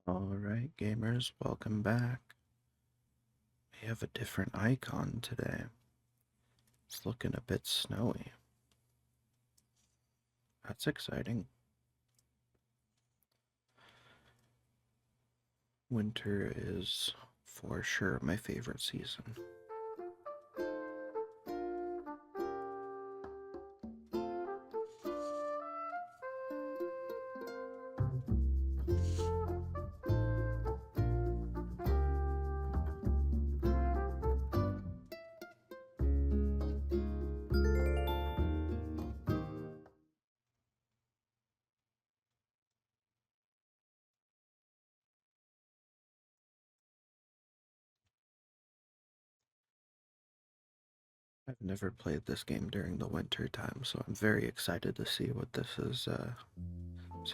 Alright, gamers, welcome back. We have a different icon today. It's looking a bit snowy. That's exciting. Winter is for sure my favorite season. I've never played this game during the winter time, so I'm very excited to see what this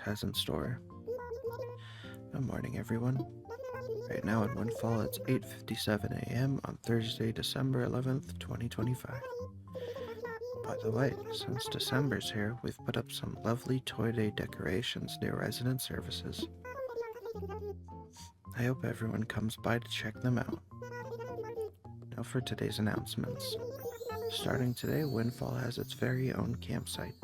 has in store. Good morning, everyone. Right now in Windfall, it's 8:57 a.m. on Thursday, December 11th, 2025. By the way, since December's here, we've put up some lovely Toy Day decorations near resident services. I hope everyone comes by to check them out. Now for today's announcements. Starting today, Windfall has its very own campsite.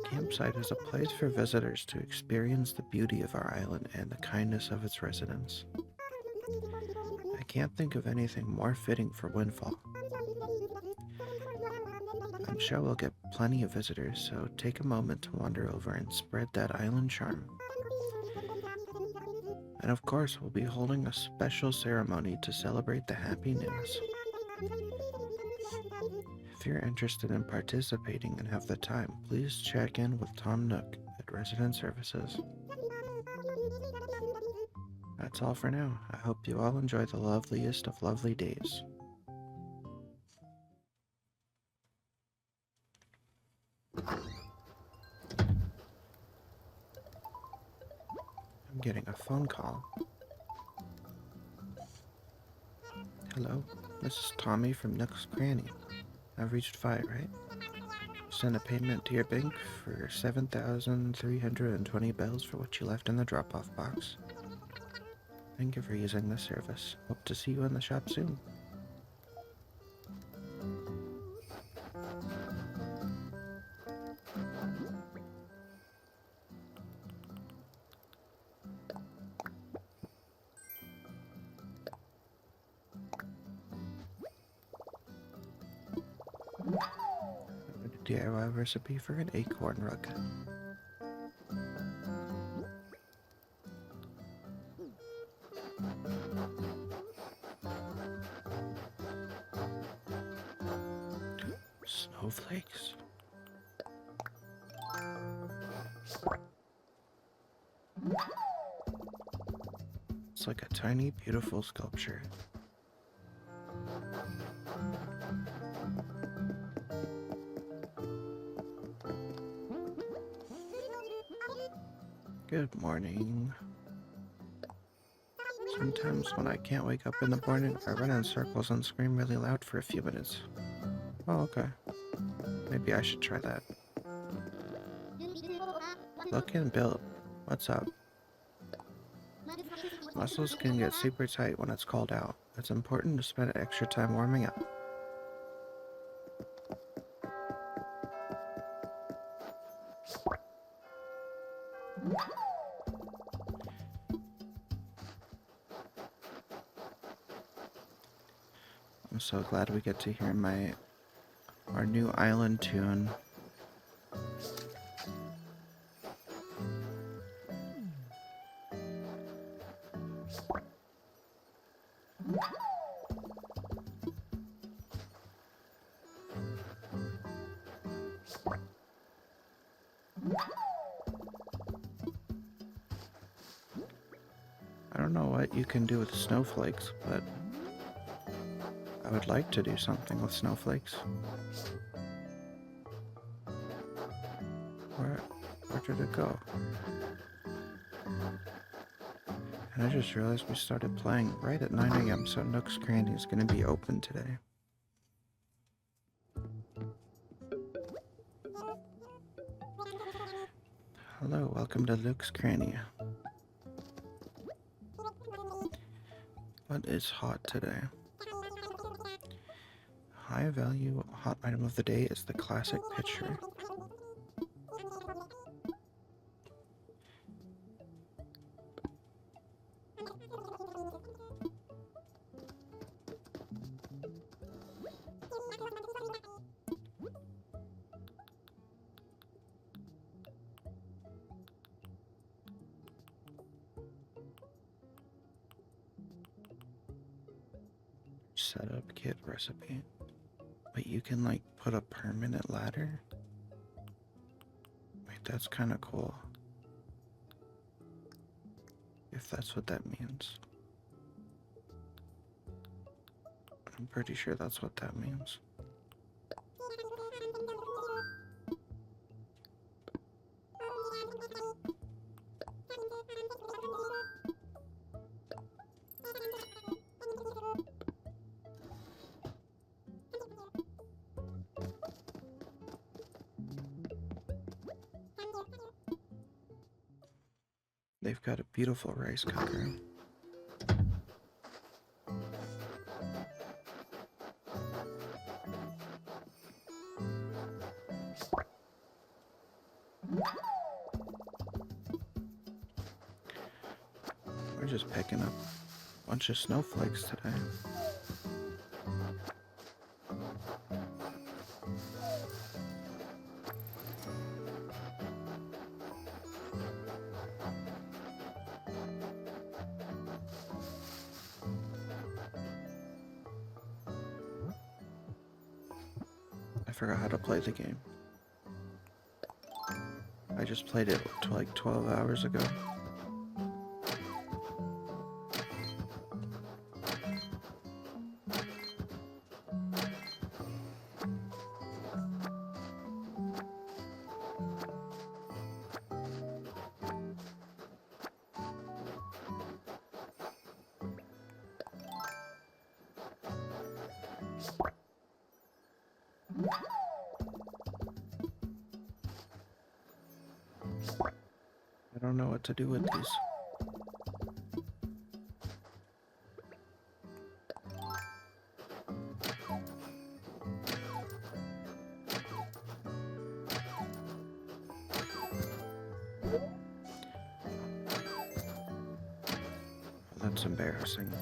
Campsite is a place for visitors to experience the beauty of our island and the kindness of its residents. I can't think of anything more fitting for Windfall. I'm sure we'll get plenty of visitors, so take a moment to wander over and spread that island charm. And of course, we'll be holding a special ceremony to celebrate the happy news. If you're interested in participating and have the time, please check in with Tom Nook at Resident Services. That's all for now. I hope you all enjoy the loveliest of lovely days. I'm getting a phone call. Hello, this is Tommy from Nook's Cranny. I've reached Vi, right? Send a payment to your bank for 7,320 bells for what you left in the drop-off box. Thank you for using this service. Hope to see you in the shop soon. DIY recipe for an acorn rug. Snowflakes. It's like a tiny, beautiful sculpture. Good morning. Sometimes when I can't wake up in the morning, I run in circles and scream really loud for a few minutes. Oh, okay. Maybe I should try that. Look and build. What's up? Muscles can get super tight when it's cold out. It's important to spend extra time warming up. I'm so glad we get to hear our new island tune. I don't know what you can do with snowflakes, but I would like to do something with snowflakes. Where did it go? And I just realized we started playing right at 9 a.m., so Nook's Cranny is going to be open today. Hello, welcome to Nook's Cranny. What is hot today? High value hot item of the day is the classic pitcher. Setup kit recipe. Wait, you can like put a permanent ladder? Wait, that's kind of cool. If that's what that means. I'm pretty sure that's what that means. They've got a beautiful rice cooker. We're just picking up a bunch of snowflakes today. I forgot how to play the game. I just played it like 12 hours ago. I don't know what to do with these. That's embarrassing.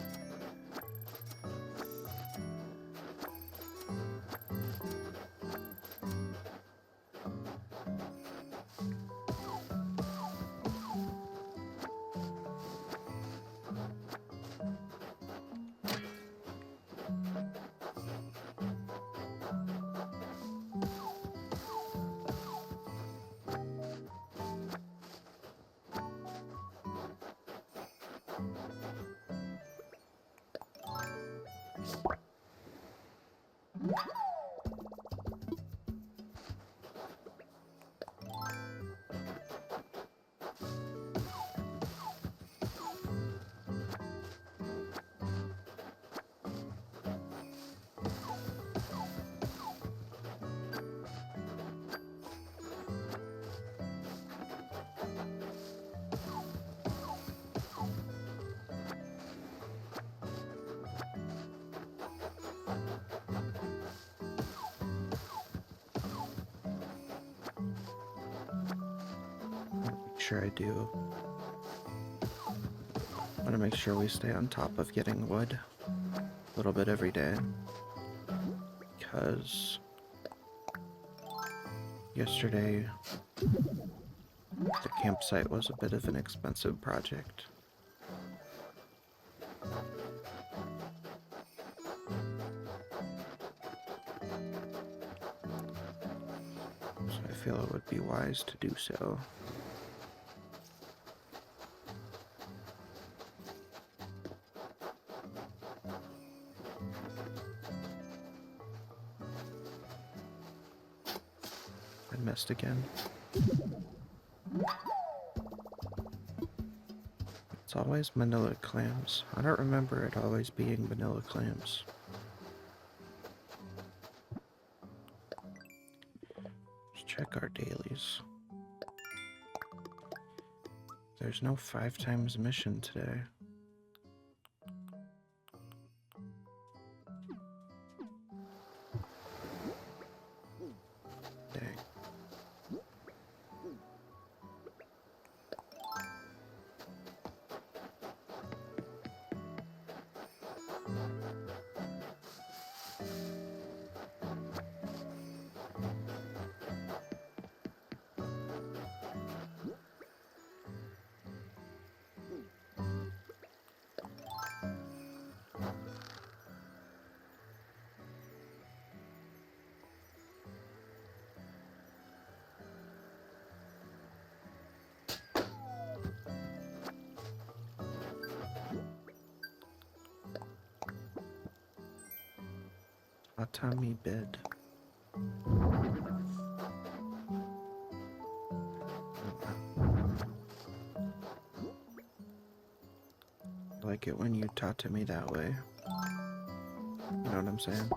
Sure I do. I want to make sure we stay on top of getting wood a little bit every day, because yesterday the campsite was a bit of an expensive project. So I feel it would be wise to do so. Missed again. It's always manila clams. I don't remember it always being vanilla clams. Let's check our dailies. There's no 5 times mission today. tatami bed. I like it when you talk to me that way. You know what I'm saying?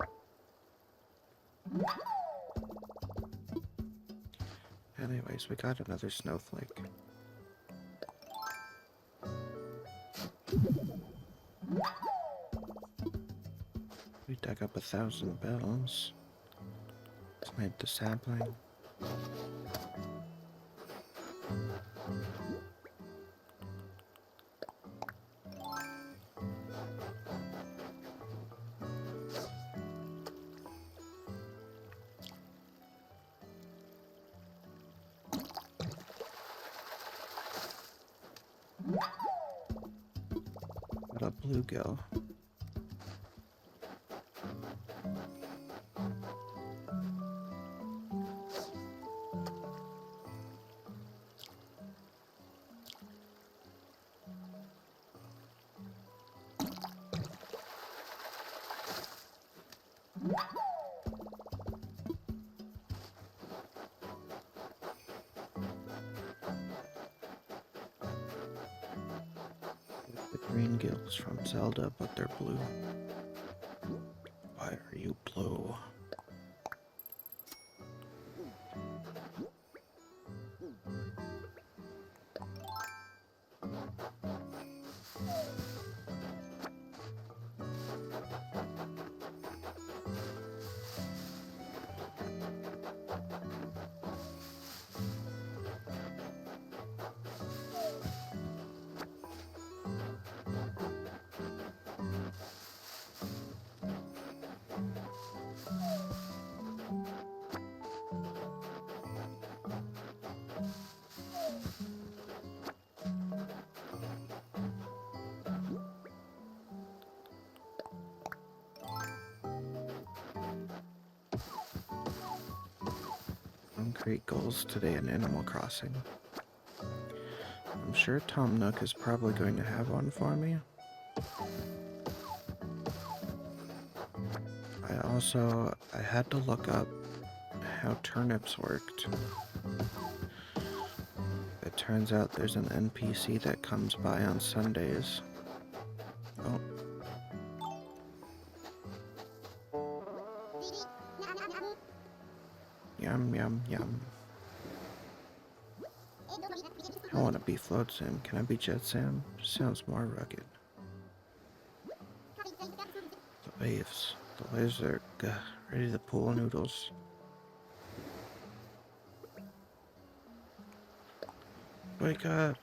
Anyways, we got another snowflake. We dug up 1,000 bells. Let's made the sapling. What a bluegill. The green gills from Zelda, but they're blue. Why are you blue? Concrete goals today in Animal Crossing. I'm sure Tom Nook is probably going to have one for me. I had to look up how turnips worked. It turns out there's an NPC that comes by on Sundays. Oh. Yum, yum, yum. I want to be Float Sam. Can I be Jet Sam? Sounds more rugged. The waves. The waves are ready to pool noodles. Wake up!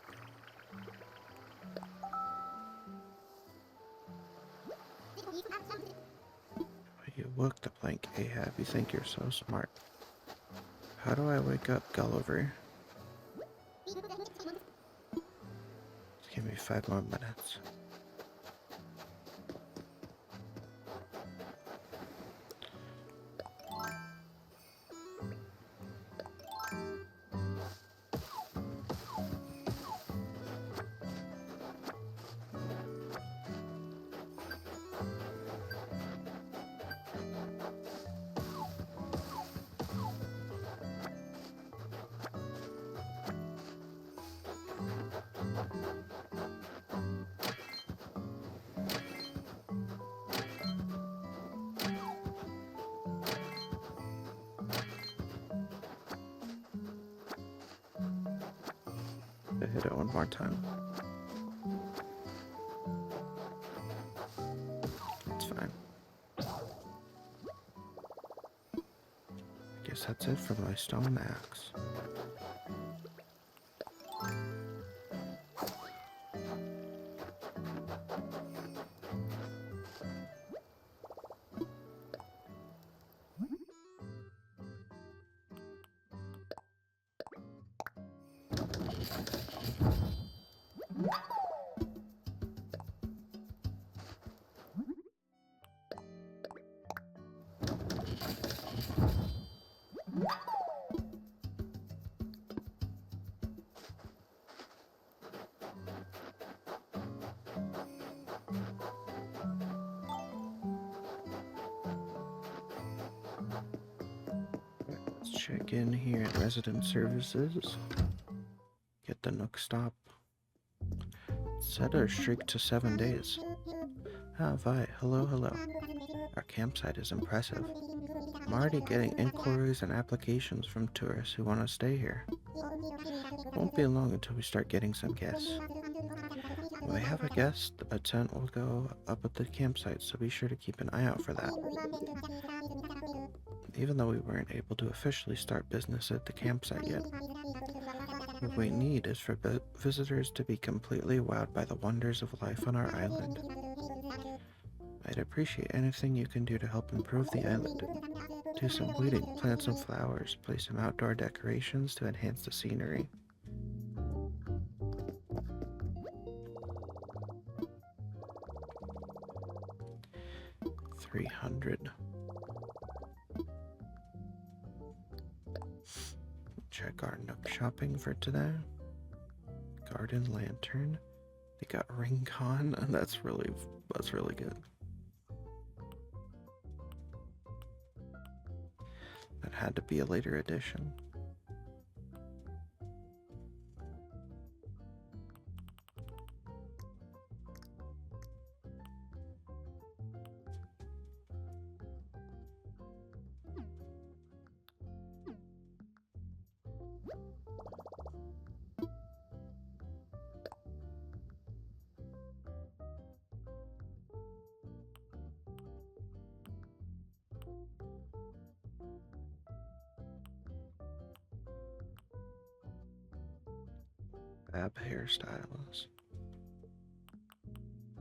You woke the blank Ahab. You think you're so smart. How do I wake up Gulliver? Give me 5 more minutes. I hit it one more time. It's fine. I guess that's it for my stone axe. Let's check in here at Resident Services. Get the Nook stop. Set our streak to 7 days. Ah, Vi, hello. Our campsite is impressive. I'm already getting inquiries and applications from tourists who want to stay here. Won't be long until we start getting some guests. When we have a guest, a tent will go up at the campsite, so be sure to keep an eye out for that. Even though we weren't able to officially start business at the campsite yet, what we need is for visitors to be completely wowed by the wonders of life on our island. I'd appreciate anything you can do to help improve the island. Do some weeding, plant some flowers, place some outdoor decorations to enhance the scenery. $300. Check our Nook shopping for today. Garden lantern. They got Ring Con, and that's really good. That had to be a later edition. Fab hairstyles.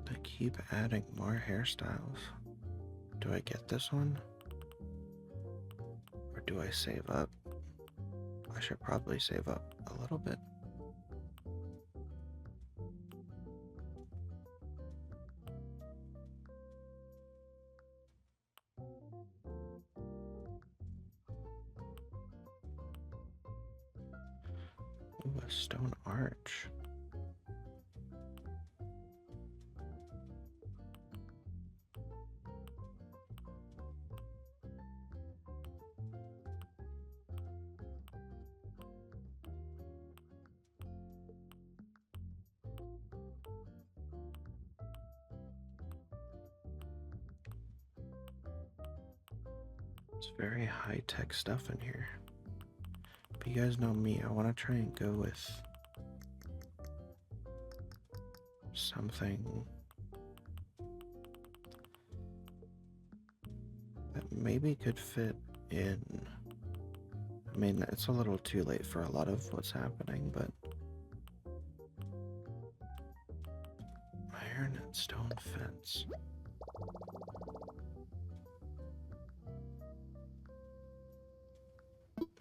They keep adding more hairstyles. Do I get this one? Or do I save up? I should probably save up a little bit. Ooh, a stone arch. It's very high-tech stuff in here. But you guys know me, I want to try and go with something that maybe could fit in. I mean, it's a little too late for a lot of what's happening, but iron and stone fence.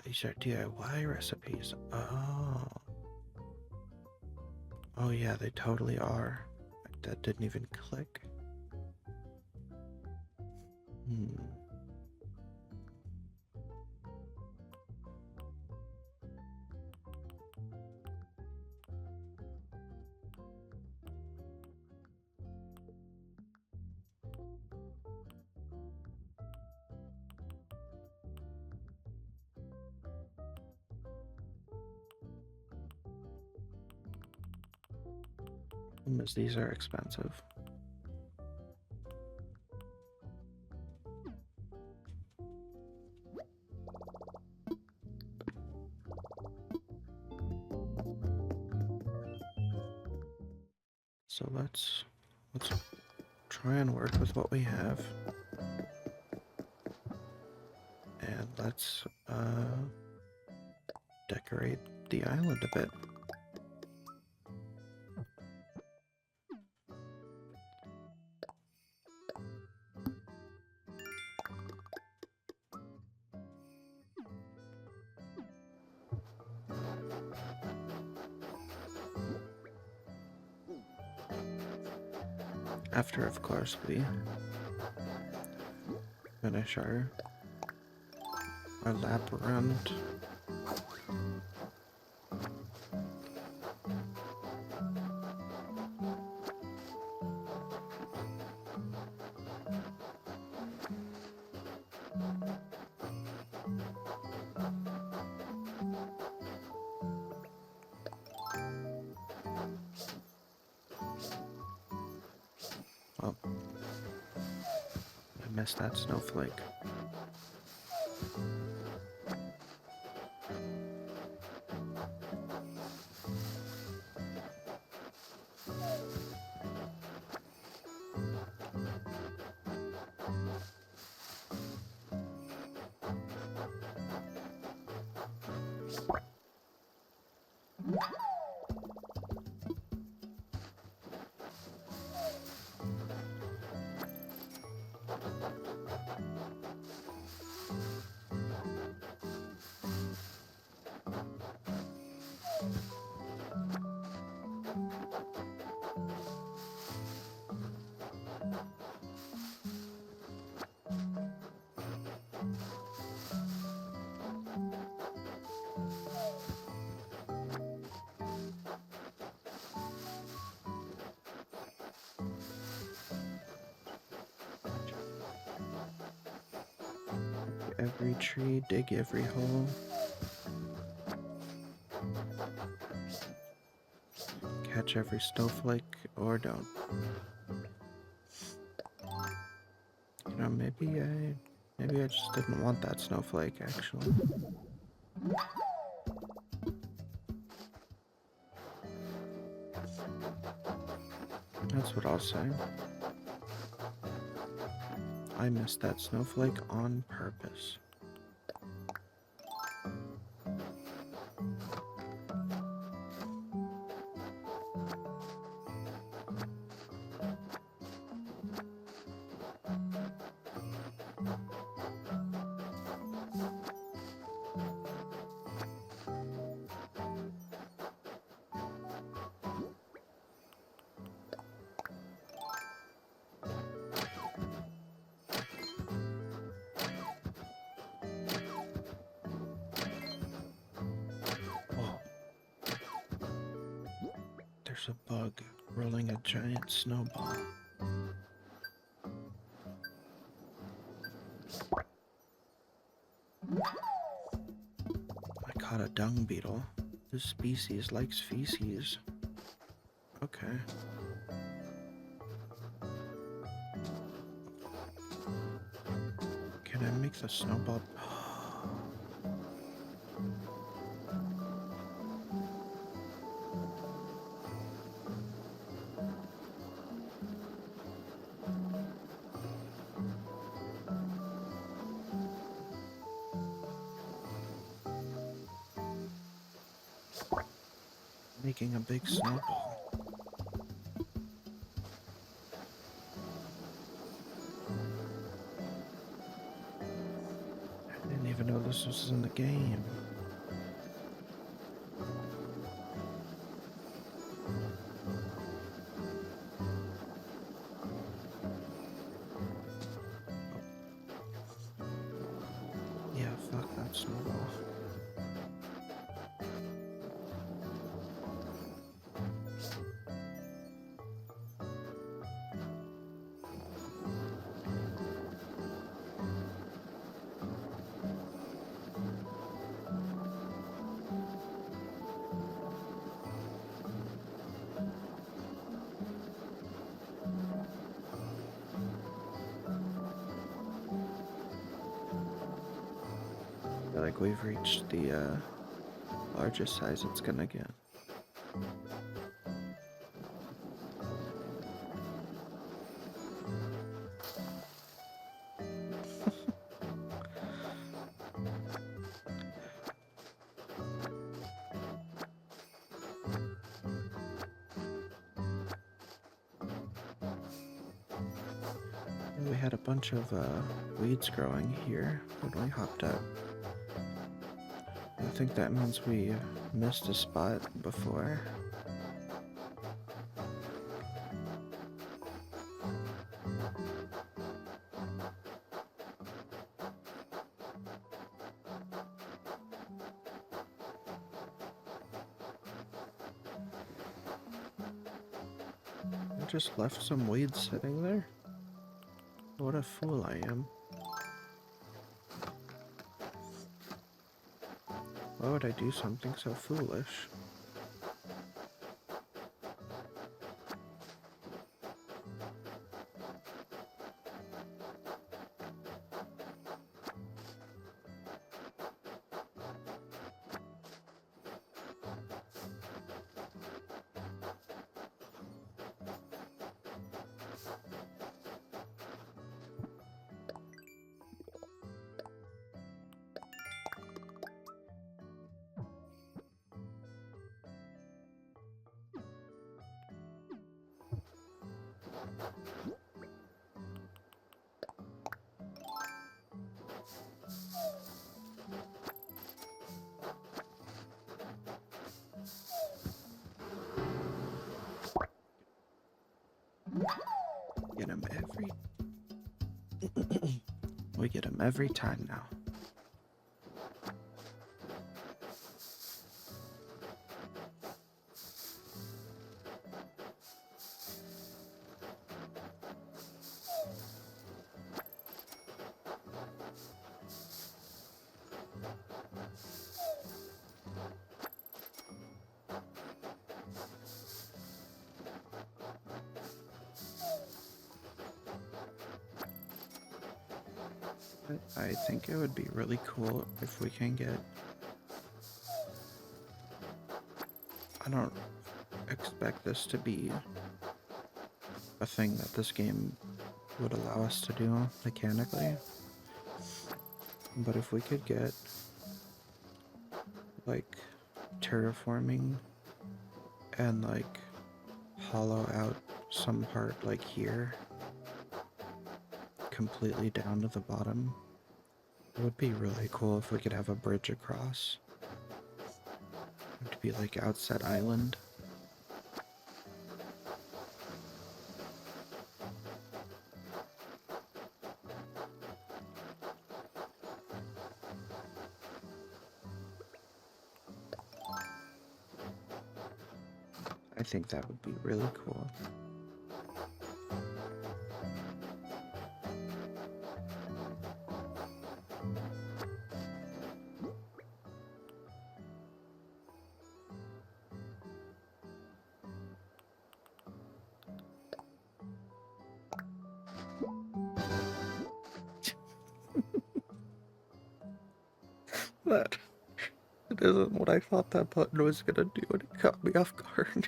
These are DIY recipes. Oh. Oh yeah, they totally are. That didn't even click. As these are expensive. So let's try and work with what we have. And let's decorate the island a bit. After, of course, we finish our lap around. Oh, I missed that snowflake. Every tree, dig every hole. Catch every snowflake, or don't. You know, maybe I just didn't want that snowflake, actually. That's what I'll say. I missed that snowflake on purpose. There's a bug rolling a giant snowball. I caught a dung beetle. This species likes feces. Okay. Can I make the snowball? Making a big snowball. I didn't even know this was in the game. Yeah, fuck that snowball. I feel like we've reached the largest size it's gonna get. We had a bunch of weeds growing here when we hopped out. I think that means we missed a spot before. I just left some weeds sitting there. What a fool I am. Why would I do something so foolish? Get him every... We get him every time now. I think it would be really cool if we can get... I don't expect this to be a thing that this game would allow us to do mechanically, but if we could get like terraforming and like hollow out some part like here completely down to the bottom, it would be really cool if we could have a bridge across. It would be like Outset Island. I think that would be really cool. That it isn't what I thought that button was gonna do, and it caught me off guard.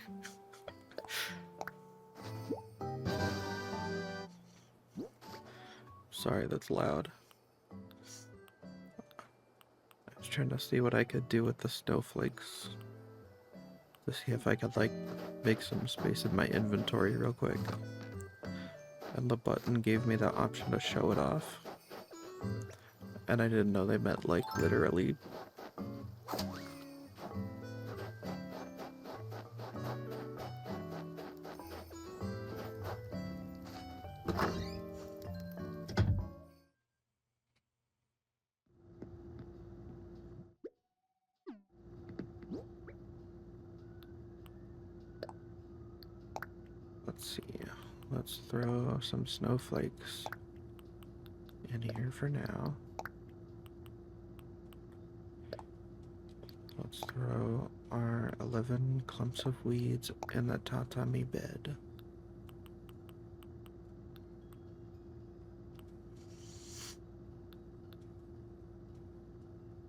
Sorry, that's loud. I was trying to see what I could do with the snowflakes. To see if I could, like, make some space in my inventory real quick. And the button gave me the option to show it off. And I didn't know they meant, like, literally. Let's see. Let's throw some snowflakes in here for now. Let's throw our 11 clumps of weeds in the tatami bed.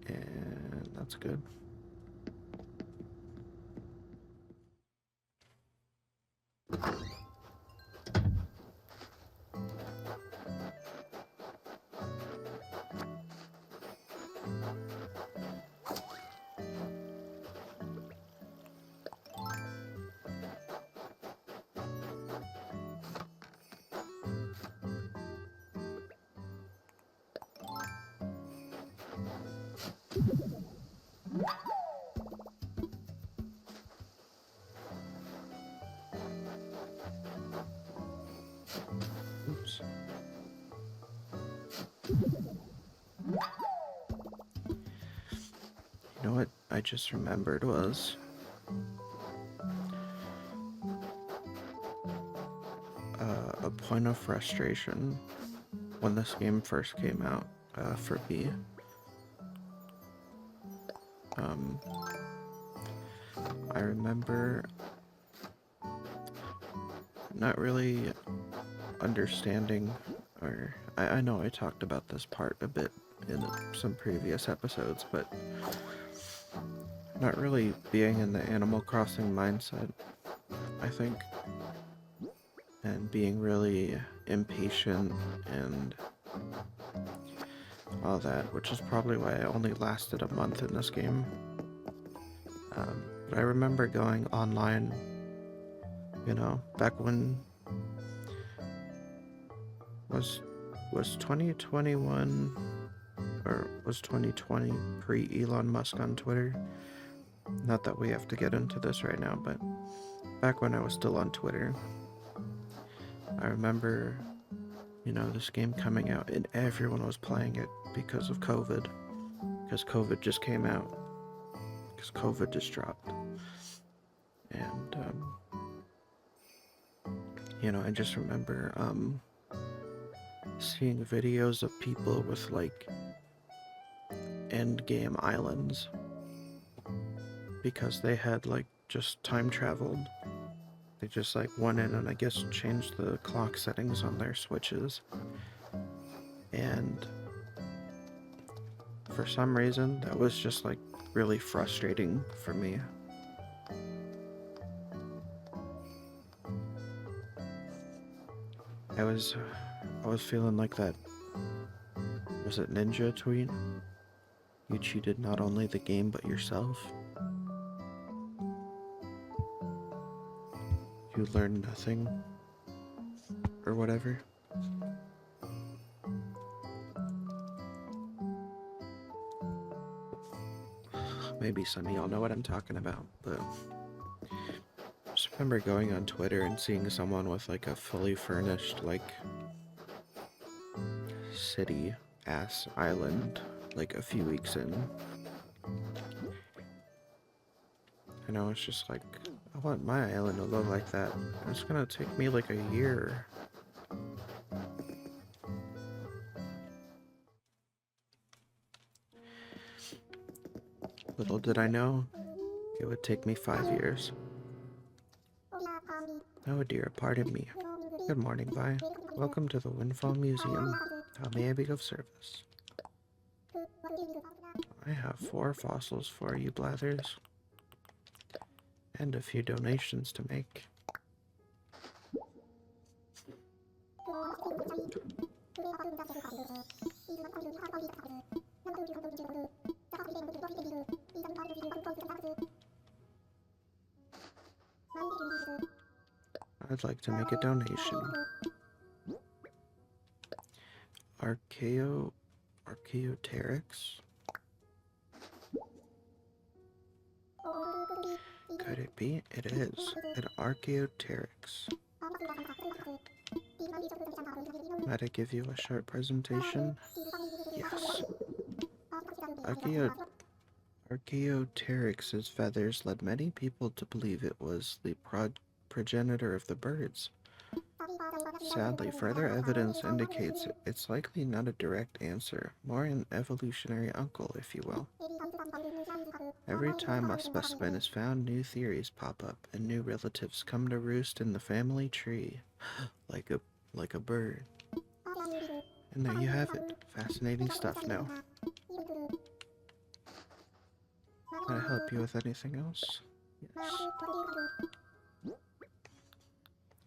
And that's good. Oops. You know what I just remembered was a point of frustration when this game first came out for B. I remember not really understanding, or I know I talked about this part a bit in some previous episodes, but not really being in the Animal Crossing mindset, I think, and being really impatient and all that, which is probably why I only lasted a month in this game. But I remember going online, you know, back when Was 2021 or was 2020 pre-Elon Musk on Twitter? Not that we have to get into this right now, but back when I was still on Twitter, I remember, this game coming out and everyone was playing it because of COVID. Because COVID just came out. Because COVID just dropped. And, I just remember, seeing videos of people with, like, endgame islands. Because they had, like, just time traveled. They just, like, went in and I guess changed the clock settings on their switches. And for some reason, that was just, like, really frustrating for me. I was feeling like that, was it Ninja tweet? You cheated not only the game but yourself. You learned nothing, or whatever. Maybe some of y'all know what I'm talking about, but I just remember going on Twitter and seeing someone with like a fully furnished like city-ass island like a few weeks in. And I was just like, I want my island to look like that. It's gonna take me like a year. Little did I know, it would take me 5 years. Oh dear, pardon me. Good morning, Vi. Welcome to the Windfall Museum. How may I be of service? I have 4 fossils for you, Blathers. And a few donations to make. I'd like to make a donation. Archaeopteryx? Could it be? It is. An Archaeopteryx. Might I give you a short presentation? Yes. Archaeopteryx's feathers led many people to believe it was the progenitor of the birds. Sadly, further evidence indicates it's likely not a direct answer, more an evolutionary uncle, if you will. Every time a specimen is found, new theories pop up, and new relatives come to roost in the family tree, like a bird. And there you have it. Fascinating stuff now. Can I help you with anything else? Yes.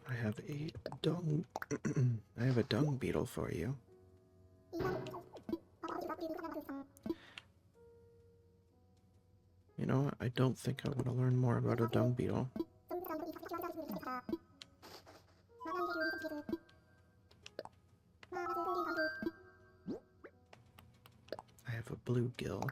I have a dung beetle for you. You know what? I don't think I want to learn more about a dung beetle. I have a bluegill.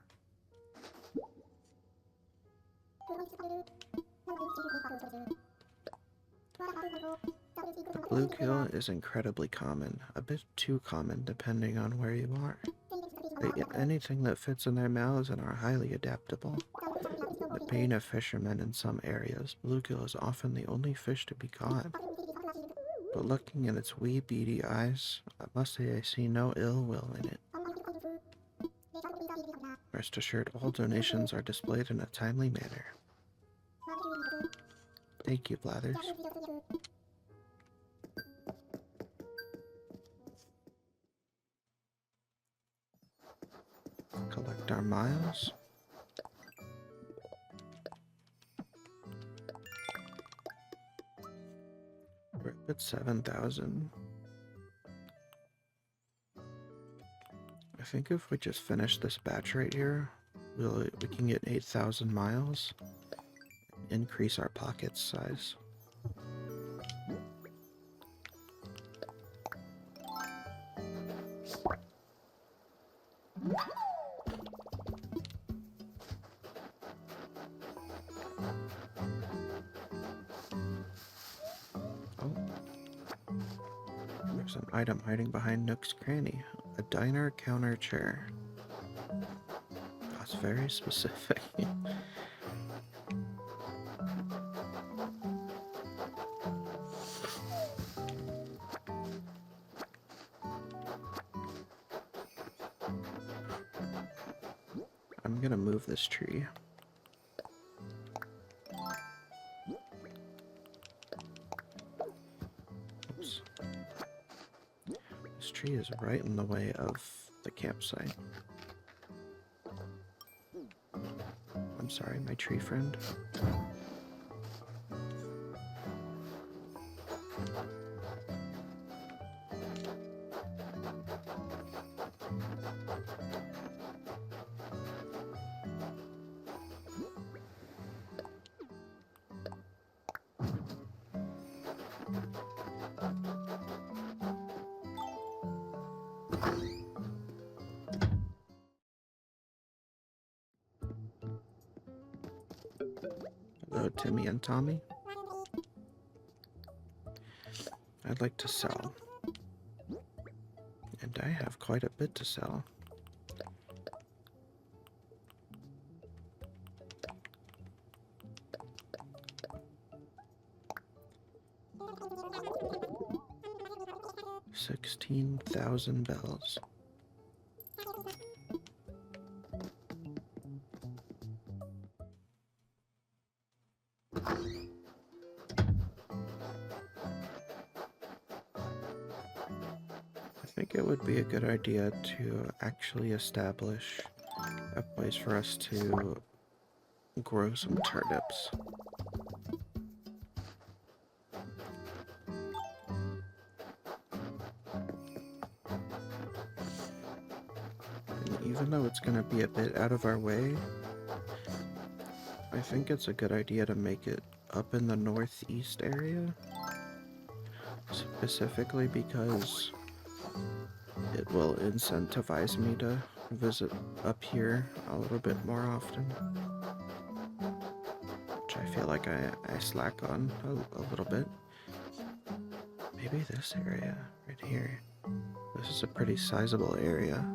The bluegill is incredibly common, a bit too common depending on where you are. They eat anything that fits in their mouths and are highly adaptable. The bane of fishermen in some areas, bluegill is often the only fish to be caught. But looking in its wee beady eyes, I must say I see no ill will in it. Rest assured, all donations are displayed in a timely manner. Thank you, Blathers. Collect our miles. We're at 7,000. I think if we just finish this batch right here, we can get 8,000 miles. Increase our pocket size. There's an item hiding behind Nook's cranny. A diner counter chair. That's very specific. I'm gonna move this tree. Oops. This tree is right in the way of the campsite. I'm sorry, my tree friend. Hello, Timmy and Tommy. I'd like to sell. And I have quite a bit to sell. $16,000 bells. I think it would be a good idea to actually establish a place for us to grow some turnips. And even though it's going to be a bit out of our way, I think it's a good idea to make it up in the northeast area. Specifically because it will incentivize me to visit up here a little bit more often. Which I feel like I slack on a little bit. Maybe this area right here. This is a pretty sizable area.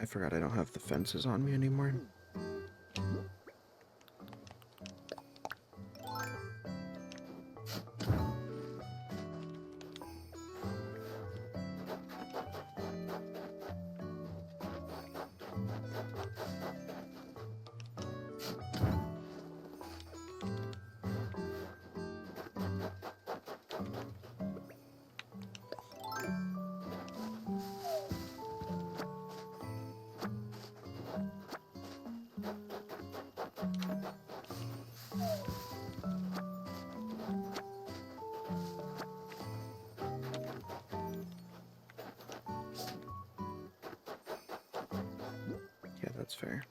I forgot I don't have the fences on me anymore. Yeah, that's fair.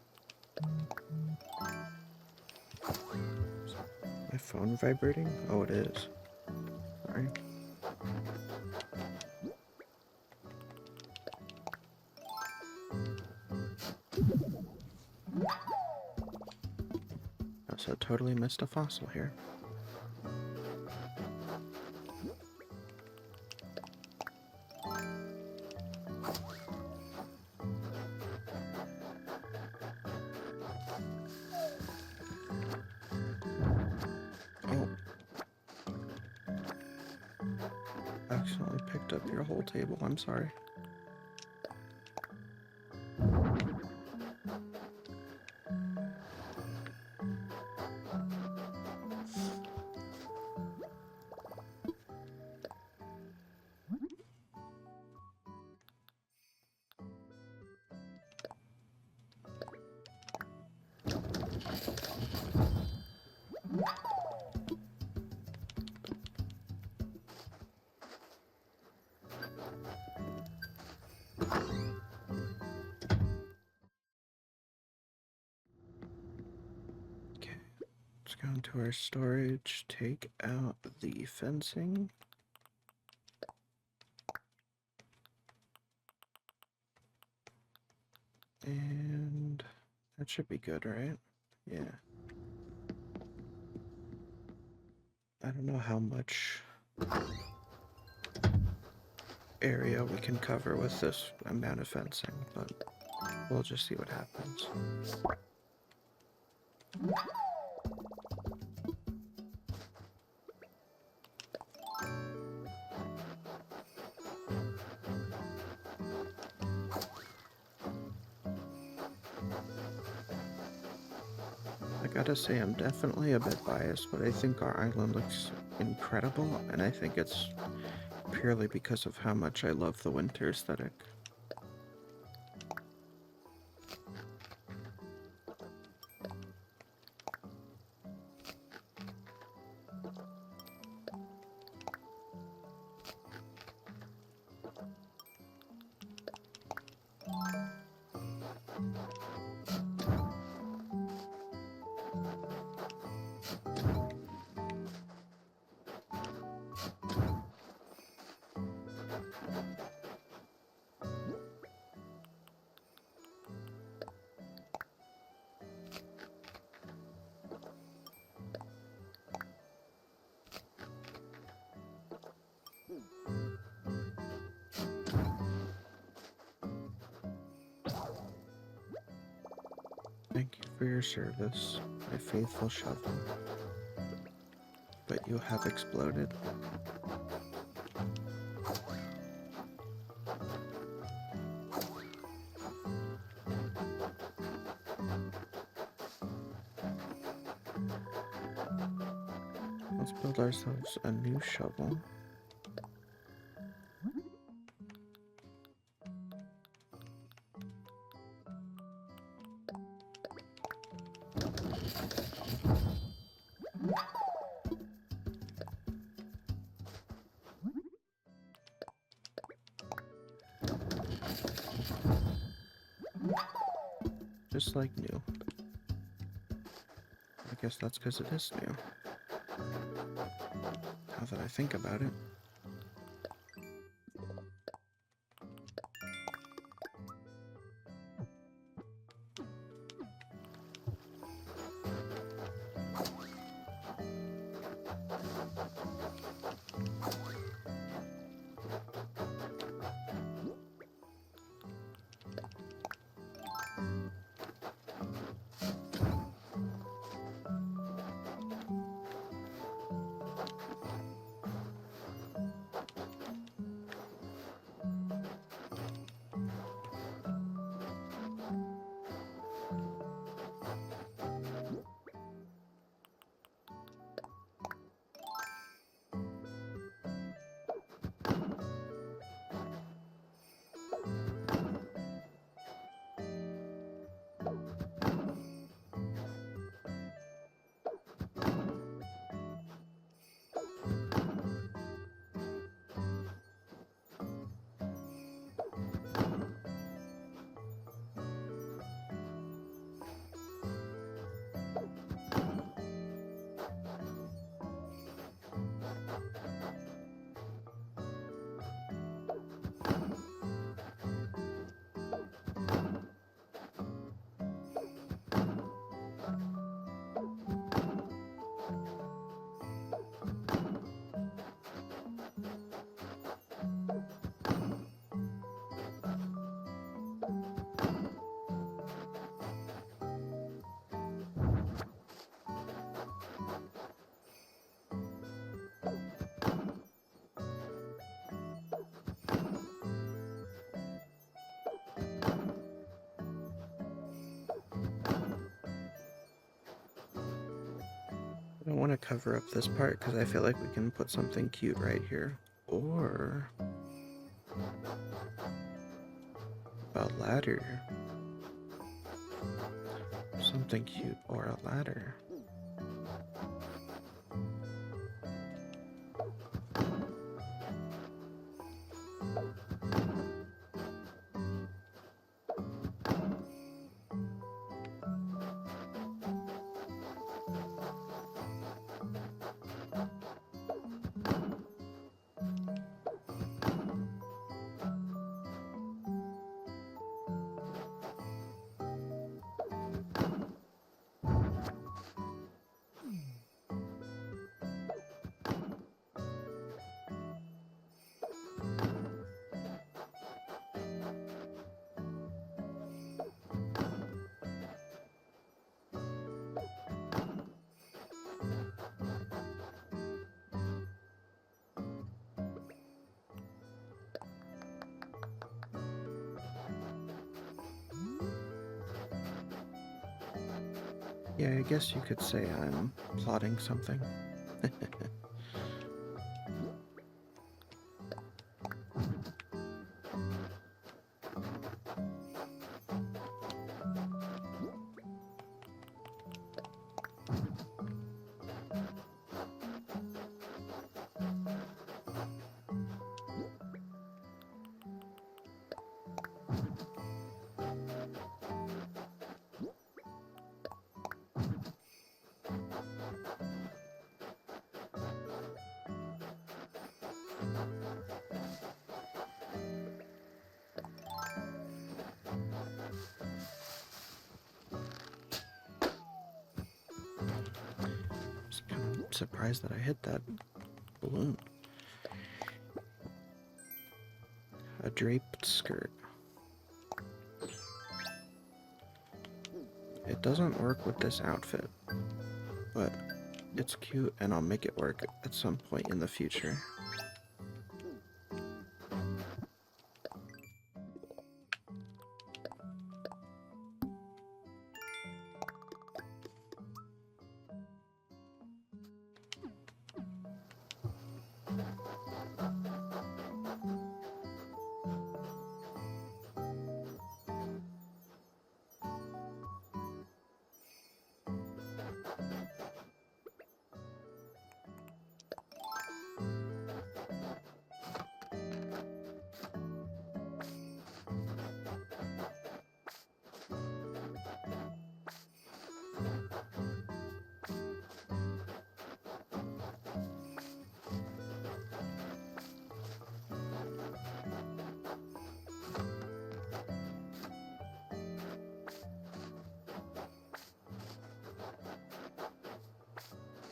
Is my phone vibrating? Oh, it is. Sorry. So totally missed a fossil here. Accidentally picked up your whole table, I'm sorry. Let's go into our storage, take out the fencing. And that should be good, right? Yeah. I don't know how much area we can cover with this amount of fencing, but we'll just see what happens. I gotta say, I'm definitely a bit biased, but I think our island looks incredible, and I think it's purely because of how much I love the winter aesthetic. Thank you for your service, my faithful shovel. But you have exploded. Let's build ourselves a new shovel. Just like new. I guess that's because it is new. Now that I think about it. I don't want to cover up this part because I feel like we can put something cute right here. Or a ladder. Something cute or a ladder. Yeah, I guess you could say I'm plotting something. Just kind of surprised that I hit that balloon. A draped skirt. It doesn't work with this outfit, but it's cute and I'll make it work at some point in the future.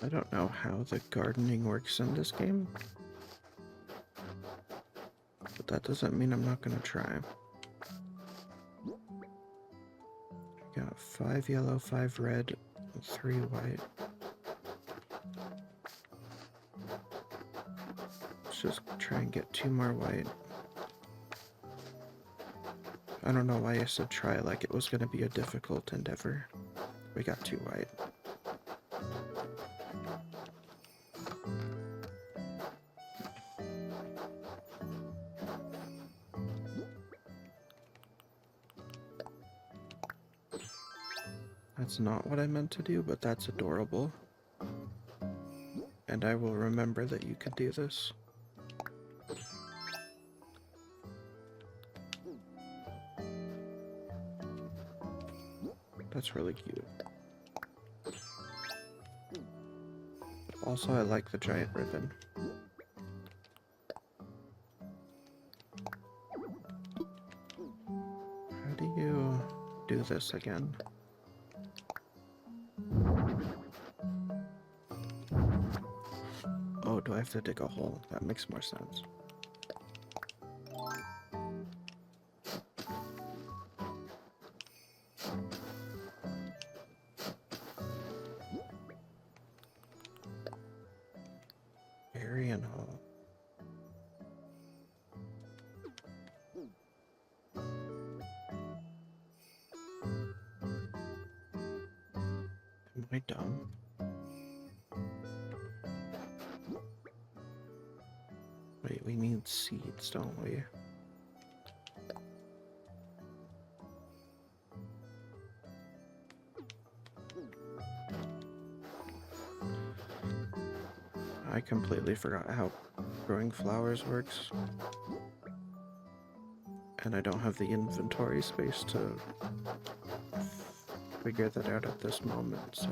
I don't know how the gardening works in this game, but that doesn't mean I'm not gonna try. I got 5 yellow, 5 red, 3 white. Let's just try and get 2 more white. I don't know why I said try like it was gonna be a difficult endeavor. We got 2 white. That's not what I meant to do, but that's adorable. And I will remember that you could do this. That's really cute. Also, I like the giant ribbon. How do you do this again? Oh, do I have to dig a hole? That makes more sense. Arian Hall. Am I dumb? Wait, we need seeds, don't we? I completely forgot how growing flowers works. And I don't have the inventory space to figure that out at this moment, so...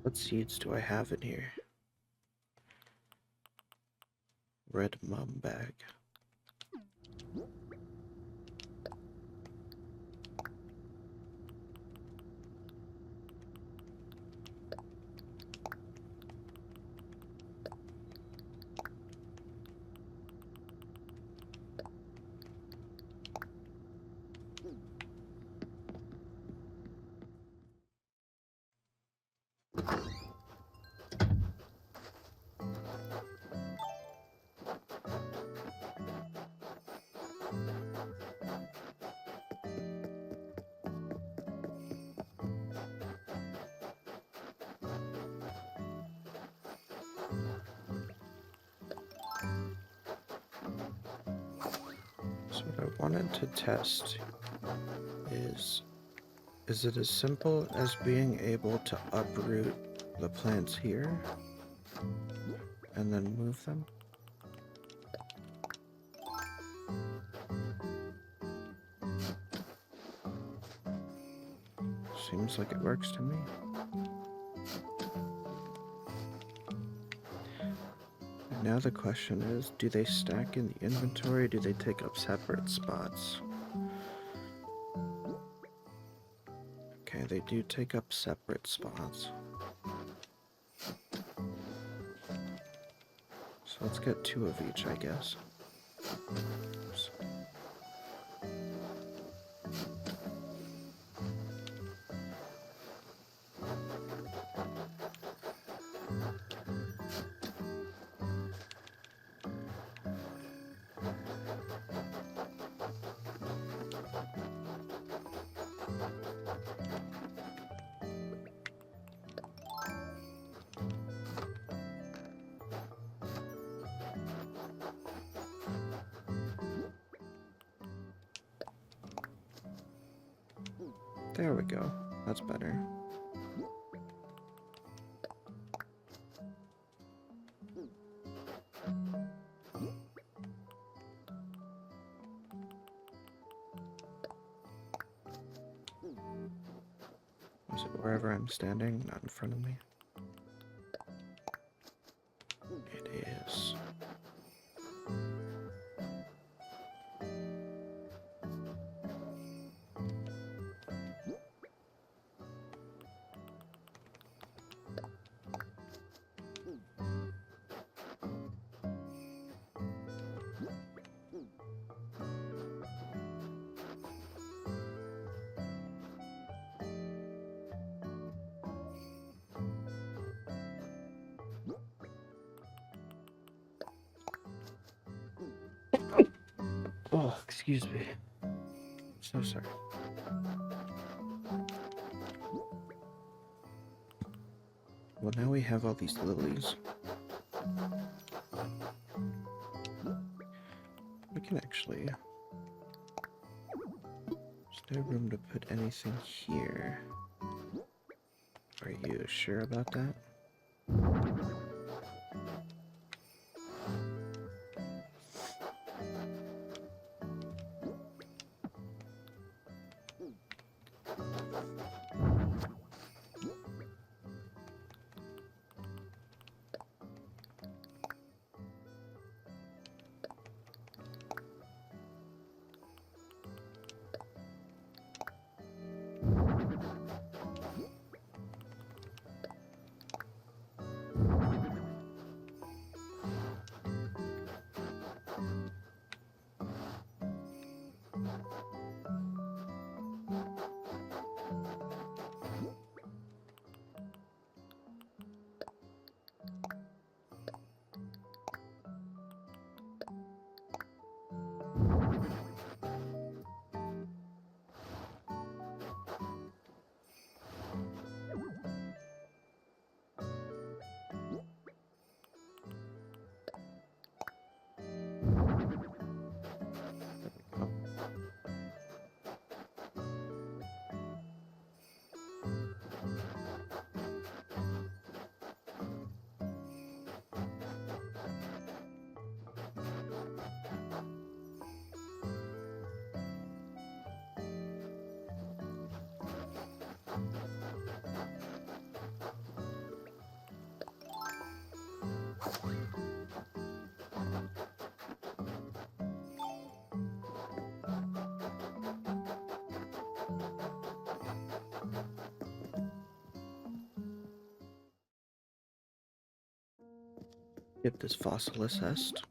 What seeds do I have in here? Red mum bag. So what I wanted to test is it as simple as being able to uproot the plants here and then move them? Seems like it works to me. And now the question is, do they stack in the inventory or do they take up separate spots? Okay, they do take up separate spots. So let's get 2 of each, I guess. Oops. There we go. That's better. Is it wherever I'm standing, not in front of me? It is. Oh, excuse me. So sorry. Well, now we have all these lilies. We can actually... Is there room to put anything here? Are you sure about that? Get this fossil assessed.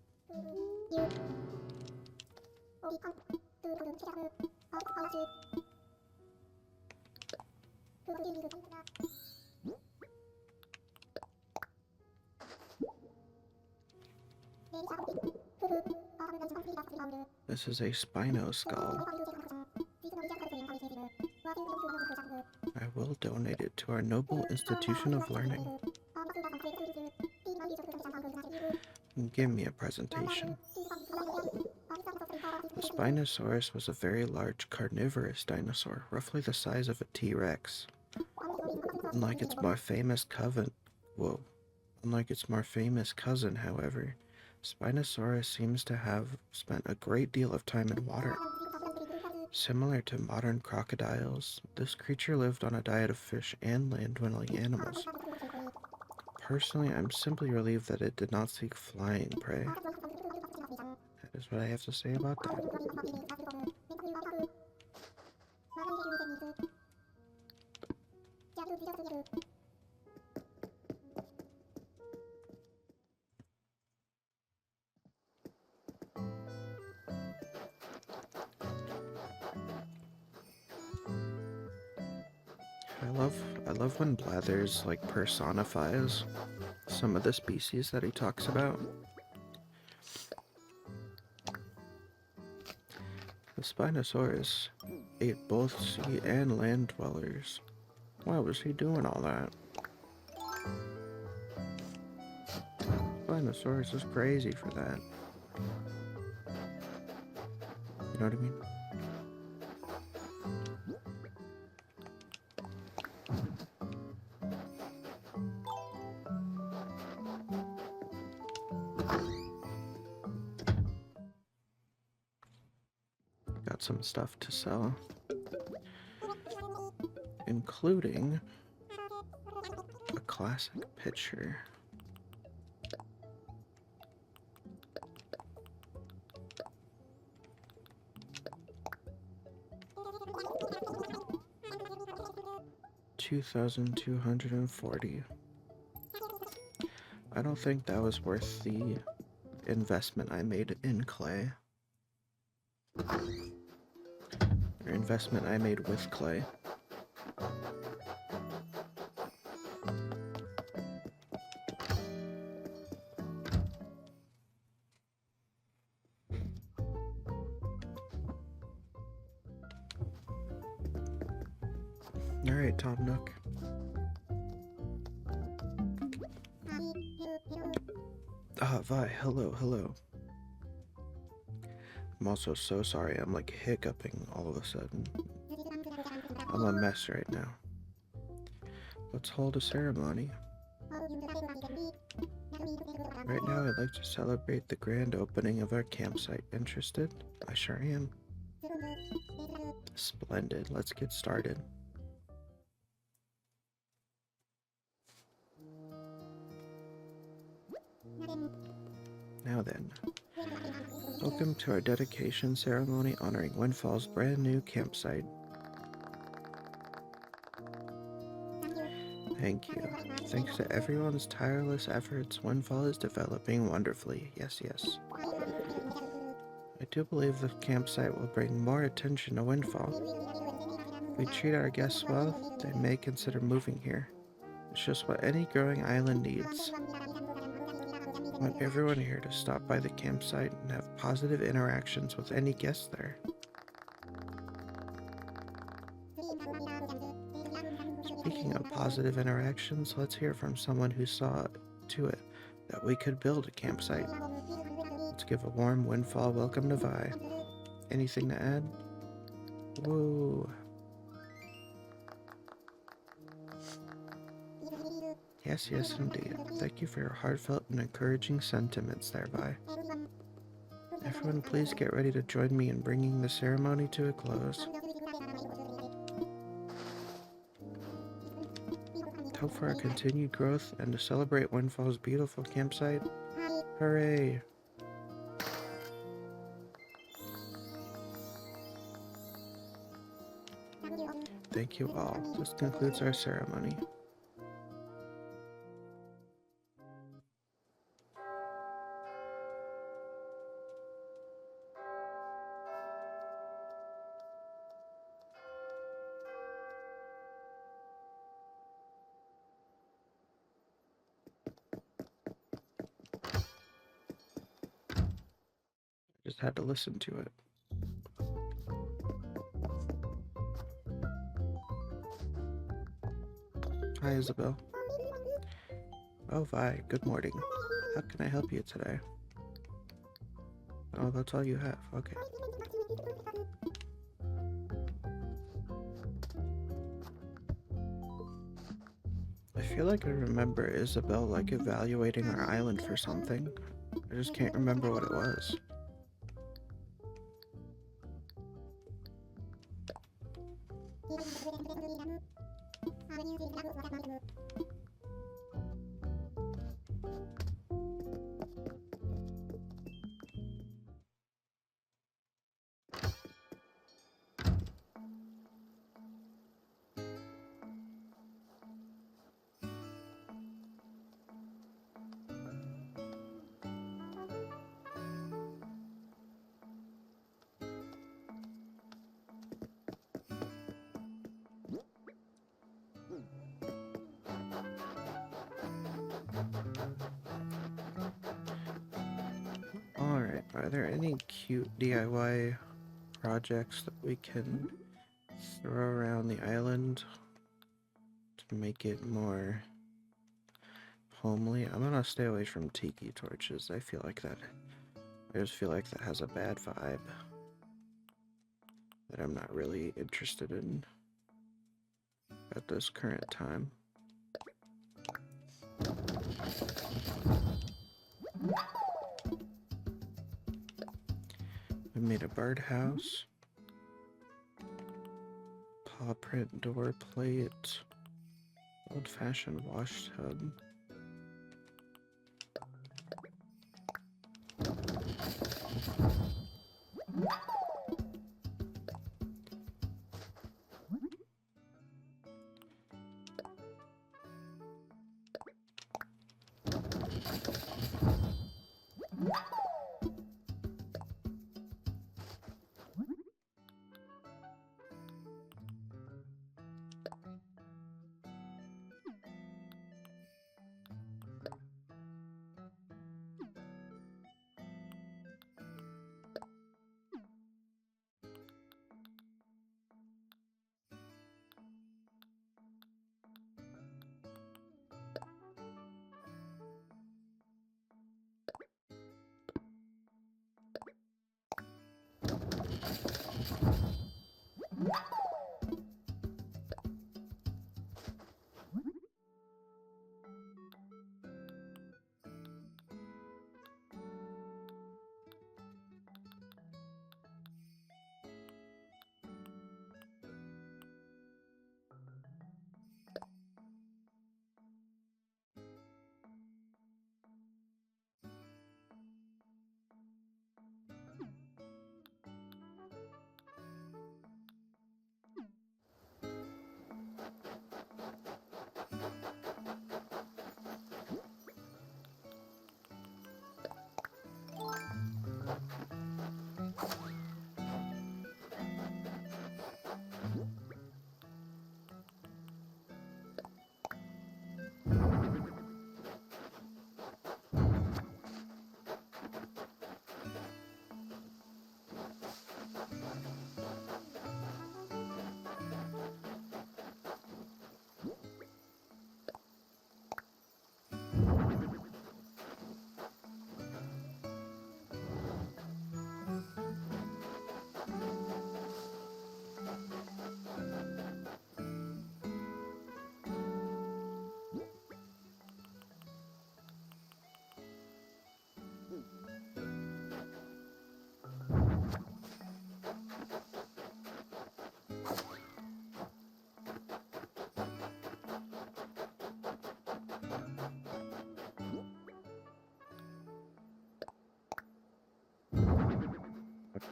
This is a Spino skull. I will donate it to our noble institution of learning. Give me a presentation. The Spinosaurus was a very large carnivorous dinosaur, roughly the size of a T-Rex. Unlike its more famous cousin, however, Spinosaurus seems to have spent a great deal of time in water. Similar to modern crocodiles, this creature lived on a diet of fish and land-dwelling animals. Personally, I'm simply relieved that it did not seek flying prey. That is what I have to say about that. I love when Blathers like personifies some of the species that he talks about. The Spinosaurus ate both sea and land dwellers. Why was he doing all that? Spinosaurus is crazy for that. You know what I mean? Got some stuff to sell, including a classic picture. $2,240. I don't think that was worth the investment I made in clay. Or investment I made with clay. Alright, Tom Nook. Vi, hello. I'm also so sorry, I'm like hiccuping all of a sudden. I'm a mess right now. Let's hold a ceremony. Right now, I'd like to celebrate the grand opening of our campsite. Interested? I sure am. Splendid. Let's get started. Now then, welcome to our dedication ceremony honoring Windfall's brand new campsite. Thank you. Thanks to everyone's tireless efforts, Windfall is developing wonderfully. Yes. I do believe the campsite will bring more attention to Windfall. If we treat our guests well, they may consider moving here. It's just what any growing island needs. I want everyone here to stop by the campsite and have positive interactions with any guests there. Speaking of positive interactions, let's hear from someone who saw to it that we could build a campsite. Let's give a warm Windfall welcome to Vi. Anything to add? Whoa. Yes, indeed. Thank you for your heartfelt and encouraging sentiments there, Vi. Everyone, please get ready to join me in bringing the ceremony to a close. Hope for our continued growth and to celebrate Windfall's beautiful campsite. Hooray! Thank you all. This concludes our ceremony. Just had to listen to it. Hi, Isabel. Oh, Vi, good morning. How can I help you today? Oh, that's all you have. Okay. I feel like I remember Isabel, like, evaluating our island for something. I just can't remember what it was. Alright, are there any cute DIY projects that we can throw around the island to make it more homely? I'm gonna stay away from tiki torches. I just feel like that has a bad vibe that I'm not really interested in at this current time. We made a birdhouse, paw print door plate, old-fashioned wash tub.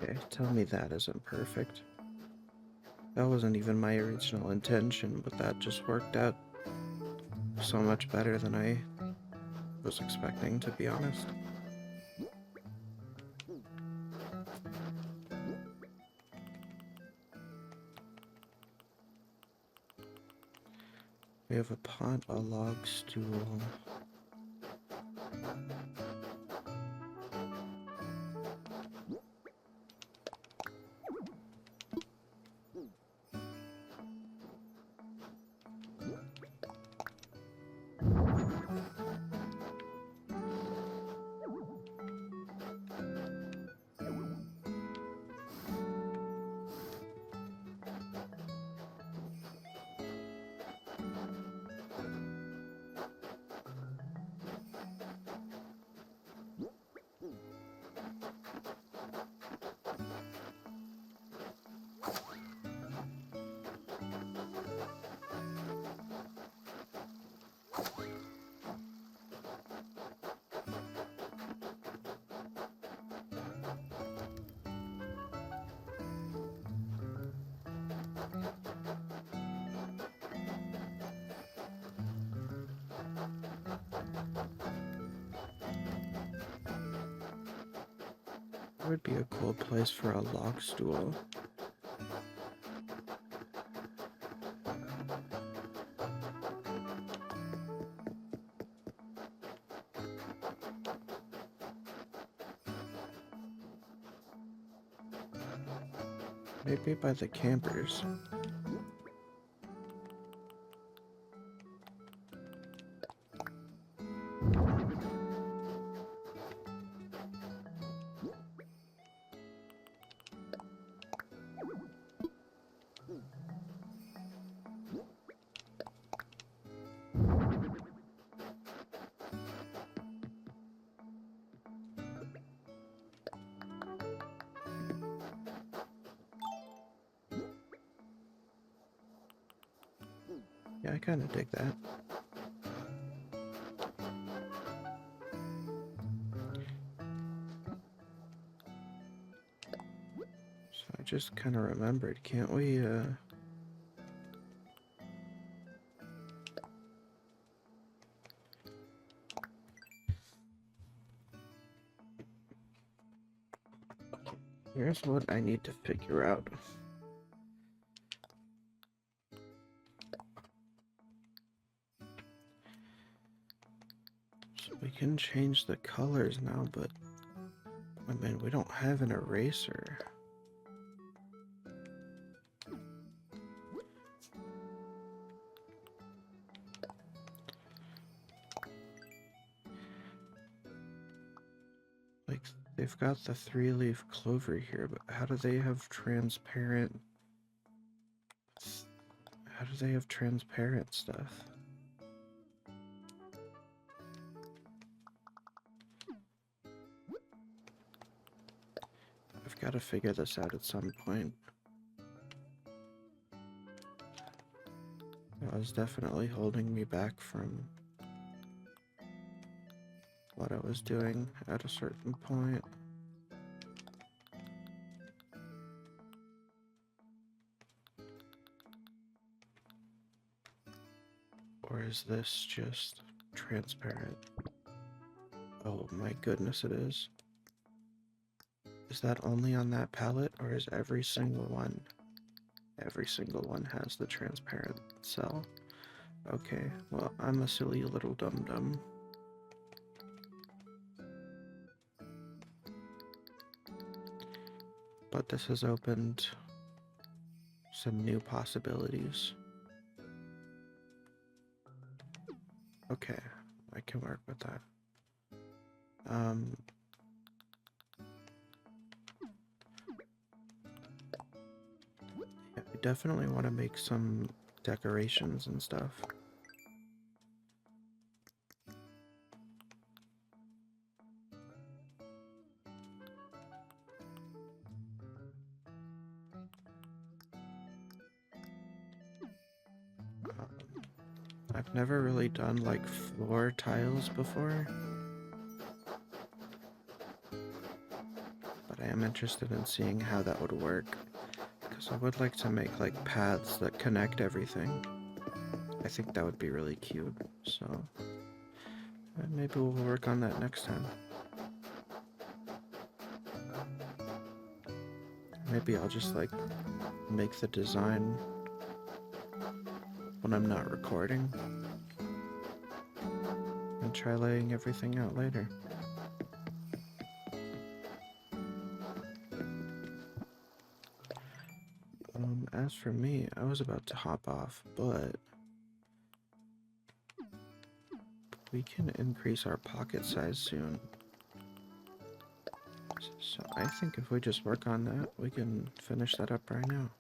Okay, tell me that isn't perfect. That wasn't even my original intention, but that just worked out so much better than I was expecting, to be honest. We have a pot, a log stool. would be a cool place for a log stool. Maybe by the campers. Yeah, I kind of dig that. So I just kind of remembered, can't we, here's what I need to figure out. So we can change the colors now, but I mean, we don't have an eraser. Like, they've got the 3-leaf clover here, but how do they have transparent... How do they have transparent stuff? I've got to figure this out at some point. That was definitely holding me back from what I was doing at a certain point. Or is this just transparent? Oh my goodness, it is. Is that only on that palette, or is every single one? Every single one has the transparent cell. Okay, well, I'm a silly little dum-dum. But this has opened some new possibilities. Okay, I can work with that. Yeah, I definitely want to make some decorations and stuff. I've never really done like floor tiles before, but I am interested in seeing how that would work, because I would like to make like paths that connect everything. I think that would be really cute, so maybe we'll work on that next time. Maybe I'll just like make the design when I'm not recording and try laying everything out later. As for me, I was about to hop off, but we can increase our pocket size soon. So I think if we just work on that, we can finish that up right now.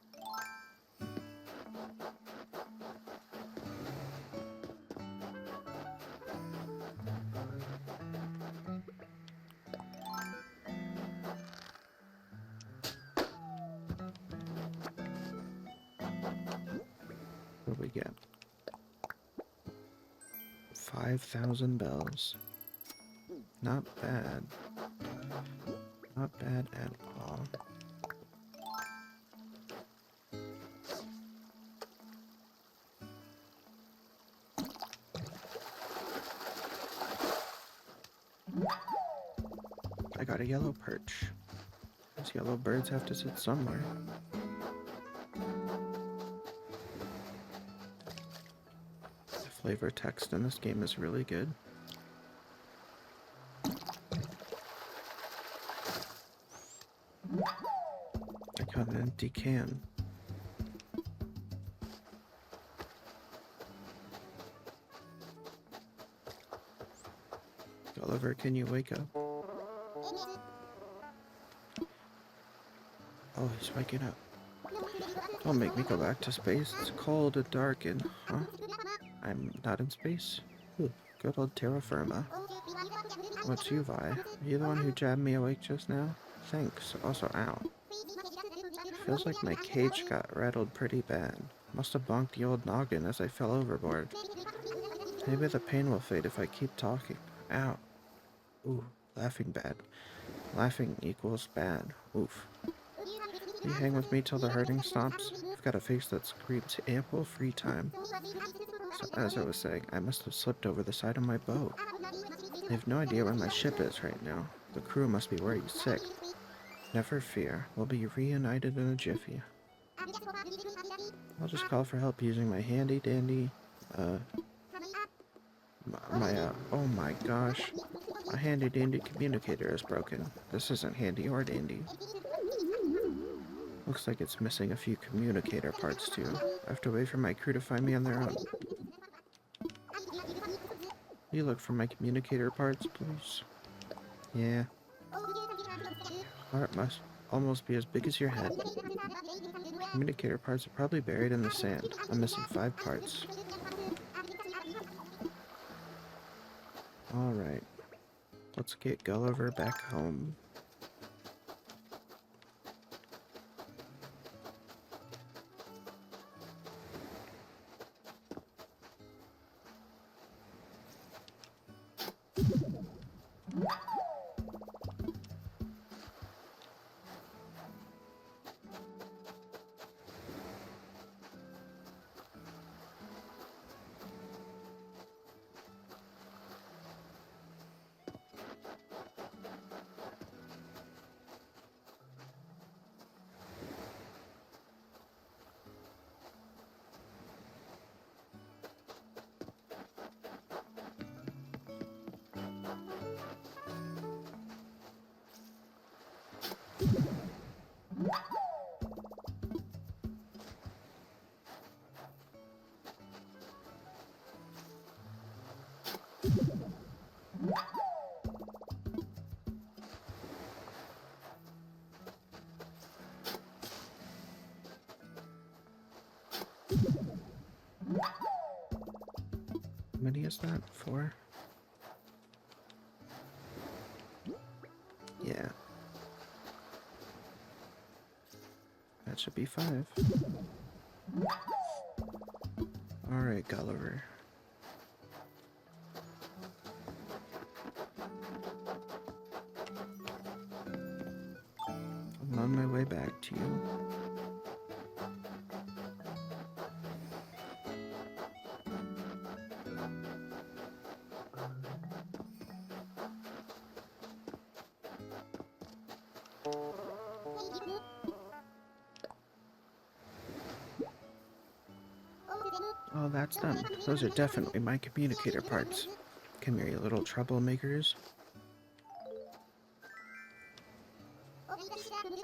What do we get? 5,000 bells. Not bad. Not bad at all. I got a yellow perch. These yellow birds have to sit somewhere. The flavor text in this game is really good. I got an empty can. Gulliver, can you wake up? Oh, he's waking up. Don't make me go back to space. It's cold and dark and... Huh? I'm not in space? Ooh, good old terra firma. What's you, Vi? Are you the one who jabbed me awake just now? Thanks. Also, ow. Feels like my cage got rattled pretty bad. Must have bonked the old noggin as I fell overboard. Maybe the pain will fade if I keep talking. Ow. Ooh, laughing bad. Laughing equals bad. Oof. You hang with me till the hurting stops? I've got a face that screams ample free time. So, as I was saying, I must have slipped over the side of my boat. I have no idea where my ship is right now. The crew must be worried sick. Never fear, we'll be reunited in a jiffy. I'll just call for help using my handy dandy, oh my gosh. My handy dandy communicator is broken. This isn't handy or dandy. Looks like it's missing a few communicator parts too. I have to wait for my crew to find me on their own. You look for my communicator parts, please? Yeah. Heart must almost be as big as your head. Communicator parts are probably buried in the sand. I'm missing 5 parts. Alright. Let's get Gulliver back home. How many is that? 4? Yeah. That should be 5. Alright, Gulliver. I'm on my way back to you. Oh, that's them. Those are definitely my communicator parts. Come here, you little troublemakers.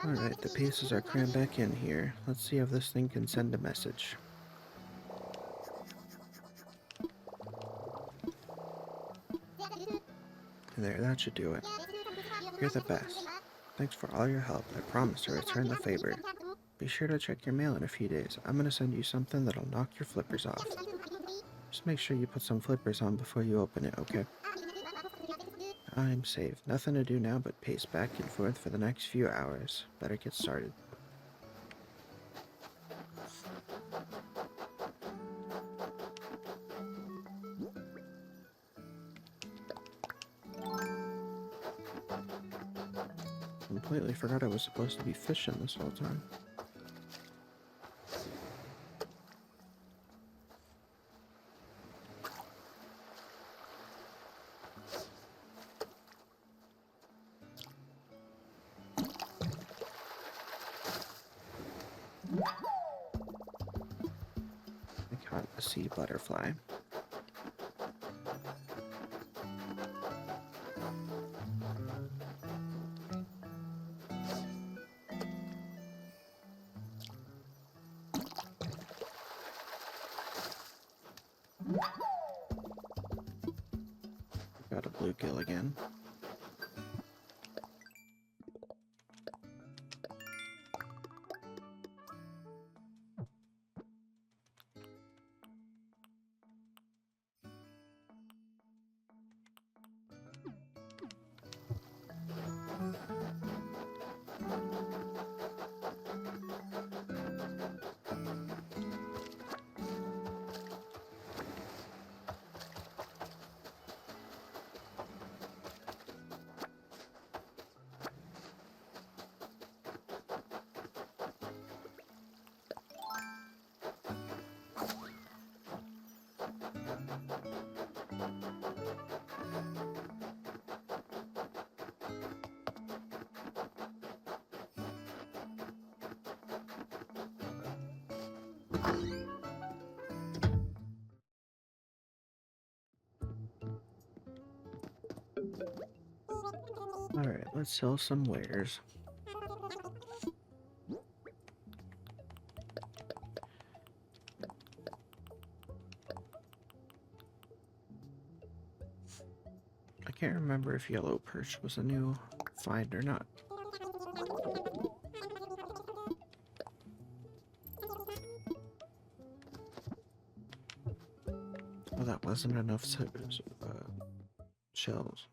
Alright, the pieces are crammed back in here. Let's see if this thing can send a message. There, that should do it. You're the best. Thanks for all your help. I promise to return the favor. Be sure to check your mail in a few days. I'm gonna send you something that'll knock your flippers off. Just make sure you put some flippers on before you open it, okay? I'm safe. Nothing to do now but pace back and forth for the next few hours. Better get started. Completely forgot I was supposed to be fishing this whole time. a sea butterfly. Got a bluegill again. Alright, let's sell some wares. I can't remember if yellow perch was a new find or not. Oh, that wasn't enough shells.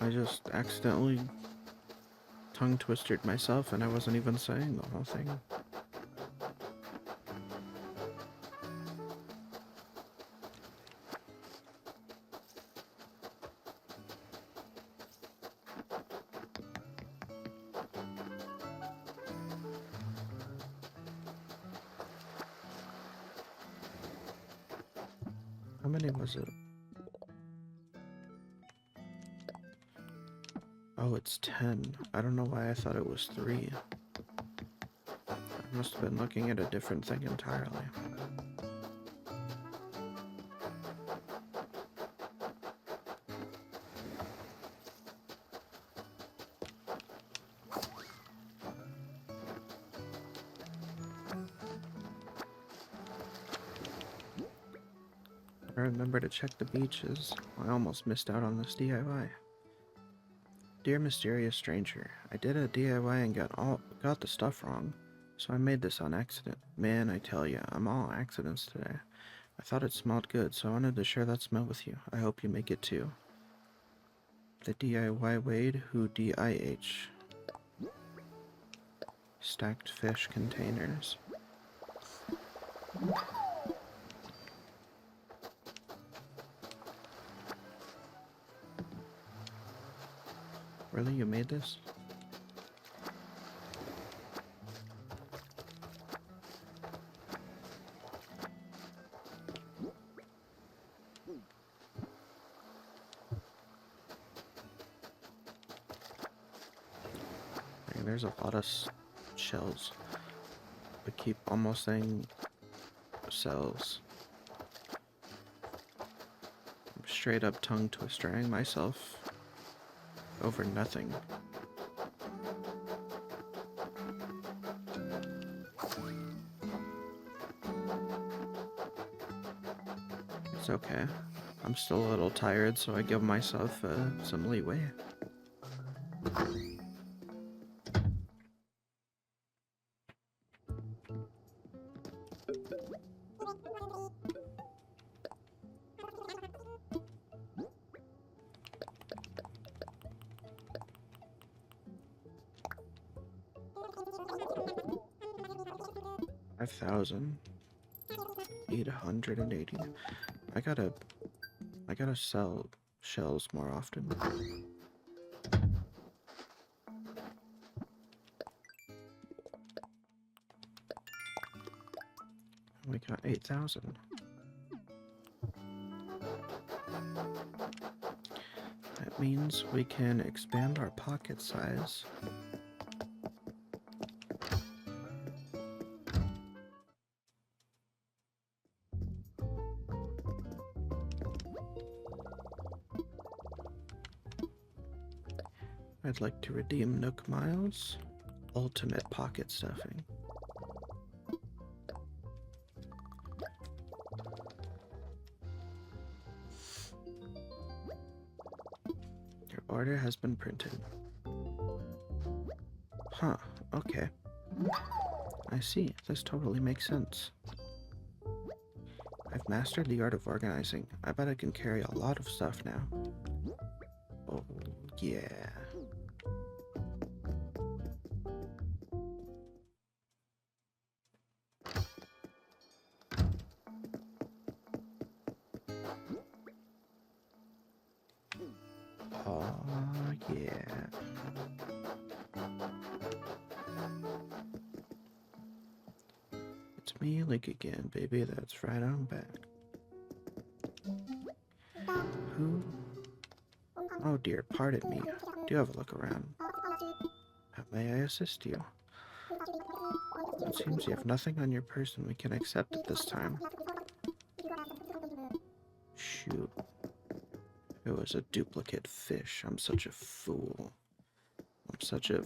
I just accidentally tongue-twisted myself and I wasn't even saying the whole thing. How many was it? Oh, it's 10. I don't know why I thought it was 3. I must have been looking at a different thing entirely. I remember to check the beaches. I almost missed out on this DIY. Dear mysterious stranger, I did a DIY and got the stuff wrong, so I made this on accident. Man, I tell ya, I'm all accidents today. I thought it smelled good, so I wanted to share that smell with you. I hope you make it too. The DIY Wade who DIH. Stacked fish containers. Really, you made this? Dang, there's a lot of shells. I keep almost saying cells. I'm straight up tongue twistering myself over nothing. It's okay. I'm still a little tired, so I give myself some leeway. $5,880. I gotta sell shells more often. We got 8,000. That means we can expand our pocket size I'd like to redeem Nook Miles. Ultimate pocket stuffing. Your order has been printed. Huh, okay. I see, this totally makes sense. I've mastered the art of organizing. I bet I can carry a lot of stuff now. Oh, yeah. Oh, yeah. It's me, Link again, baby. That's right, I'm back. Who? Oh dear, pardon me. Do have a look around. How may I assist you? It seems you have nothing on your person we can accept at this time. Shoot. It was a duplicate fish. I'm such a fool. I'm such a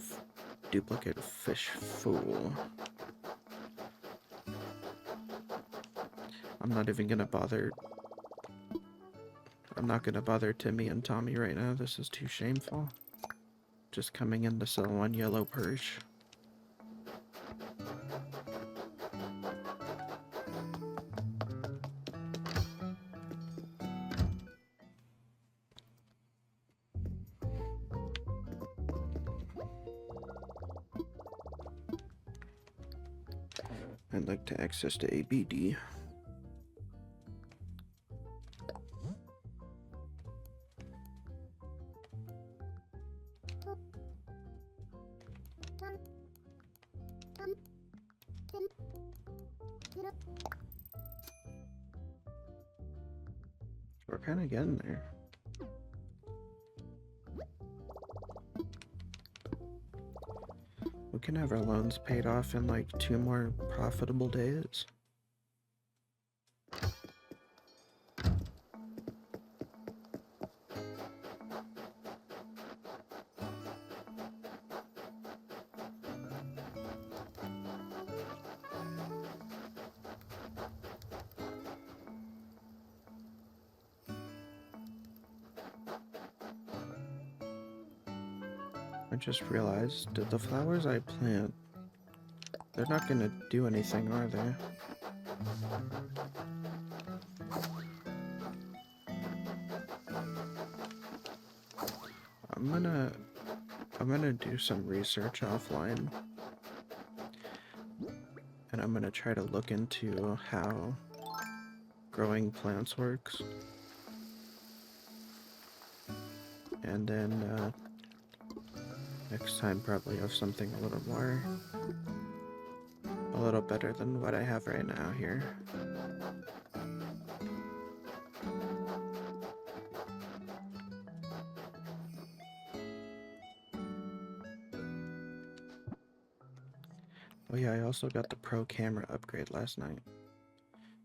duplicate fish fool. I'm not even gonna bother. I'm not gonna bother Timmy and Tommy right now. This is too shameful. Just coming in to sell one yellow perch. I'd like to access to ABD. We're kind of getting there. We can have our loans paid off in like 2 more profitable days. I just realized that the flowers I plant, they're not gonna do anything, are they? I'm gonna do some research offline. And I'm gonna try to look into how growing plants works. And then, next time probably have something a little better than what I have right now here. Oh yeah, I also got the Pro camera upgrade last night.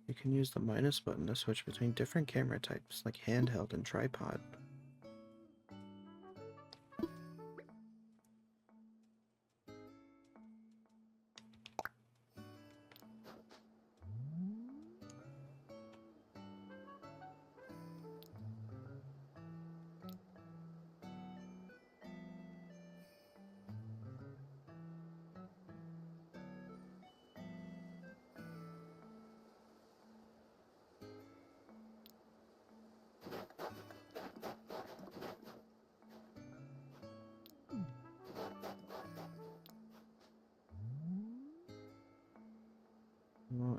You can use the minus button to switch between different camera types, like handheld and tripod.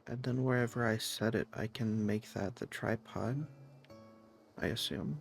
And then wherever I set it, I can make that the tripod, I assume.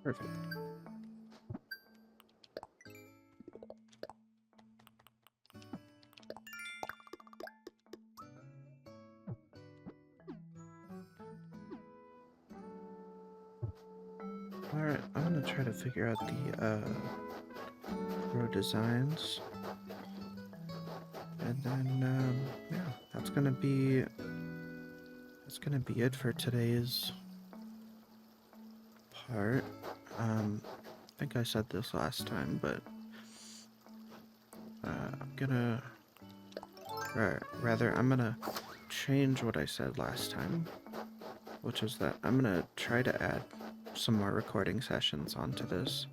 Perfect. Alright, I'm gonna try to figure out the row designs. And then, yeah, that's gonna be it for today's part. I think I said this last time, but I'm gonna change what I said last time, which is that I'm gonna try to add some more recording sessions onto this.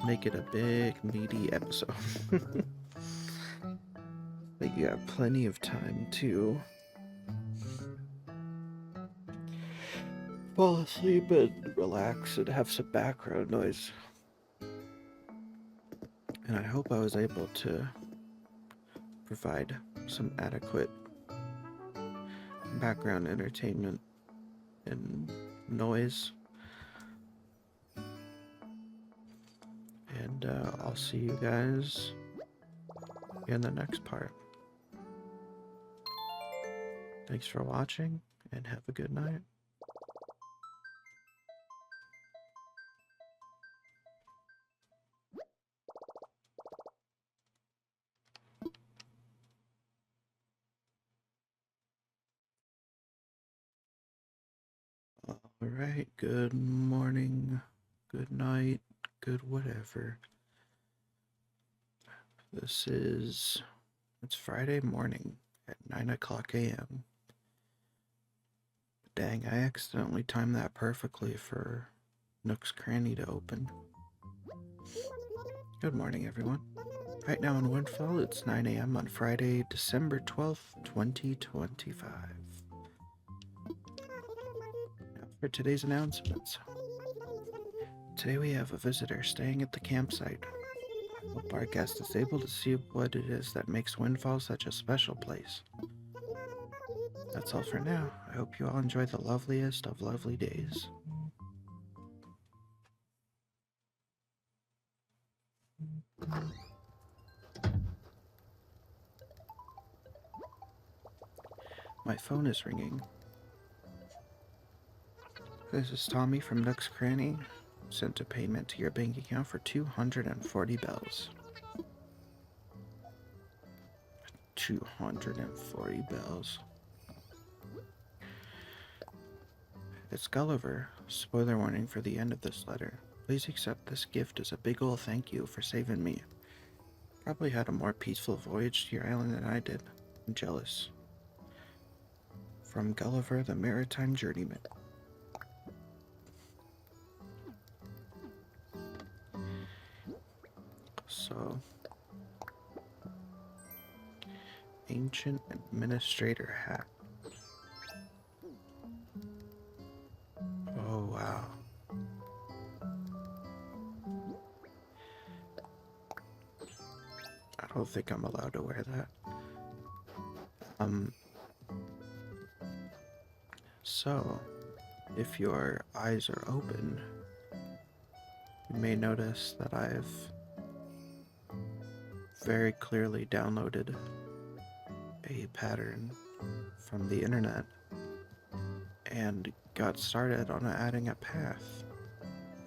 Make it a big, meaty episode. But you have plenty of time to fall asleep and relax and have some background noise. And I hope I was able to provide some adequate background entertainment and noise. And I'll see you guys in the next part. Thanks for watching, and have a good night. Alright, good morning, good night, good whatever. It's Friday morning at 9 o'clock a.m. Dang, I accidentally timed that perfectly for Nook's Cranny to open. Good morning, everyone. Right now in Windfall, it's 9 a.m. on Friday, December 12th, 2025. Now for today's announcements. Today we have a visitor staying at the campsite. I hope our guest is able to see what it is that makes Windfall such a special place. That's all for now. I hope you all enjoy the loveliest of lovely days. My phone is ringing. This is Tommy from Nook's Cranny. Sent a payment to your bank account for 240 bells. 240 bells. It's Gulliver. Spoiler warning for the end of this letter. Please accept this gift as a big ol' thank you for saving me. Probably had a more peaceful voyage to your island than I did. I'm jealous. From Gulliver, the Maritime Journeyman. So, Ancient Administrator hat. Oh, wow. I don't think I'm allowed to wear that. So, if your eyes are open, you may notice that I've very clearly downloaded a pattern from the internet and got started on adding a path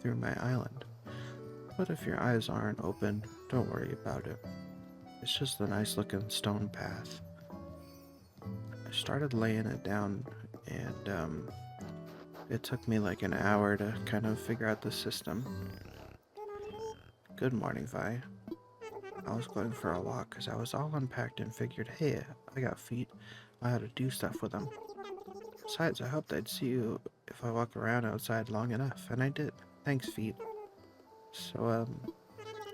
through my island. But if your eyes aren't open, don't worry about it. It's just a nice looking stone path. I started laying it down and it took me like an hour to kind of figure out the system. Good morning, Vi. I was going for a walk because I was all unpacked and figured, hey, I got feet, I ought to do stuff with them. Besides, I hoped I'd see you if I walk around outside long enough, and I did. Thanks, feet. So,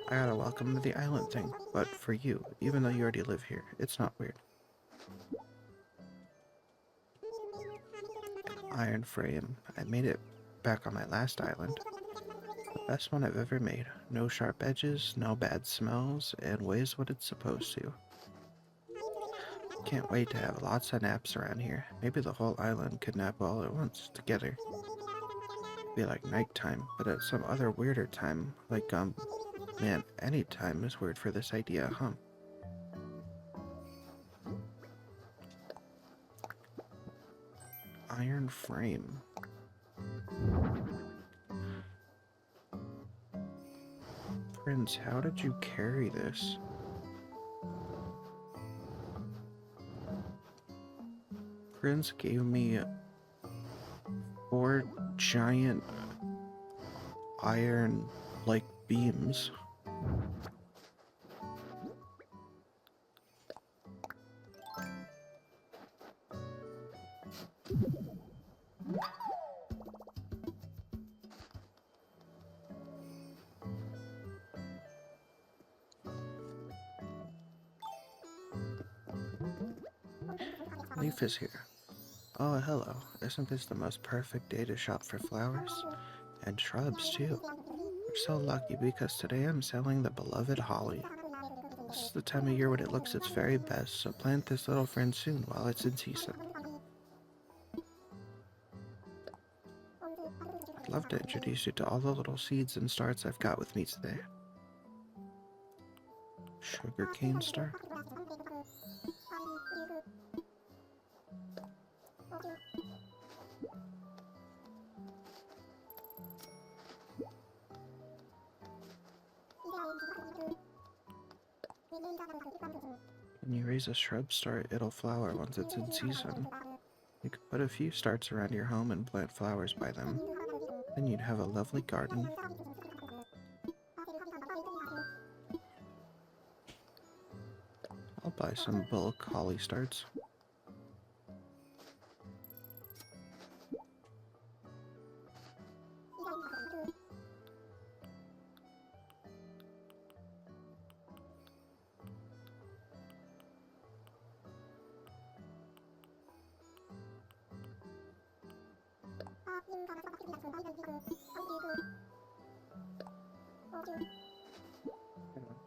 I got a welcome to the island thing, but for you, even though you already live here, it's not weird. Iron frame. I made it back on my last island. The best one I've ever made. No sharp edges, no bad smells, and weighs what it's supposed to. Can't wait to have lots of naps around here. Maybe the whole island could nap all at once, together. be like nighttime, but at some other weirder time, like, man, any time is weird for this idea, huh? Iron frame. Prince, how did you carry this? Prince gave me 4 giant iron-like beams. Leaf is here. Oh, hello. Isn't this the most perfect day to shop for flowers? And shrubs, too. We're so lucky because today I'm selling the beloved holly. This is the time of year when it looks its very best, so plant this little friend soon while it's in season. I'd love to introduce you to all the little seeds and starts I've got with me today. Sugarcane star? When you raise a shrub start, it'll flower once it's in season. You could put a few starts around your home and plant flowers by them. Then you'd have a lovely garden. I'll buy some bulk holly starts.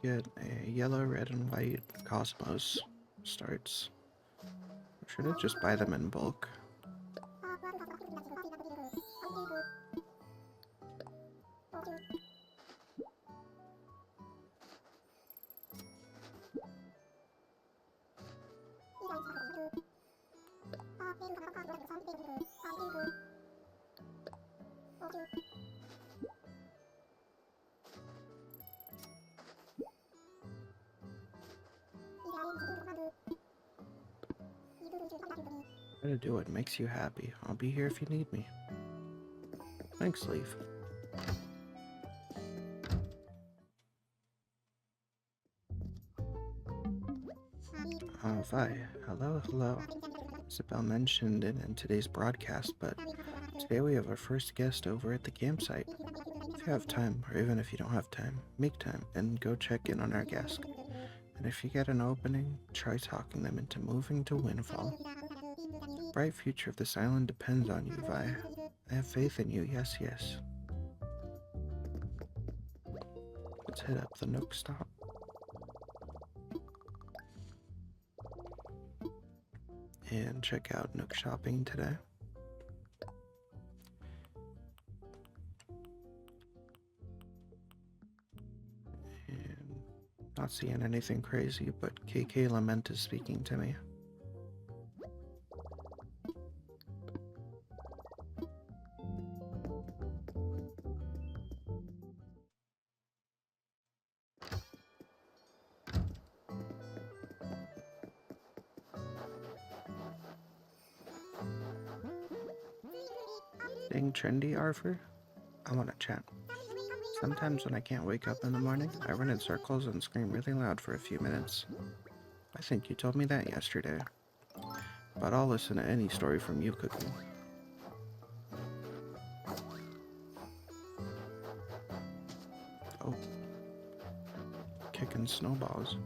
Get a yellow, red, and white cosmos starts. Or should I just buy them in bulk? Try to do what makes you happy. I'll be here if you need me. Thanks, Leaf. Vi. Hello. Isabel mentioned it in today's broadcast, but today we have our first guest over at the campsite. If you have time, or even if you don't have time, make time and go check in on our guest. And if you get an opening, try talking them into moving to Windfall. The bright future of this island depends on you, Vi. I have faith in you, yes. Let's hit up the Nook stop. And check out Nook Shopping today. And not seeing anything crazy, but KK Lament is speaking to me. Being trendy, Arthur? I want to chat. Sometimes when I can't wake up in the morning, I run in circles and scream really loud for a few minutes. I think you told me that yesterday. But I'll listen to any story from you, Cookie. Oh. Kicking snowballs.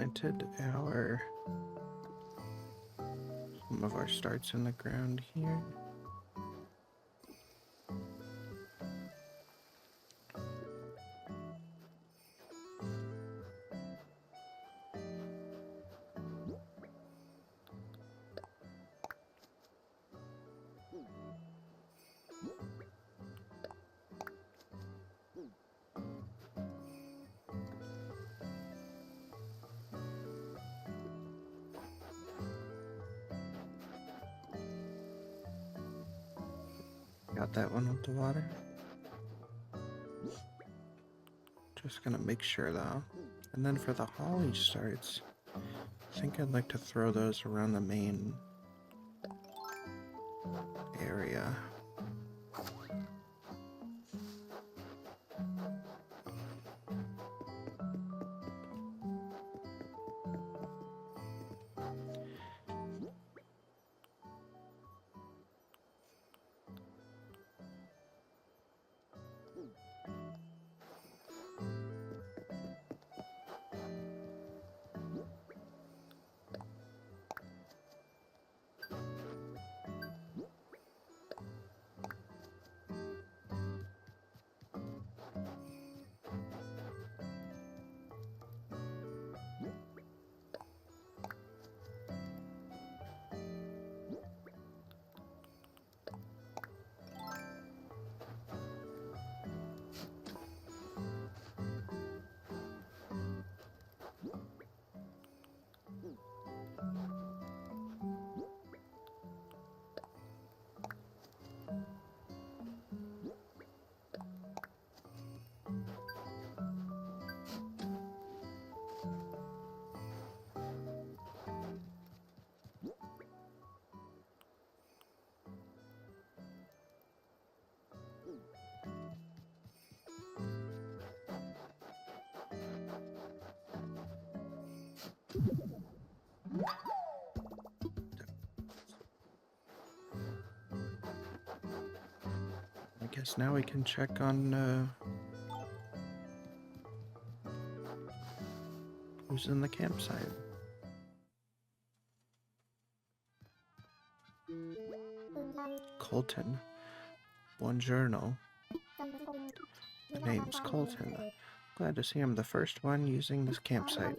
planted some of our starts in the ground here. Got that one with the water. Just gonna make sure though. And then for the holly starts, I think I'd like to throw those around the main area. I guess now we can check on who's in the campsite. Colton. Buongiorno. The name's Colton. Glad to see I'm the first one using this campsite.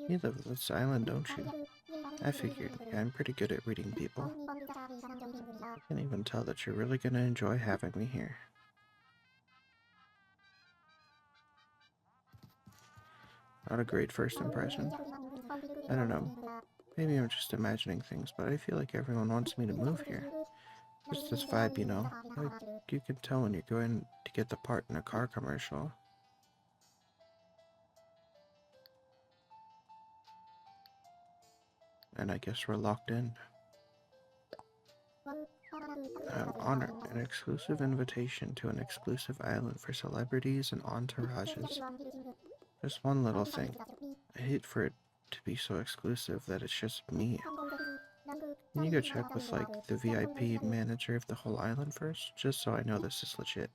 You live on this island, don't you? I figured. Yeah, I'm pretty good at reading people. I can even tell that you're really gonna enjoy having me here. Not a great first impression. I don't know. Maybe I'm just imagining things, but I feel like everyone wants me to move here. It's this vibe, you know. Like you can tell when you're going to get the part in a car commercial. And I guess we're locked in. I'm honored. An exclusive invitation to an exclusive island for celebrities and entourages. Just one little thing. I hate for it to be so exclusive that it's just me. Can you go check with, like, the VIP manager of the whole island first? Just so I know this is legit.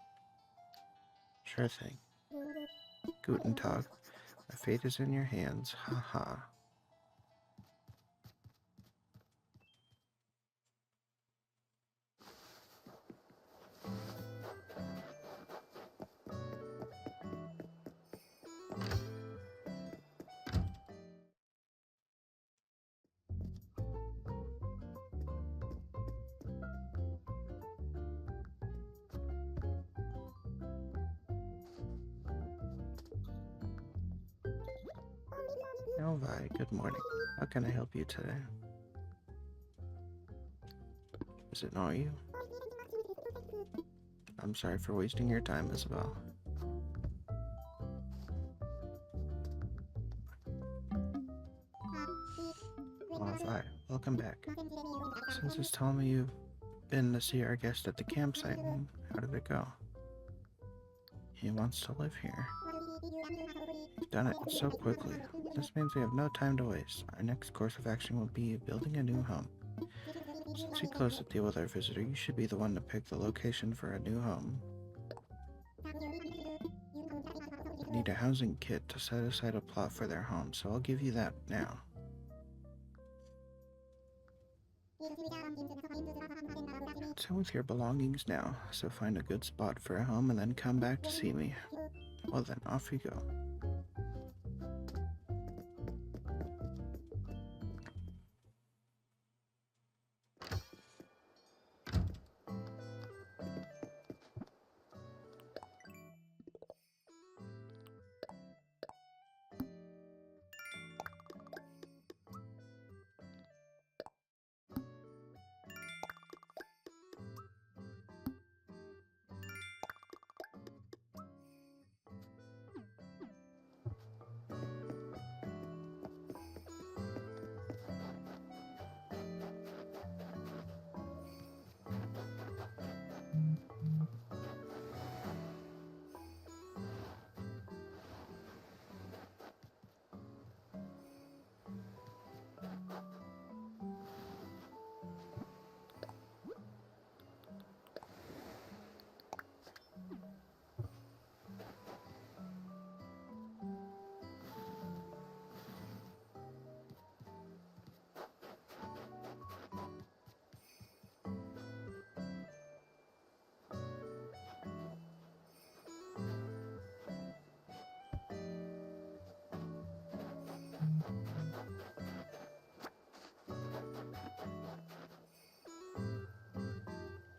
Sure thing. Guten Tag. My fate is in your hands. Haha. Oh, Vi, good morning. How can I help you today? Is it not you? I'm sorry for wasting your time, Isabel. Oh, Vi, welcome back. Since it's telling me you've been to see our guest at the campsite, how did it go? He wants to live here. You've done it so quickly. This means we have no time to waste. Our next course of action will be building a new home. Since you closed the deal with our visitor, you should be the one to pick the location for a new home. need a housing kit to set aside a plot for their home, so I'll give you that now. It's with your belongings now, so find a good spot for a home and then come back to see me. Well then, off you go.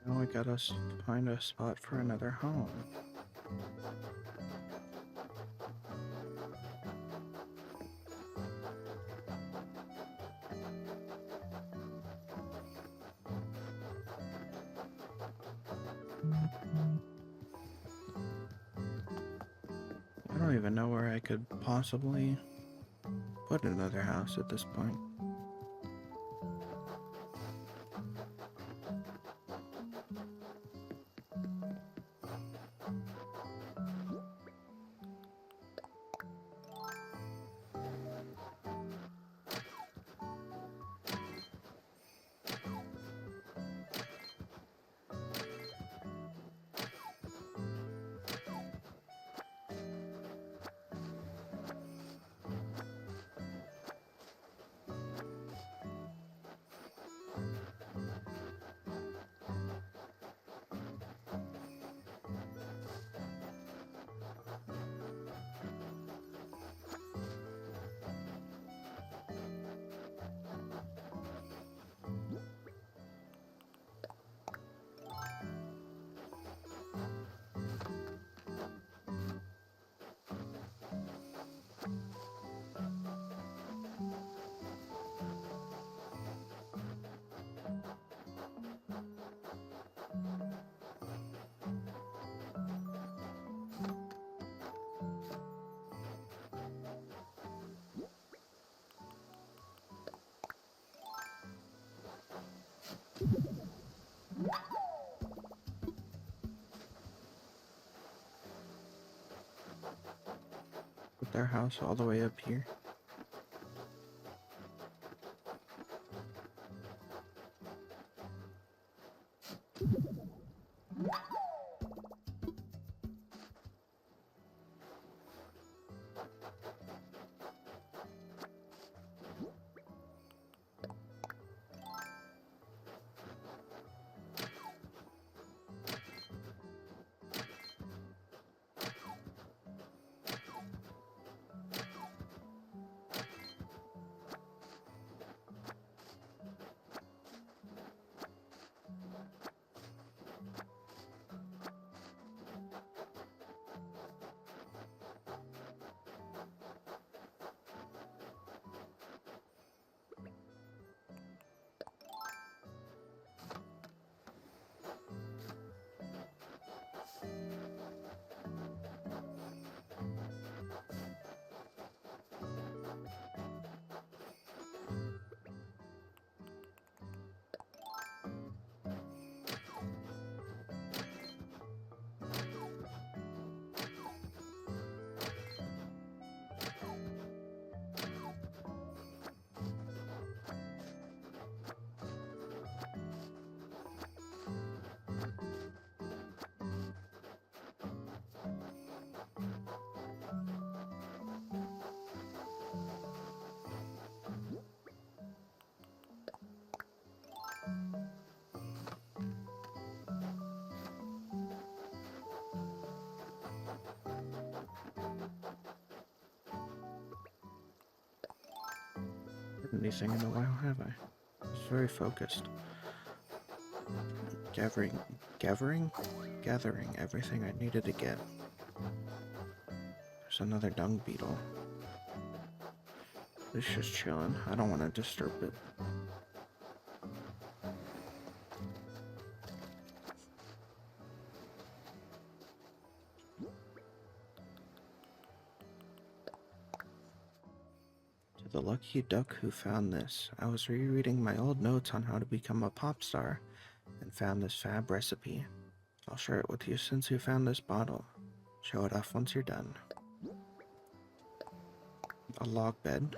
Now we gotta find a spot for another home. I don't even know where I could possibly put another house at this point. Put their house all the way up here. anything in a while, have I? It's very focused. Gathering everything I needed to get. There's another dung beetle. It's just chilling. I don't want to disturb it. To the lucky duck who found this, I was rereading my old notes on how to become a pop star and found this fab recipe. I'll share it with you since you found this bottle. Show it off once you're done. A log bed.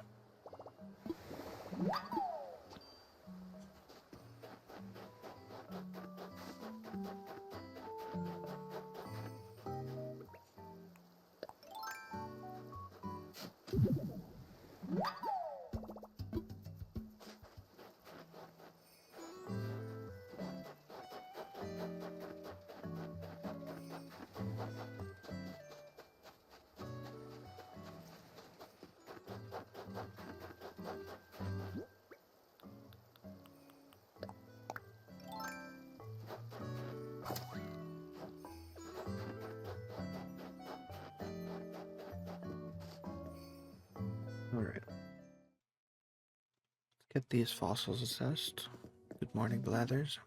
Alright. Let's get these fossils assessed. Good morning, Blathers.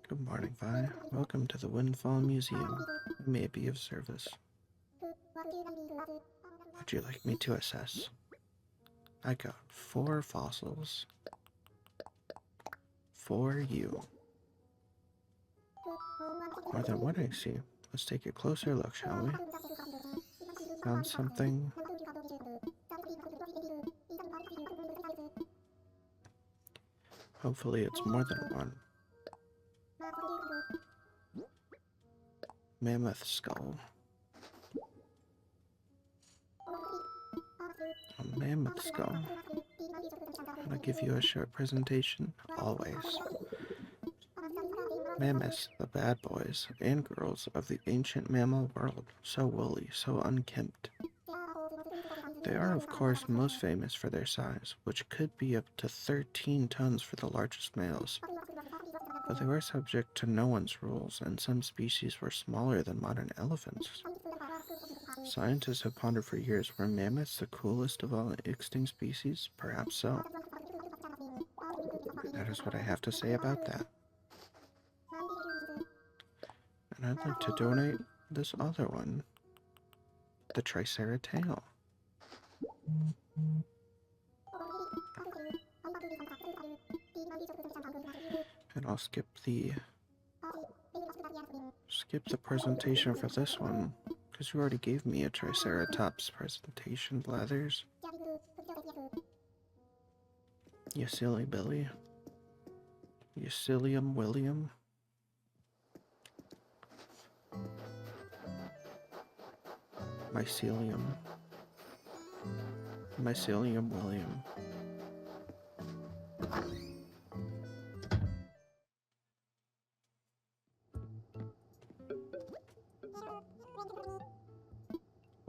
Good morning, Vi. Welcome to the Windfall Museum. I may be of service. Would you like me to assess? I got 4 fossils. For you. More than what I see. Let's take a closer look, shall we? Found something. Hopefully it's more than one. Mammoth skull. A mammoth skull. I'll give you a short presentation, always. Mammoths, the bad boys and girls of the ancient mammal world, so woolly, so unkempt. They are, of course, most famous for their size, which could be up to 13 tons for the largest males. But they were subject to no one's rules, and some species were smaller than modern elephants. Scientists have pondered for years, were mammoths the coolest of all extinct species? Perhaps so. That is what I have to say about that. And I'd like to donate this other one, the Triceratail. And I'll skip the presentation for this one, because you already gave me a Triceratops presentation, Blathers. You silly Billy. You sillium William. Mycelium. Mycelium William.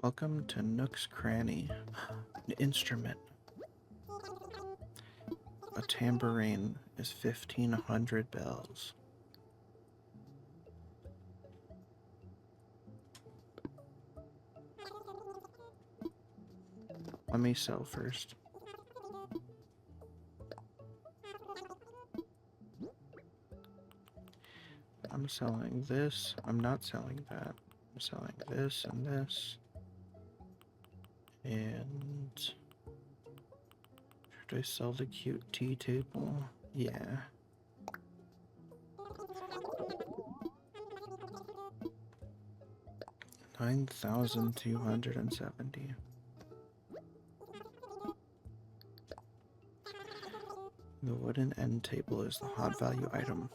Welcome to Nook's Cranny. An instrument. A tambourine is 1,500 bells. Let me sell first. I'm selling this. I'm not selling that. I'm selling this and this. And should I sell the cute tea table? Yeah. $9,270. The wooden end table is the hot value item.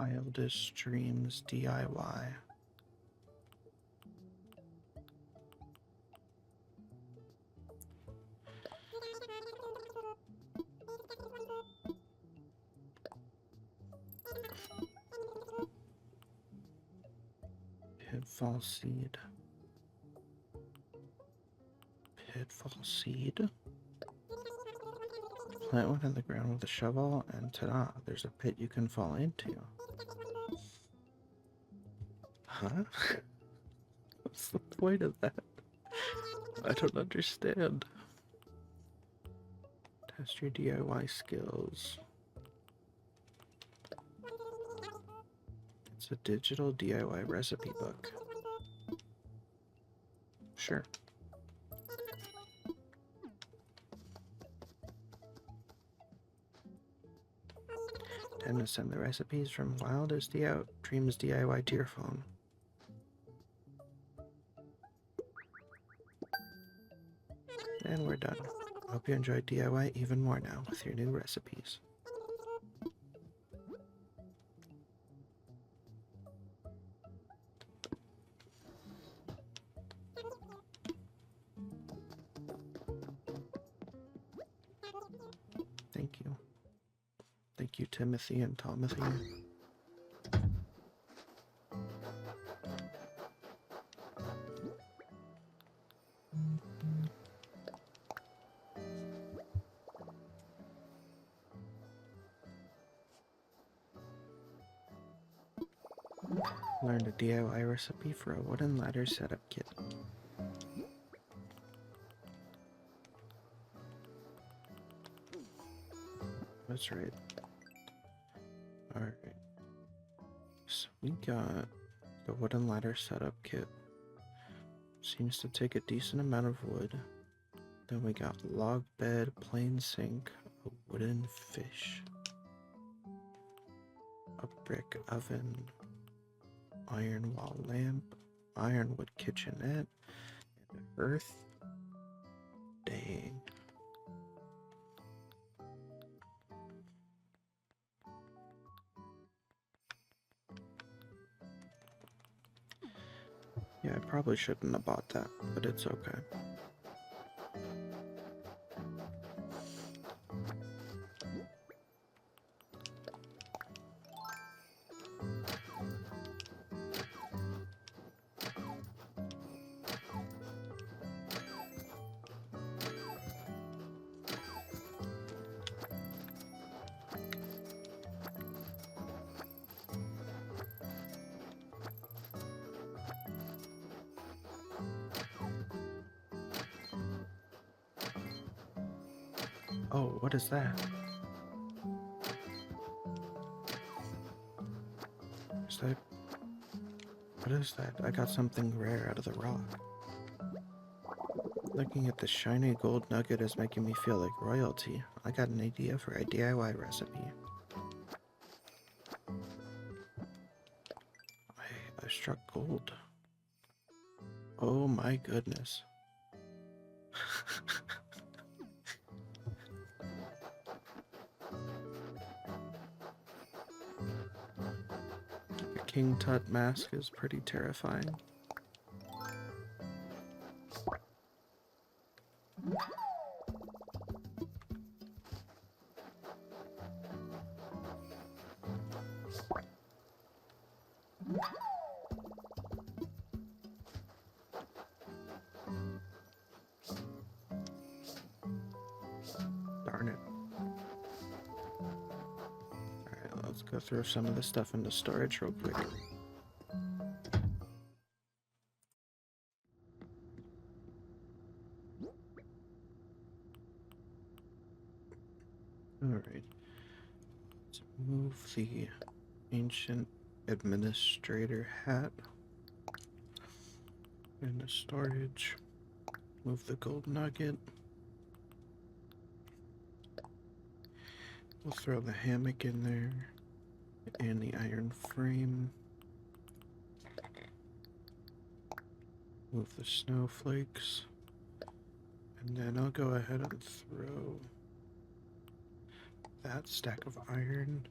Wildest Dreams DIY. Pitfall Seed. Pitfall Seed. Plant one in the ground with a shovel, and ta-da, there's a pit you can fall into. Huh? What's the point of that? I don't understand. Test your DIY skills. It's a digital DIY recipe book. Sure. Time to send the recipes from Wildest Dreams DIY to your phone. And we're done. Hope you enjoyed DIY even more now with your new recipes. Thank you. Thank you, Timothy and Tomothy. Learned a DIY recipe for a wooden ladder setup kit. That's right. Alright. So we got the wooden ladder setup kit. Seems to take a decent amount of wood. Then we got log bed, plain sink, a wooden fish, a brick oven, iron wall lamp, ironwood kitchenette, and earth. Dang. Yeah, I probably shouldn't have bought that, but it's okay. Oh, what is that? Is that... What is that? I got something rare out of the rock. Looking at the shiny gold nugget is making me feel like royalty. I got an idea for a DIY recipe. I struck gold. Oh my goodness. The King Tut mask is pretty terrifying. Darn it. Alright, let's go throw some of this stuff into storage real quick. Alright. Let's move the ancient administrator hat into storage. Move the gold nugget. We'll throw the hammock in there and the iron frame. Move the snowflakes. And then I'll go ahead and throw that stack of iron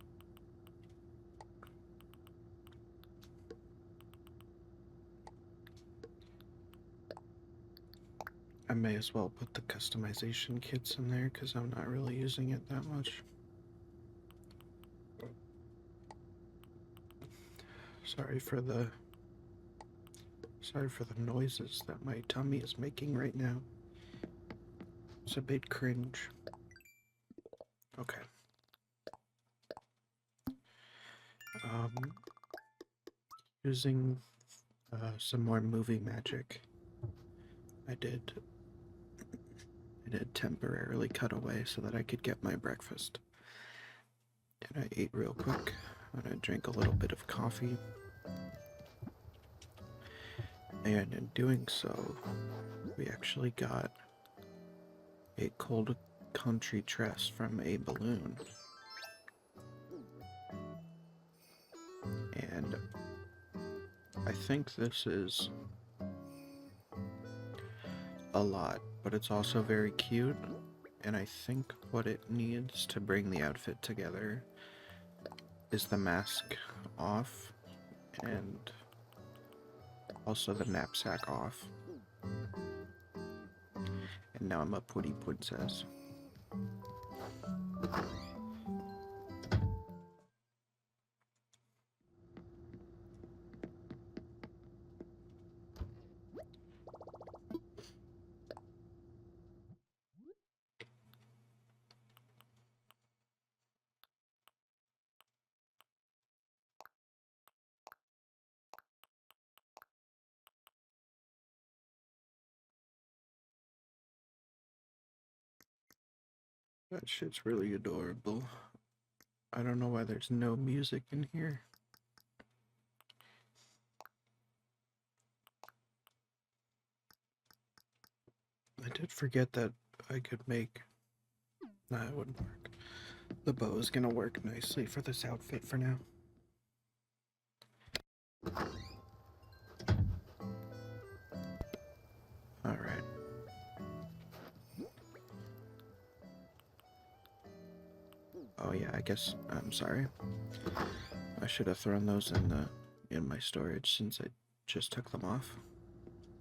I may as well put the customization kits in there because I'm not really using it that much. Sorry for the noises that my tummy is making right now. It's a bit cringe. Okay. Using some more movie magic. I did temporarily cut away so that I could get my breakfast. And I ate real quick, and I drank a little bit of coffee. And in doing so, we actually got a cold country tress from a balloon. And I think this is a lot, but it's also very cute. And I think what it needs to bring the outfit together is the mask off and also the knapsack off. And now I'm a putty princess. That shit's really adorable. I don't know why there's no music in here. I did forget that I could make... Nah, it wouldn't work. The bow is gonna work nicely for this outfit for now. Alright. Oh yeah, I guess I'm sorry. I should have thrown those in my storage since I just took them off.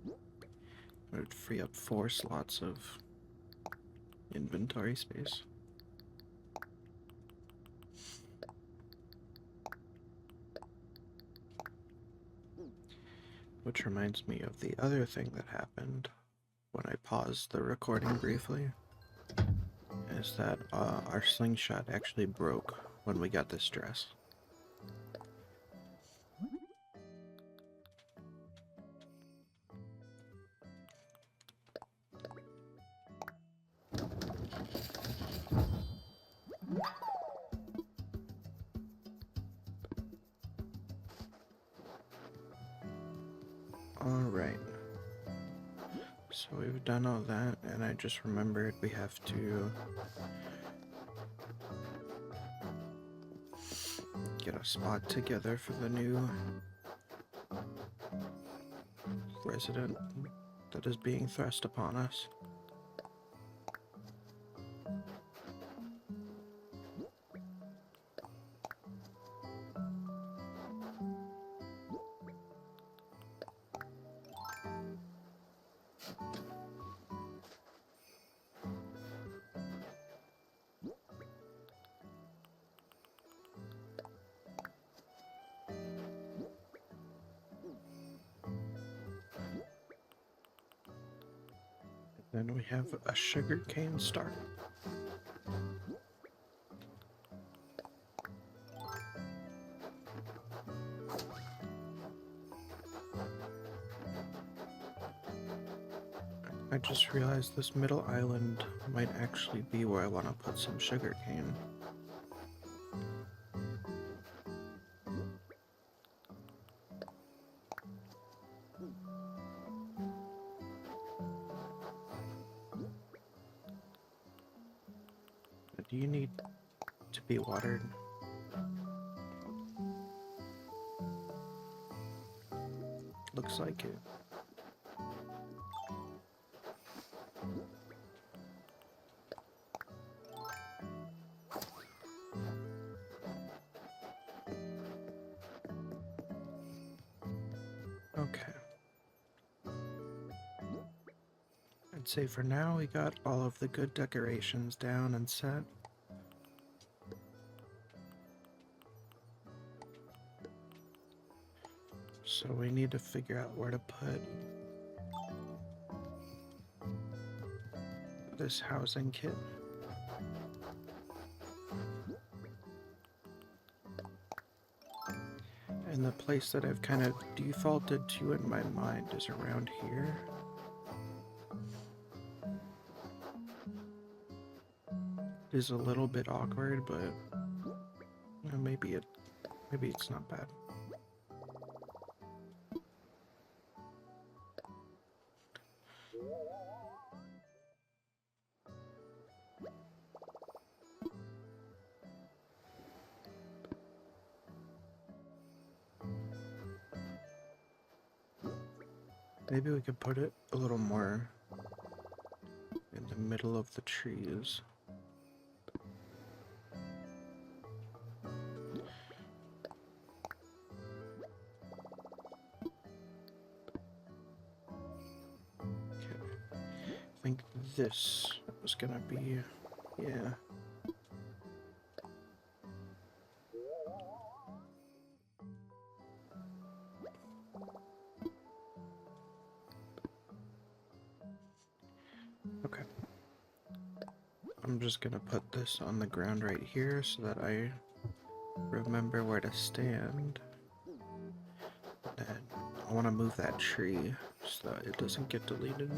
It would free up 4 slots of inventory space. Which reminds me of the other thing that happened when I paused the recording briefly, is that our slingshot actually broke when we got this dress. Alright. So we've done all that, and I just remembered we have to get a spot together for the new resident that is being thrust upon us. Then we have a sugarcane start. I just realized this middle island might actually be where I want to put some sugarcane. Do you need to be watered? Looks like it. Okay. And I'd say for now we got all of the good decorations down and set. So we need to figure out where to put this housing kit. And the place that I've kind of defaulted to in my mind is around here. It is a little bit awkward, but maybe it's not bad. Maybe we could put it a little more in the middle of the trees. Okay. I think this was gonna be, yeah. Okay. I'm just gonna put this on the ground right here so that I remember where to stand. Then I want to move that tree so that it doesn't get deleted.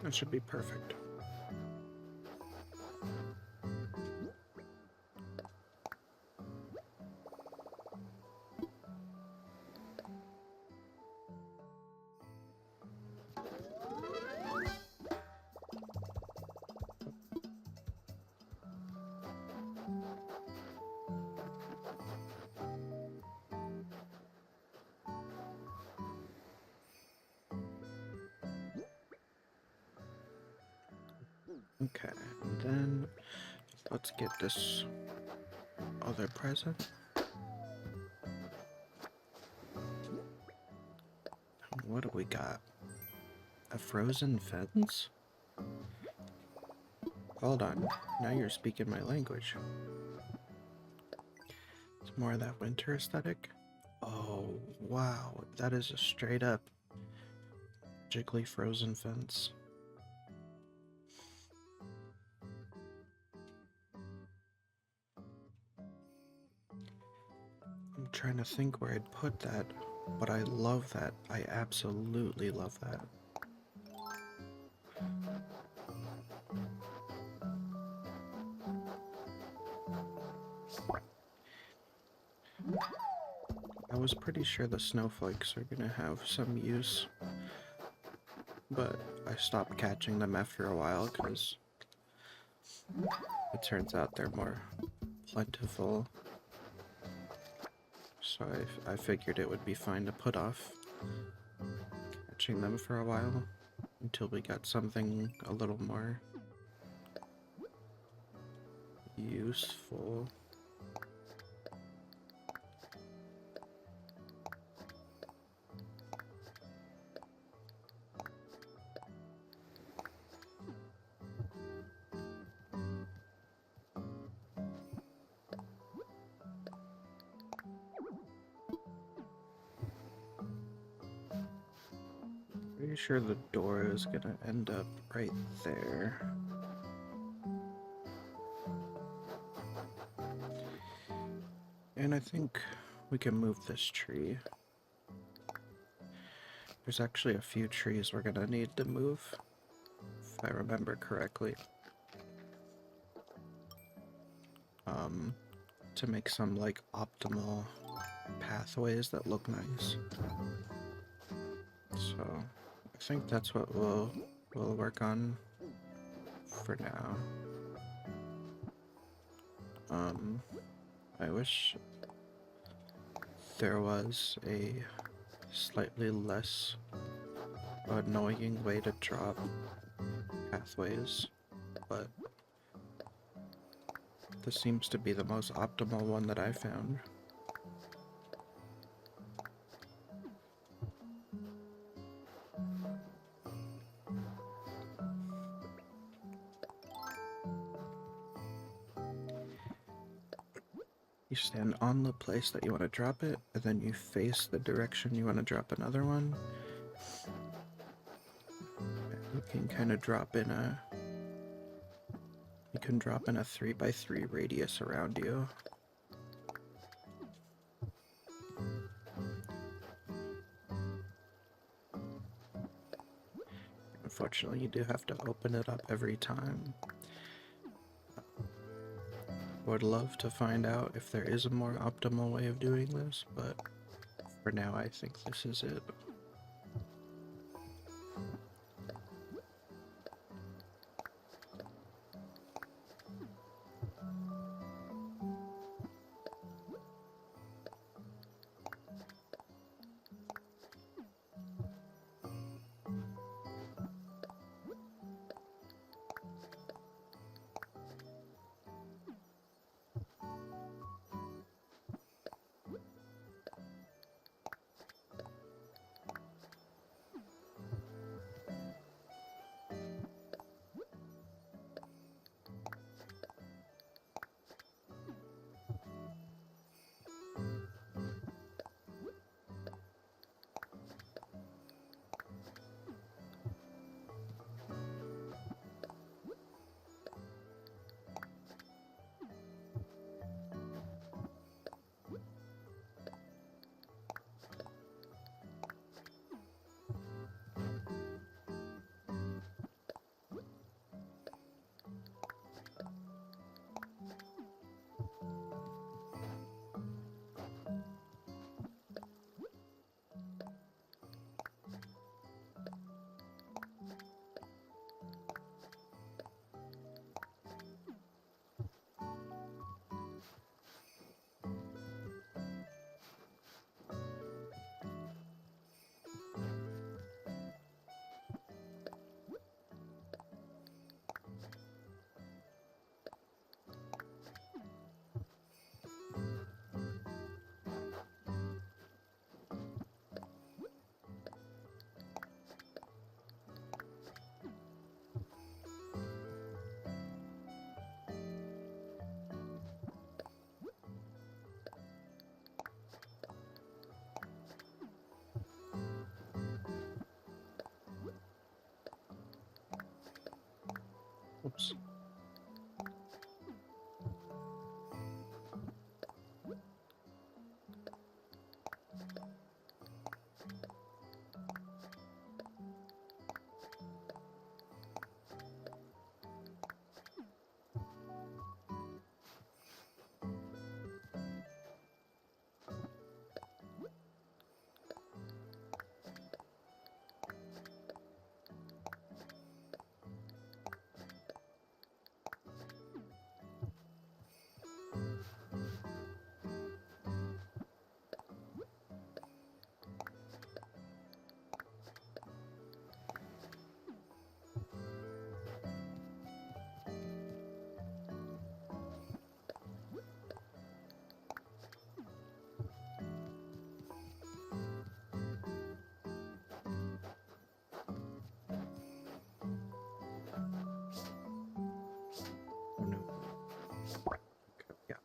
That should be perfect. Okay, and then let's get this other present. What do we got? A frozen fence? Hold on, now you're speaking my language. It's more of that winter aesthetic. Oh, wow, that is a straight up jiggly frozen fence. I'm trying to think where I'd put that, but I love that. I absolutely love that. I was pretty sure the snowflakes are gonna have some use, but I stopped catching them after a while because it turns out they're more plentiful. So I figured it would be fine to put off catching them for a while until we got something a little more useful. Pretty sure the door is gonna end up right there. And I think we can move this tree. There's actually a few trees we're gonna need to move, if I remember correctly. To make some like optimal pathways that look nice. So I think that's what we'll work on for now. I wish there was a slightly less annoying way to drop pathways, but this seems to be the most optimal one that I found. You stand on the place that you want to drop it, and then you face the direction you want to drop another one. You can kind of drop in a... You can drop in a 3x3 radius around you. Unfortunately, you do have to open it up every time. Would love to find out if there is a more optimal way of doing this, but for now I think this is it. Oops. Oh no. Okay, yeah.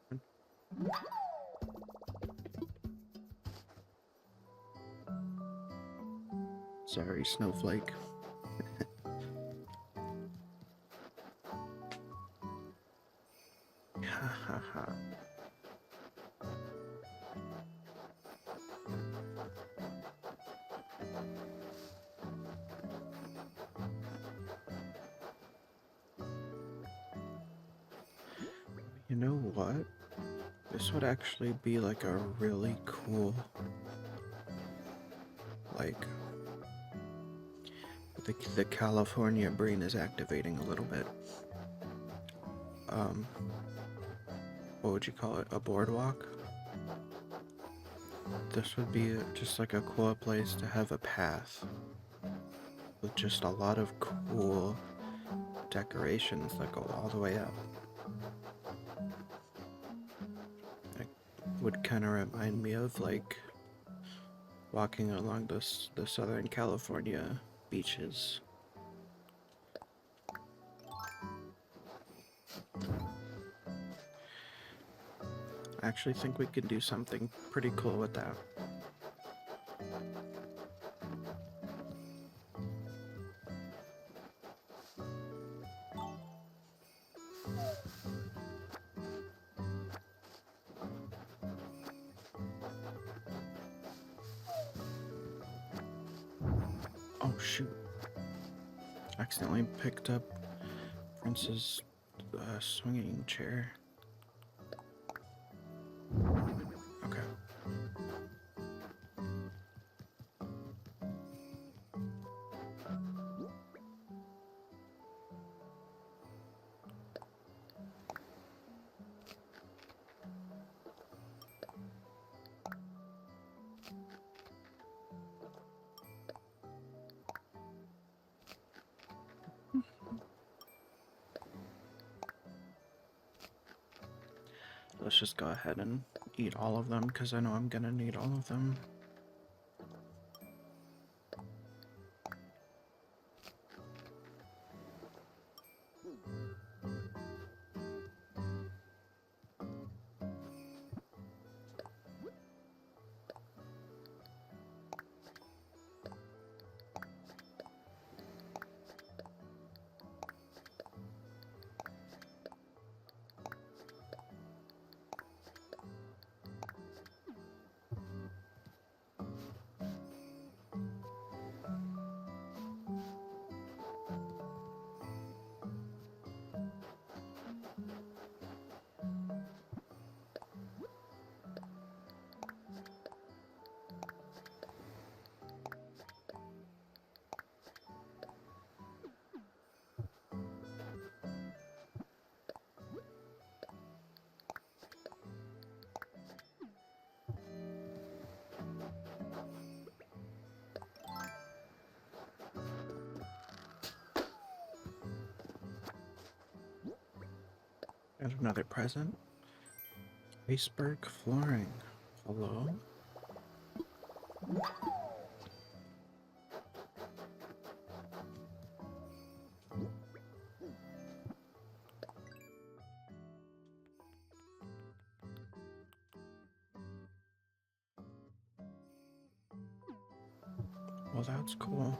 Sorry, Snowflake. Ha ha ha. You know what? This would actually be like a really cool, like, The California brain is activating a little bit. What would you call it? A boardwalk? This would be just like a cool place to have a path with just a lot of cool decorations that go all the way up. It would kind of remind me of like walking along the Southern California beaches. I actually think we could do something pretty cool with that. Oh shoot. Accidentally picked up Prince's swinging chair. Okay. Let's just go ahead and eat all of them because I know I'm gonna need all of them. And another present. Iceberg flooring. Hello? Well, that's cool.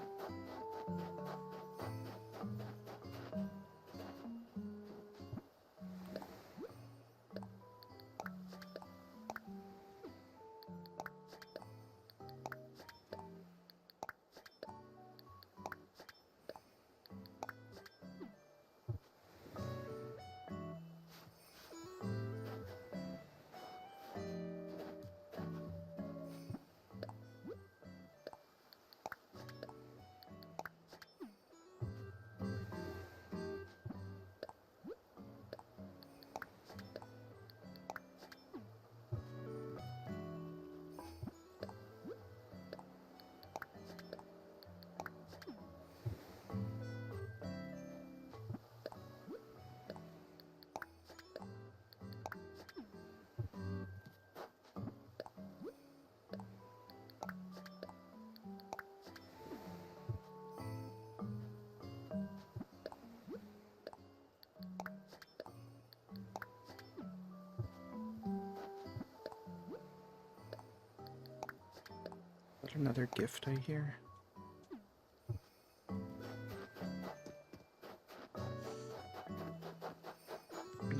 What, another gift I hear?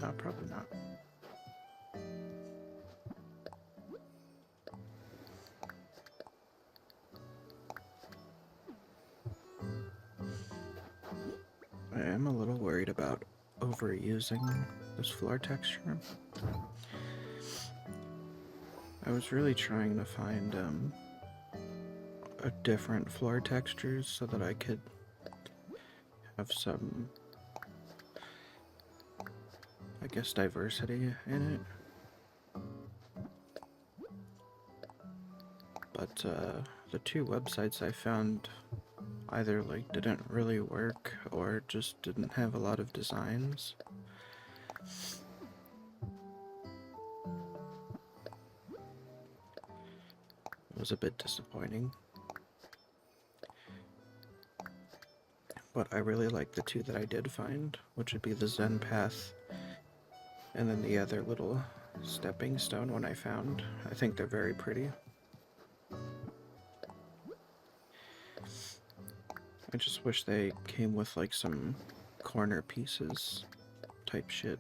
No, probably not. I am a little worried about overusing this floor texture. I was really trying to find a different floor textures so that I could have some, I guess, diversity in it. But the two websites I found either like didn't really work or just didn't have a lot of designs. It was a bit disappointing. But I really like the two that I did find, which would be the Zen Path and then the other little stepping stone one I found. I think they're very pretty. I just wish they came with like some corner pieces type shit.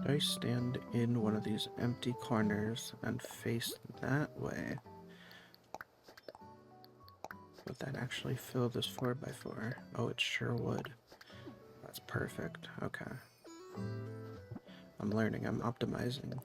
I stand in one of these empty corners and face that way? Would that actually fill this 4x4? Oh, it sure would. That's perfect. Okay. I'm learning, I'm optimizing.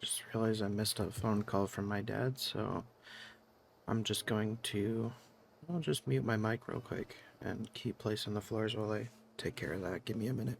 Just realized I missed a phone call from my dad, so I'm just going to, I'll just mute my mic real quick and keep placing the floors while I take care of that. Give me a minute.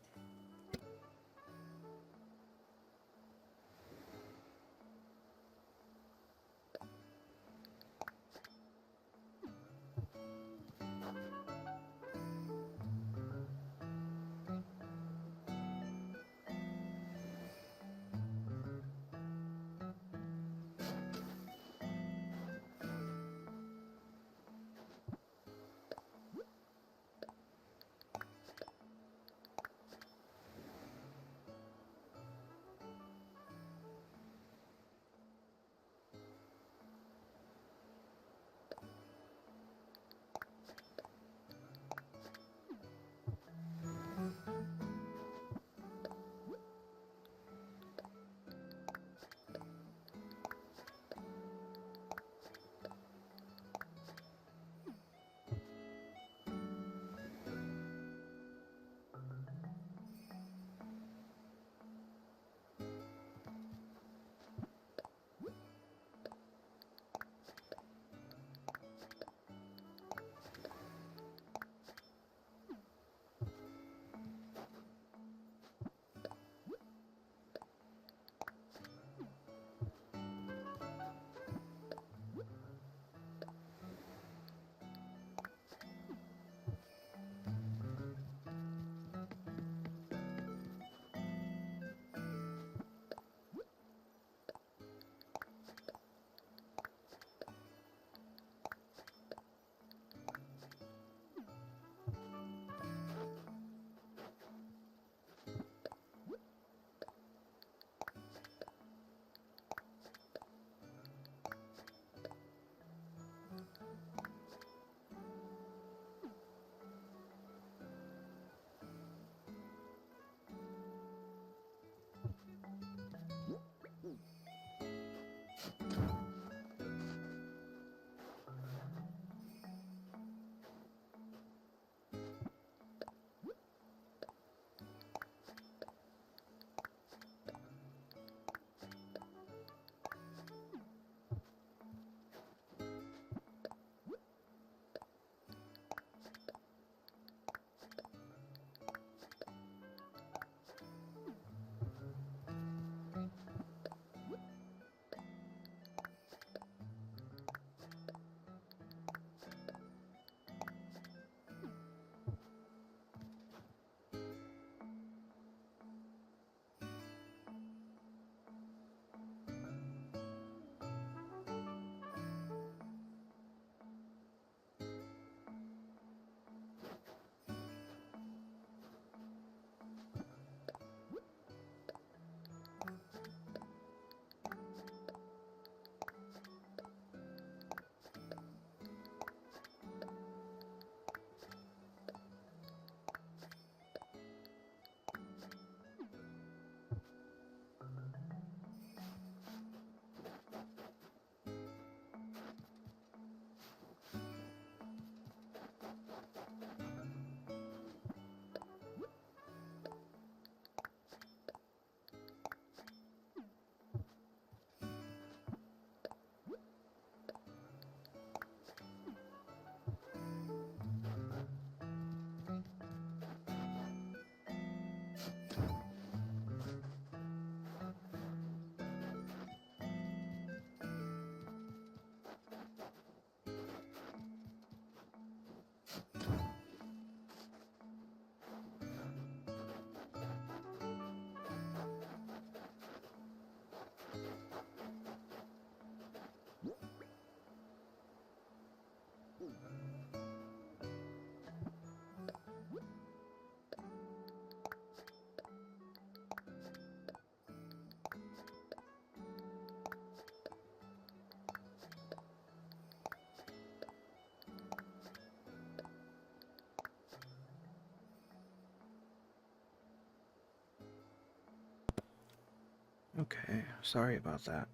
Okay, sorry about that.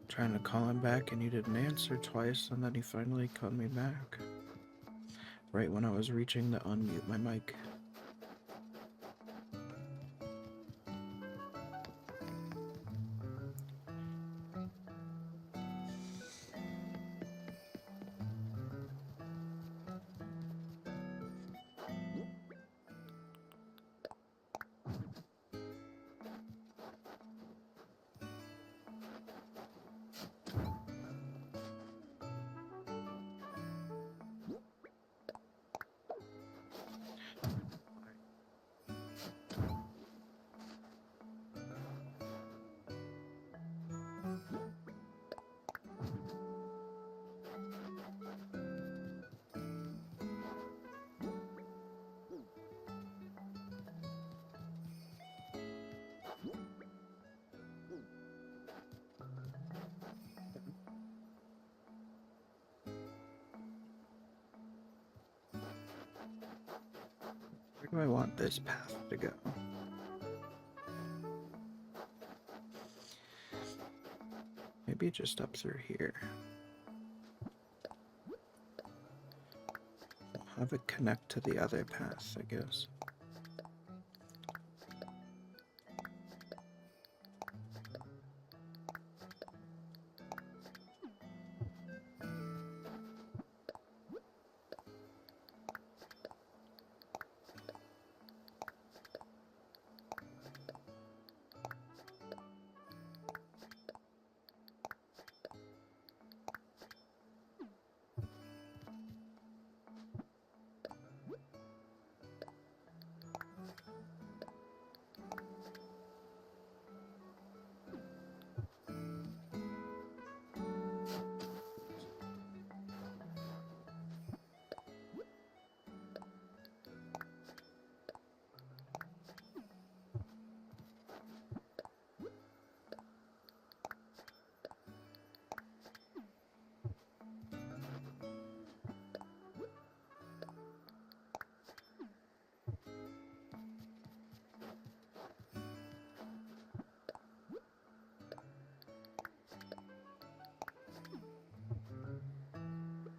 Trying to call him back and he didn't answer twice, and then he finally called me back. Right when I was reaching to unmute my mic. Where do I want this path to go? Maybe just up through here. I'll have it connect to the other path, I guess.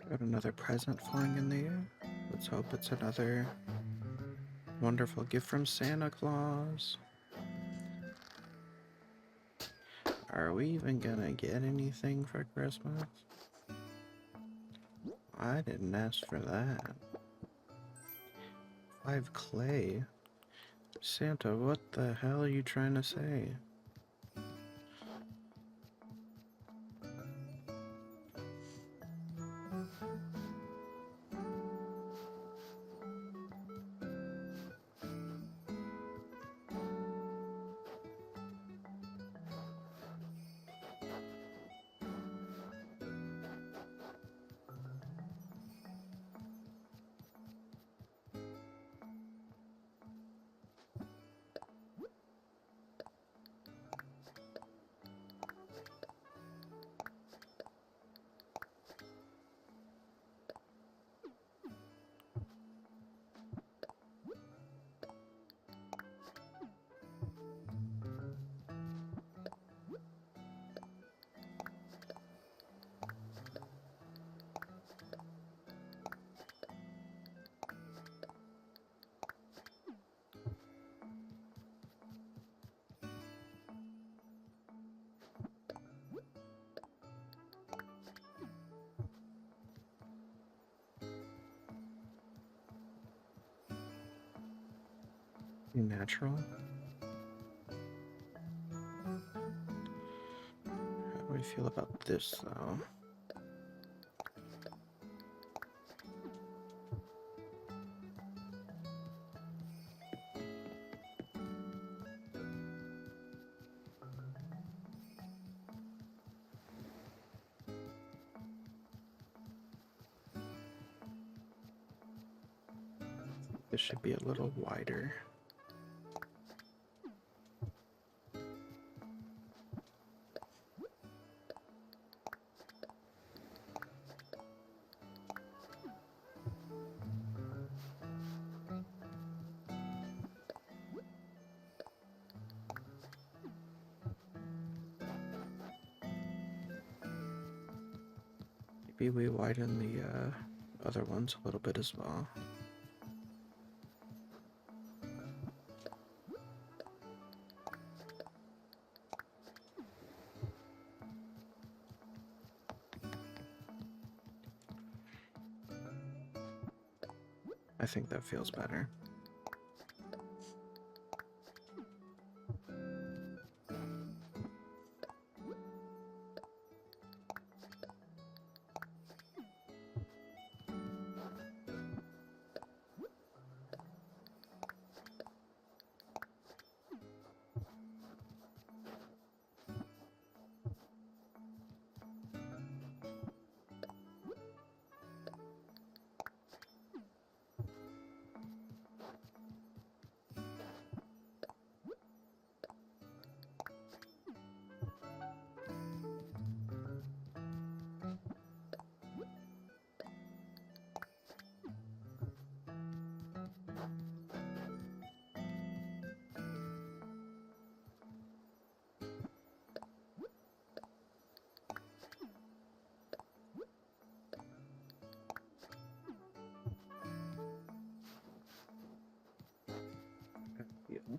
Got another present flying in the air. Let's hope it's another wonderful gift from Santa Claus. Are we even gonna get anything for Christmas? I didn't ask for that. 5 clay? Santa, what the hell are you trying to say? Natural? How do I feel about this, though? This should be a little wider. maybe we widen the other ones a little bit as well. I think that feels better. Yeah.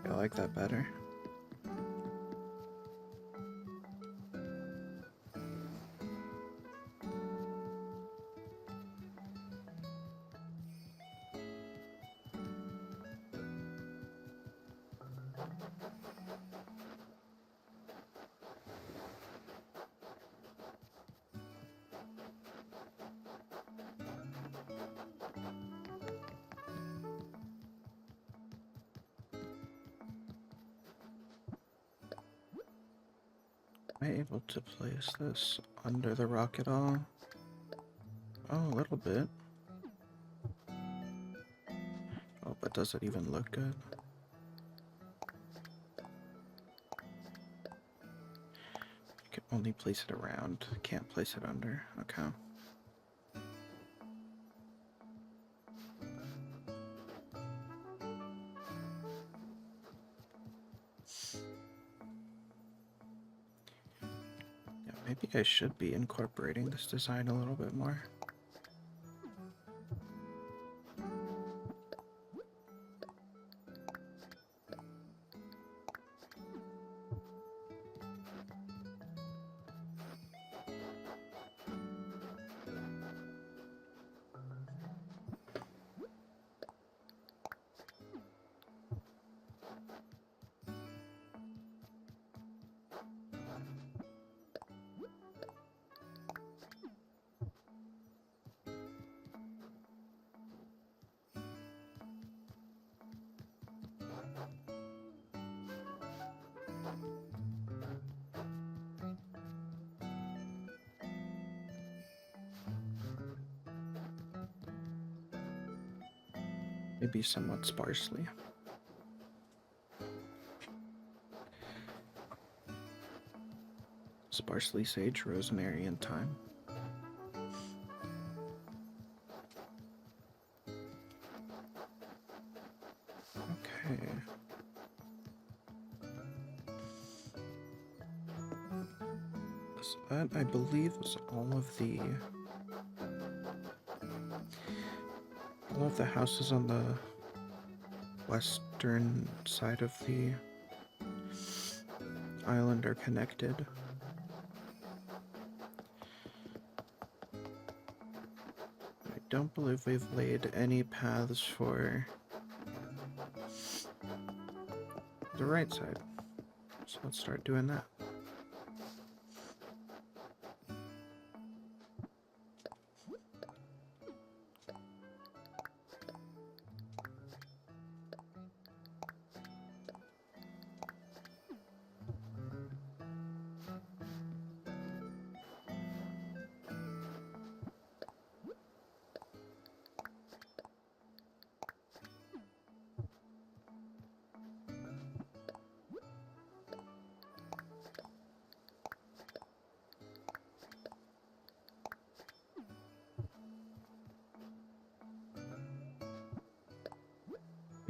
I like that better. Am I able to place this under the rock at all? Oh, a little bit. Oh, but does it even look good? You can only place it around, can't place it under. Okay. Yeah, maybe I should be incorporating this design a little bit more. Maybe somewhat sparsely. Sparsely sage, rosemary, and thyme. Okay. So that, I believe, is all of the houses on the western side of the island are connected. I don't believe we've laid any paths for the right side. So let's start doing that.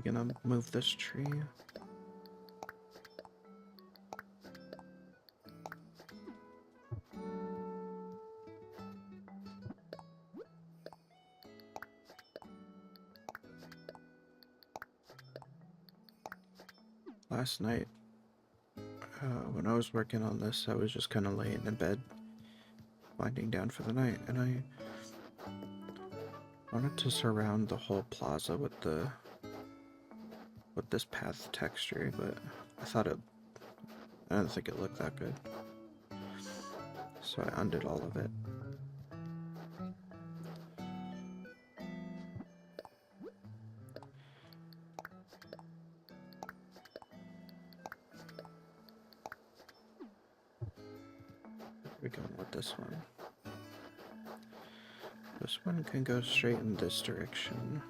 We're gonna move this tree. last night, when I was working on this, I was just kind of laying in bed, winding down for the night, and I wanted to surround the whole plaza with this path texture, but I didn't think it looked that good, so I undid all of it. We're going with this one. This one can go straight in this direction.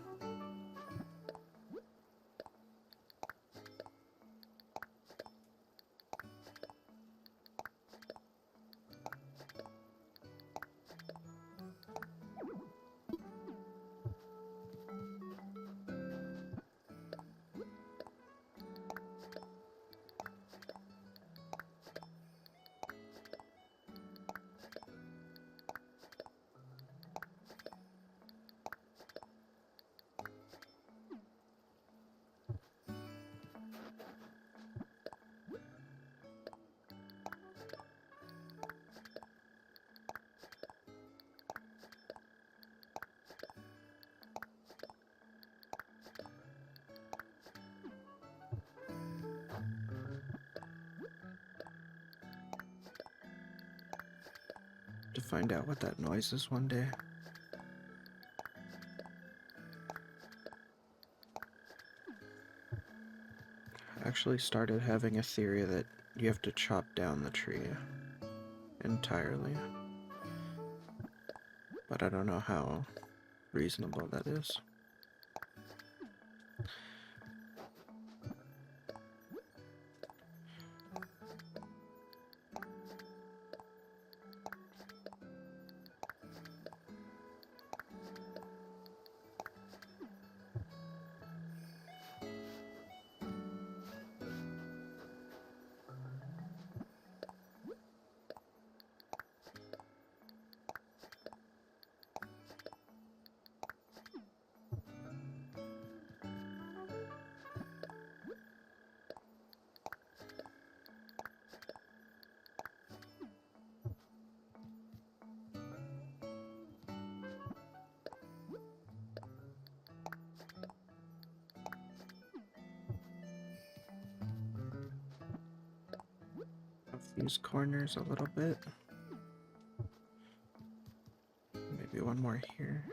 To find out what that noise is one day. I actually started having a theory that you have to chop down the tree entirely, but I don't know how reasonable that is. These corners a little bit. Maybe one more here.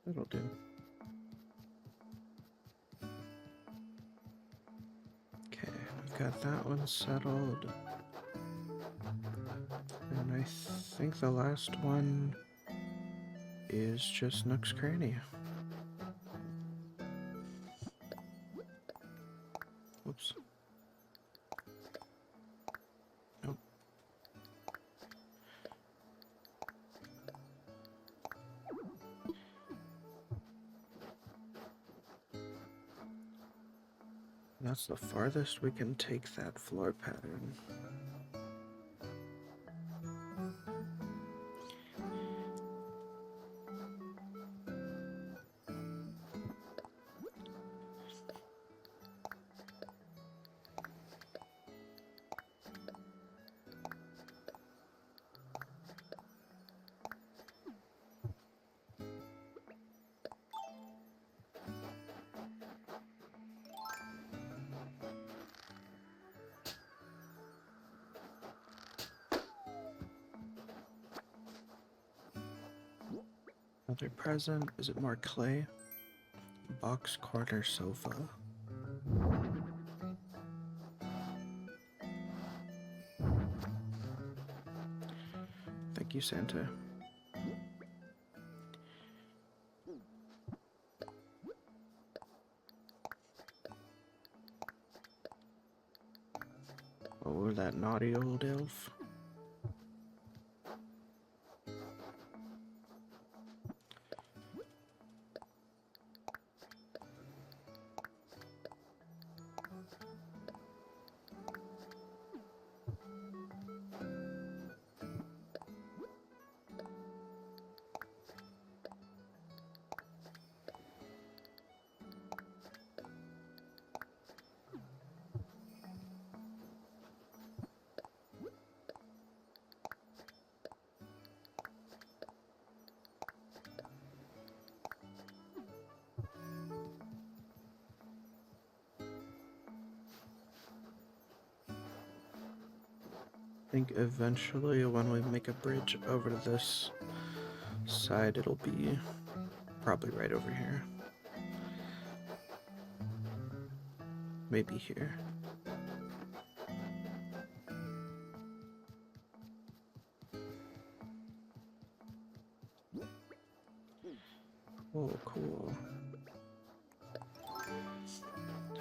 That'll do. Okay, we've got that one settled. And I think the last one is just Nook's Cranny. Whoops. Nope. That's the farthest we can take that floor pattern. Another present. Is it more clay? Box corner sofa. Thank you, Santa. Oh, that naughty old elf. I think eventually when we make a bridge over to this side, it'll be probably right over here. Maybe here. Oh, cool.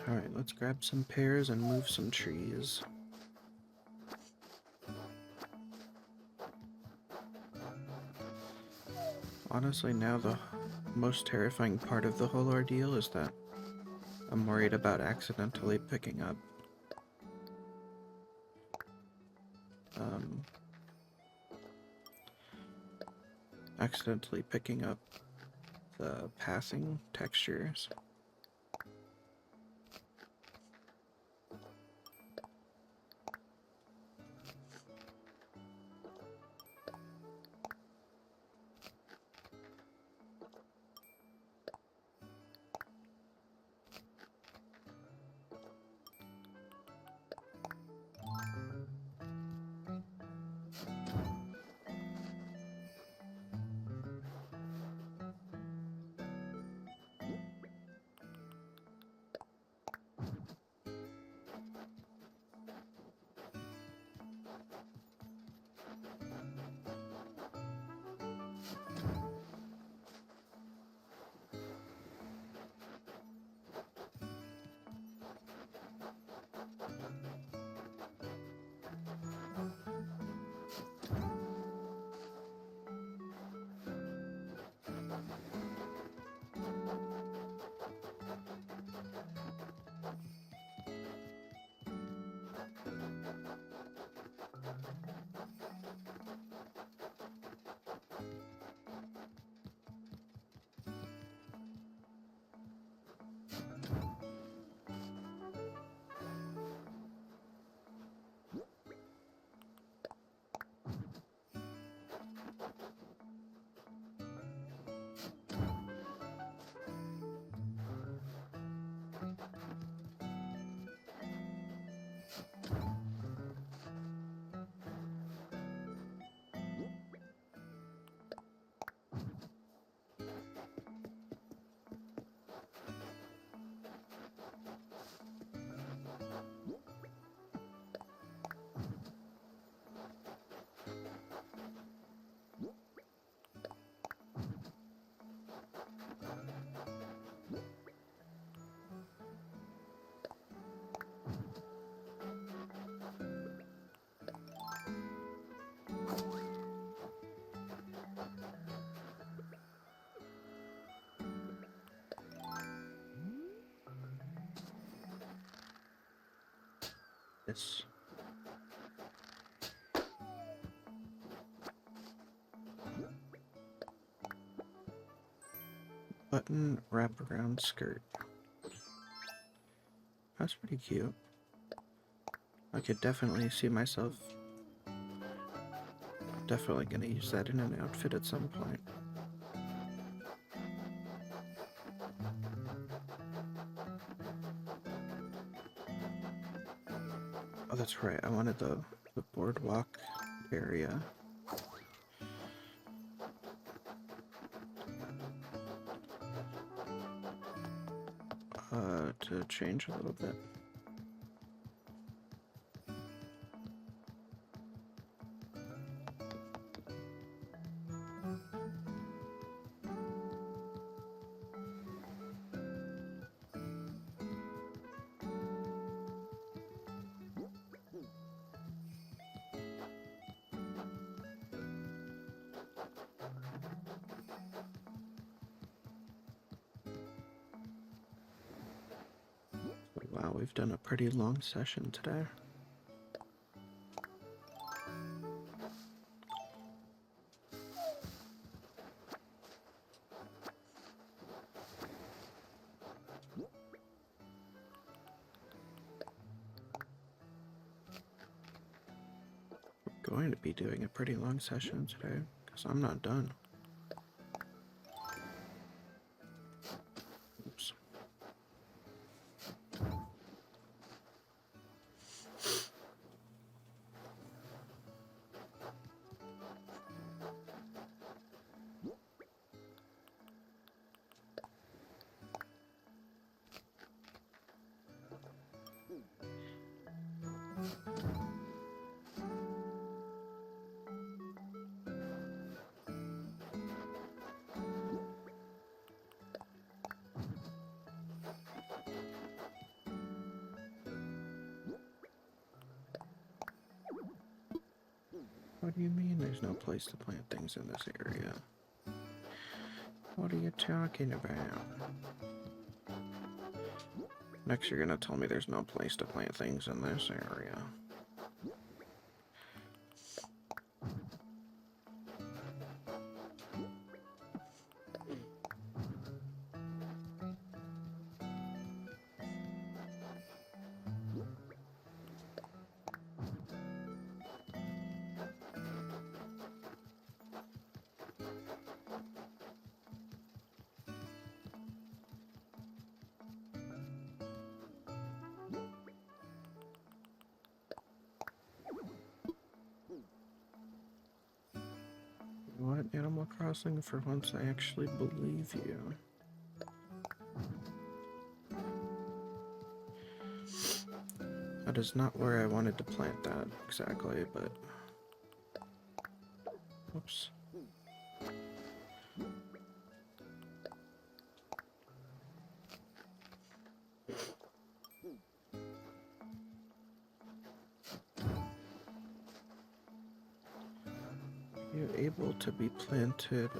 Alright, let's grab some pears and move some trees. Honestly, now the most terrifying part of the whole ordeal is that I'm worried about accidentally picking up the passing textures. This. Button wraparound skirt. That's pretty cute. I could definitely see myself definitely gonna use that in an outfit at some point. Oh, that's right. I wanted the boardwalk area. To change a little bit. Wow, we've done a pretty long session today. We're going to be doing a pretty long session today, because I'm not done. Oops. What do you mean there's no place to plant things in this area? What are you talking about? Next you're gonna tell me there's no place to plant things in this area. What, Animal Crossing? For once I actually believe you. That is not where I wanted to plant that exactly, but... Whoops. You're able to be planted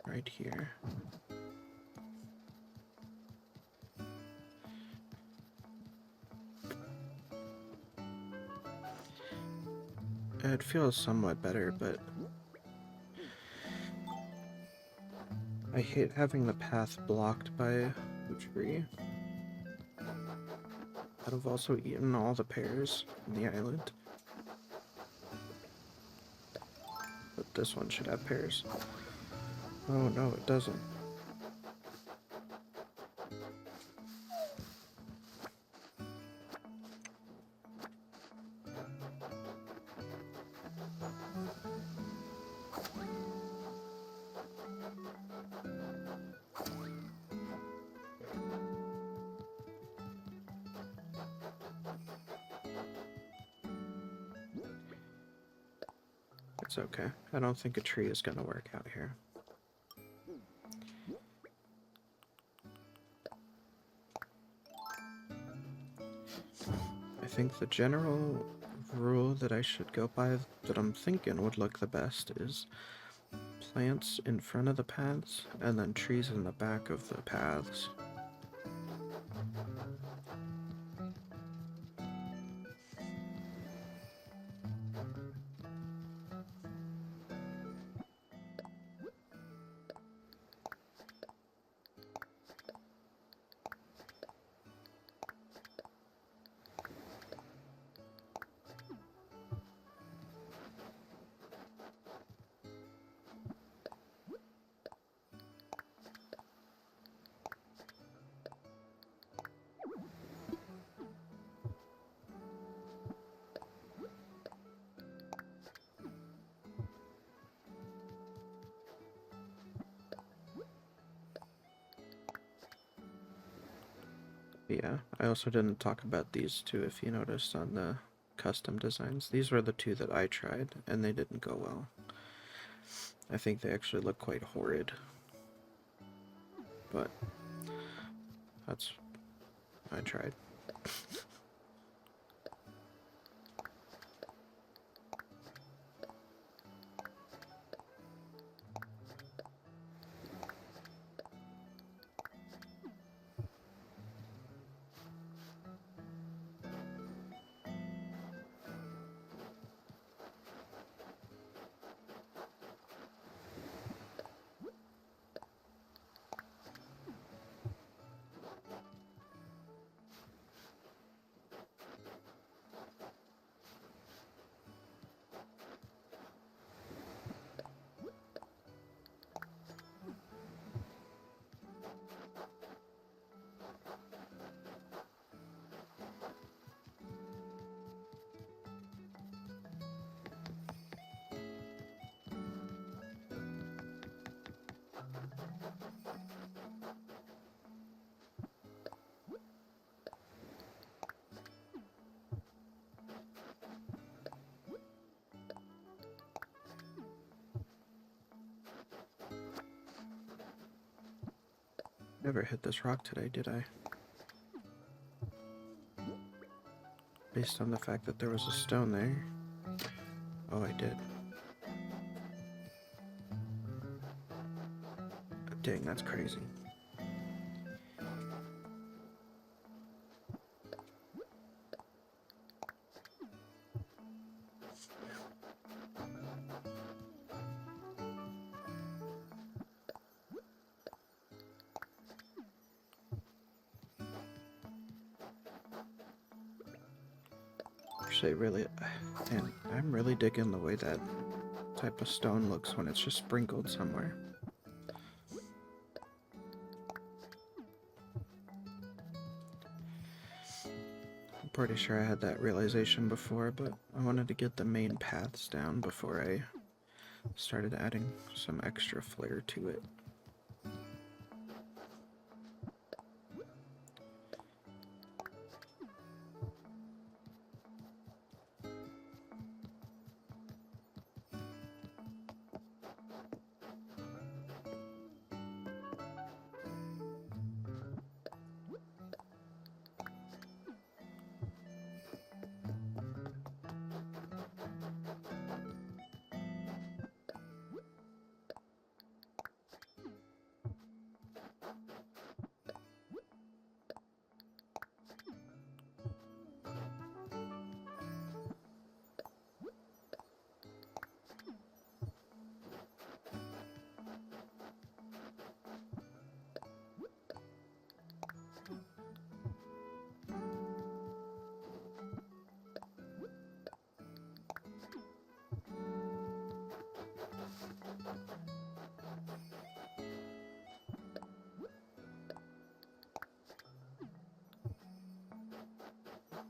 right here. It feels somewhat better, but I hate having the path blocked by a tree. I'd have also eaten all the pears on the island. But this one should have pears. Oh no, it doesn't. It's okay. I don't think a tree is gonna work out here. I think the general rule that I should go by, that I'm thinking would look the best, is plants in front of the paths and then trees in the back of the paths. Yeah, I also didn't talk about these two, if you noticed, on the custom designs. These were the two that I tried, and they didn't go well. I think they actually look quite horrid. But that's... I tried. Never hit this rock today, did I? Based on the fact that there was a stone there. Oh, I did. Dang, that's crazy. Actually, really, man, I'm really digging the way that type of stone looks when it's just sprinkled somewhere. I'm pretty sure I had that realization before, but I wanted to get the main paths down before I started adding some extra flair to it.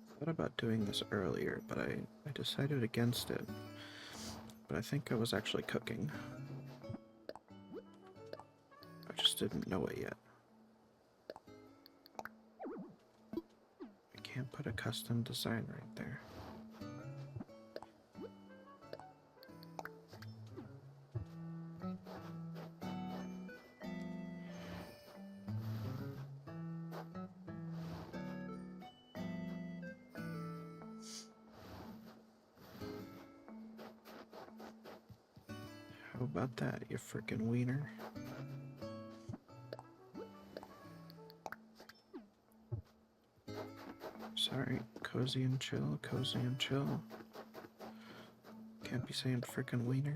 I thought about doing this earlier, but I decided against it. But I think I was actually cooking. I just didn't know it yet. I can't put a custom design right there. How about that, you frickin' wiener? Sorry, cozy and chill, cozy and chill. Can't be saying frickin' wiener.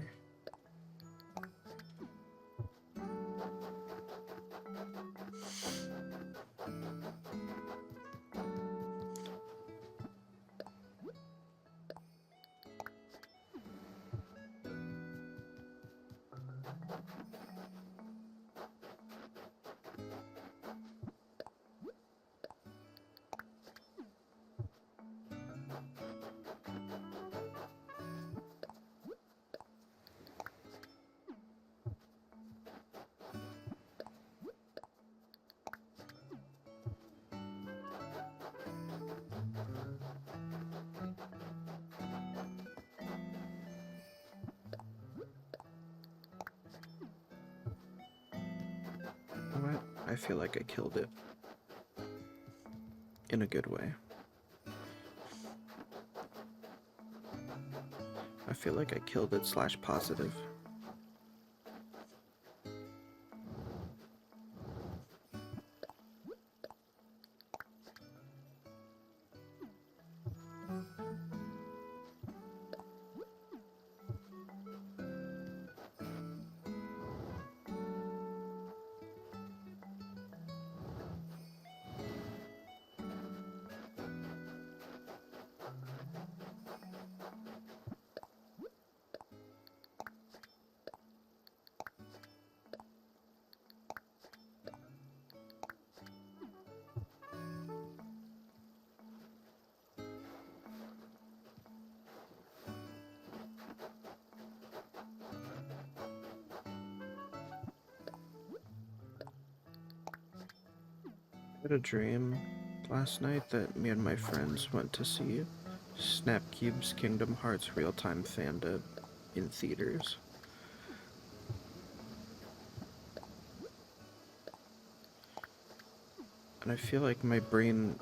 What? I feel like I killed it. In a good way. I feel like I killed it / positive. I had a dream last night that me and my friends went to see Snapcube's Kingdom Hearts real-time fandom in theaters. And I feel like my brain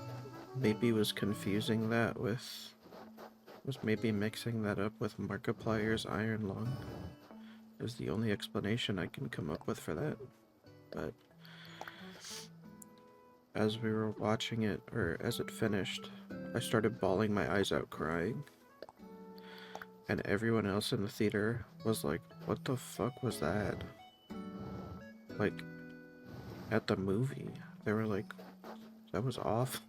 maybe was confusing that with... was maybe mixing that up with Markiplier's Iron Lung. Is the only explanation I can come up with for that. But as we were watching it, or as it finished, I started bawling my eyes out crying. And everyone else in the theater was like, what the fuck was that? Like, at the movie, they were like, that was awful.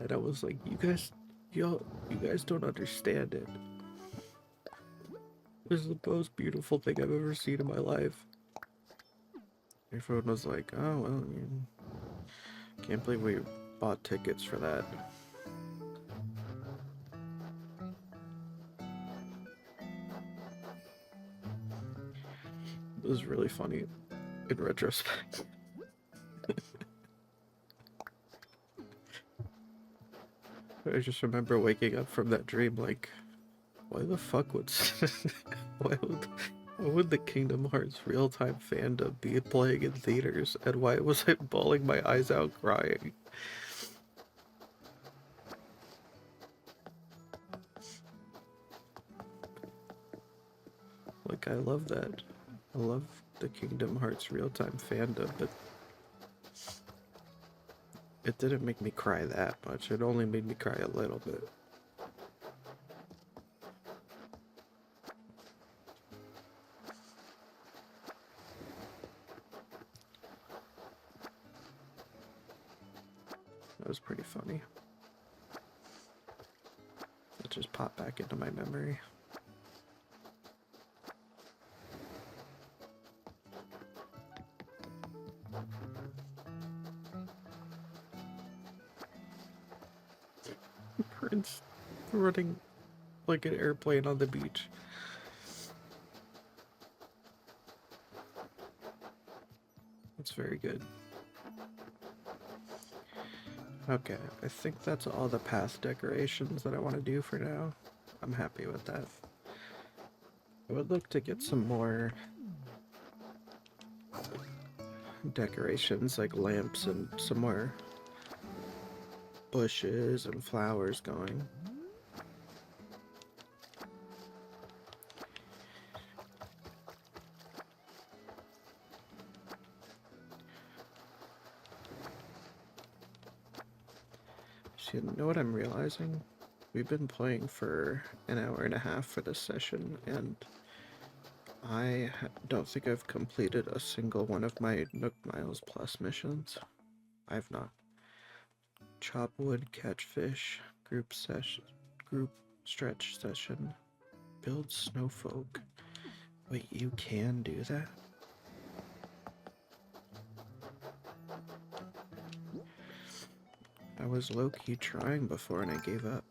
And I was like, you guys don't understand it. This is the most beautiful thing I've ever seen in my life. Everyone was like, oh, well, can't believe we bought tickets for that. It was really funny in retrospect. I just remember waking up from that dream like, why the fuck would why would the Kingdom Hearts real-time fandom be playing in theaters, and why was I bawling my eyes out crying? Like, I love that. I love the Kingdom Hearts real-time fandom, but it didn't make me cry that much. It only made me cry a little bit. That was pretty funny. It just popped back into my memory. Prince running like an airplane on the beach. That's very good. Okay, I think that's all the path decorations that I want to do for now. I'm happy with that. I would like to get some more decorations, like lamps and some more bushes and flowers going. So you know what I'm realizing? We've been playing for an hour and a half for this session, and I don't think I've completed a single one of my Nook Miles Plus missions. I've not. Chop wood, catch fish, group stretch session, build snowfolk. Wait, you can do that? I was low-key trying before and I gave up.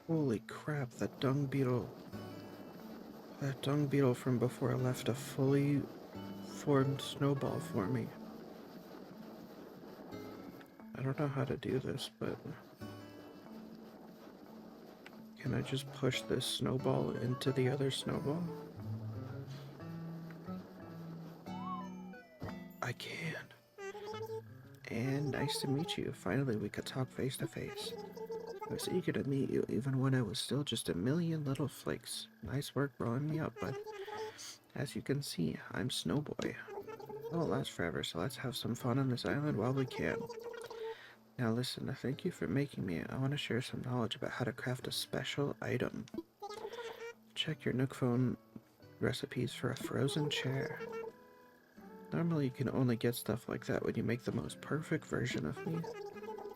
Holy crap, that dung beetle. That dung beetle from before left a fully formed snowball for me. I don't know how to do this, but can I just push this snowball into the other snowball? I can. And nice to meet you. Finally, we could talk face to face. I was eager to meet you, even when I was still just a million little flakes. Nice work growing me up, but as you can see, I'm Snowboy. It won't last forever, so let's have some fun on this island while we can. Now listen, thank you for making me. I want to share some knowledge about how to craft a special item. Check your Nook phone recipes for a frozen chair. Normally you can only get stuff like that when you make the most perfect version of me.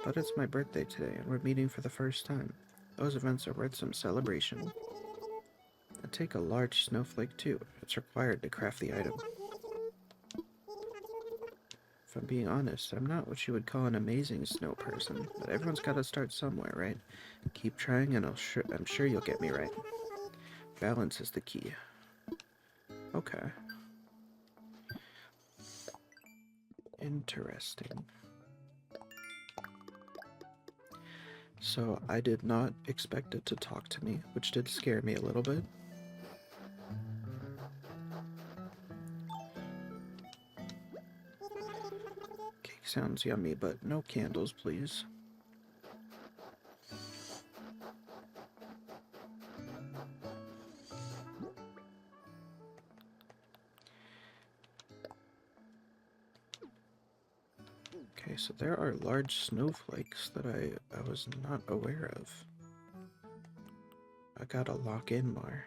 But it's my birthday today, and we're meeting for the first time. Those events are worth some celebration. I take a large snowflake too. It's required to craft the item. If I'm being honest, I'm not what you would call an amazing snow person, but everyone's got to start somewhere, right? Keep trying and I'm sure you'll get me right. Balance is the key. Okay. Interesting. So I did not expect it to talk to me, which did scare me a little bit. Cake sounds yummy, but no candles, please. Okay, so there are large snowflakes that I was not aware of. I gotta lock in more.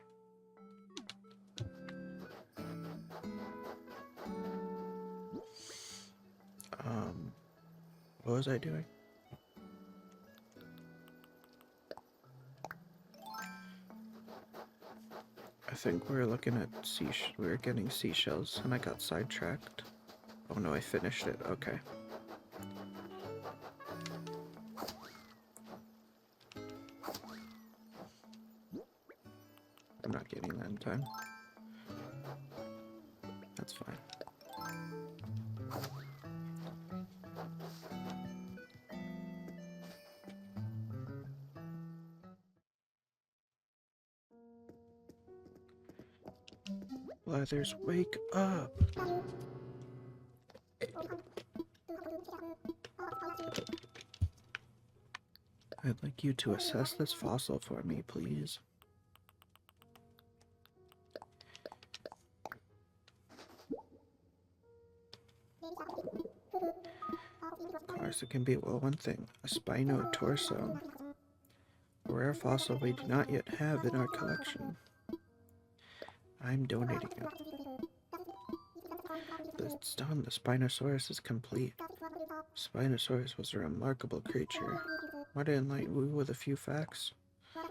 What was I doing? I think we were looking at we were getting seashells, and I got sidetracked. Oh no, I finished it. Okay. I'm not getting that in time. That's fine. Blathers, wake up! I'd like you to assess this fossil for me, please. Of course, it can be, well, one thing. A Spinotorso. A rare fossil we do not yet have in our collection. I'm donating it. It's done. The Spinosaurus is complete. Spinosaurus was a remarkable creature. Might I enlighten you with a few facts? I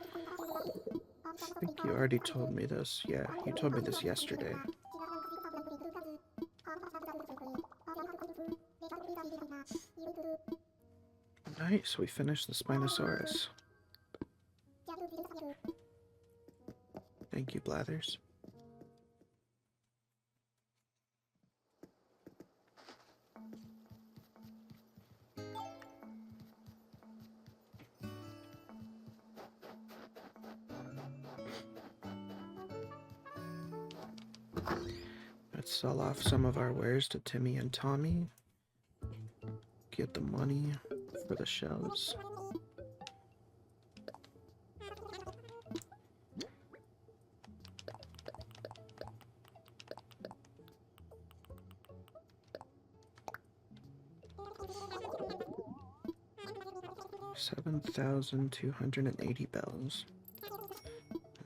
think you already told me this. Yeah, you told me this yesterday. Nice, we finished the Spinosaurus. Thank you, Blathers. Let's sell off some of our wares to Timmy and Tommy. Get the money for the shells. $7,280 bells.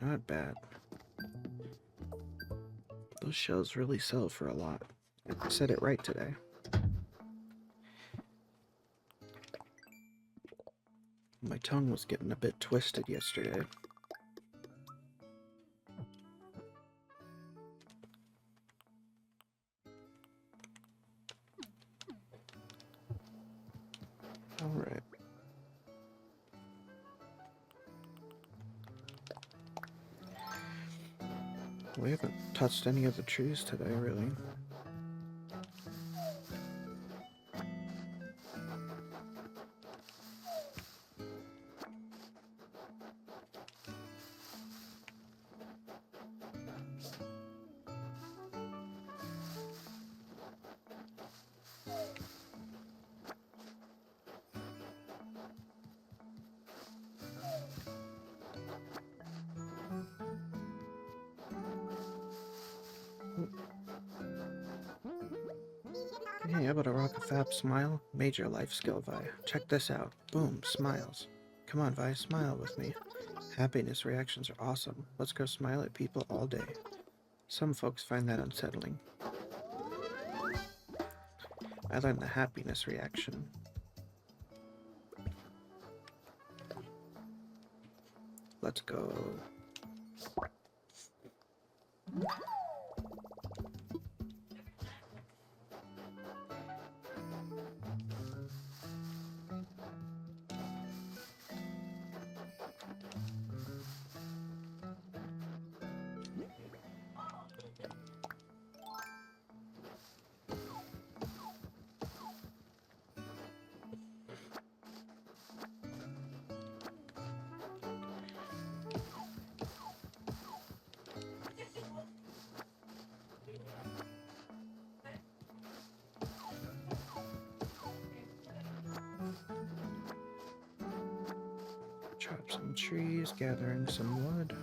Not bad. Those shells really sell for a lot. I said it right today. My tongue was getting a bit twisted yesterday. Alright. We haven't touched any of the trees today, really. Hey, how about a rock a fab smile? Major life skill, Vi. Check this out. Boom, smiles. Come on, Vi, smile with me. Happiness reactions are awesome. Let's go smile at people all day. Some folks find that unsettling. I learned the happiness reaction. Let's go. Chop some trees, gathering some wood.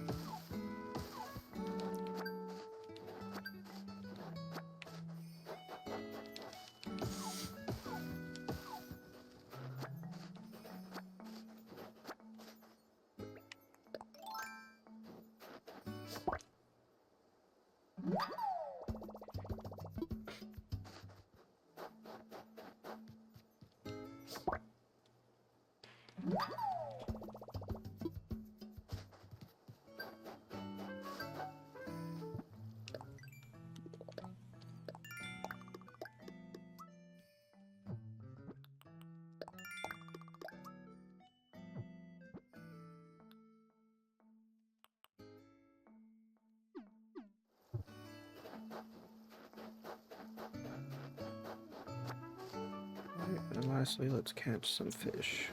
And lastly, let's catch some fish.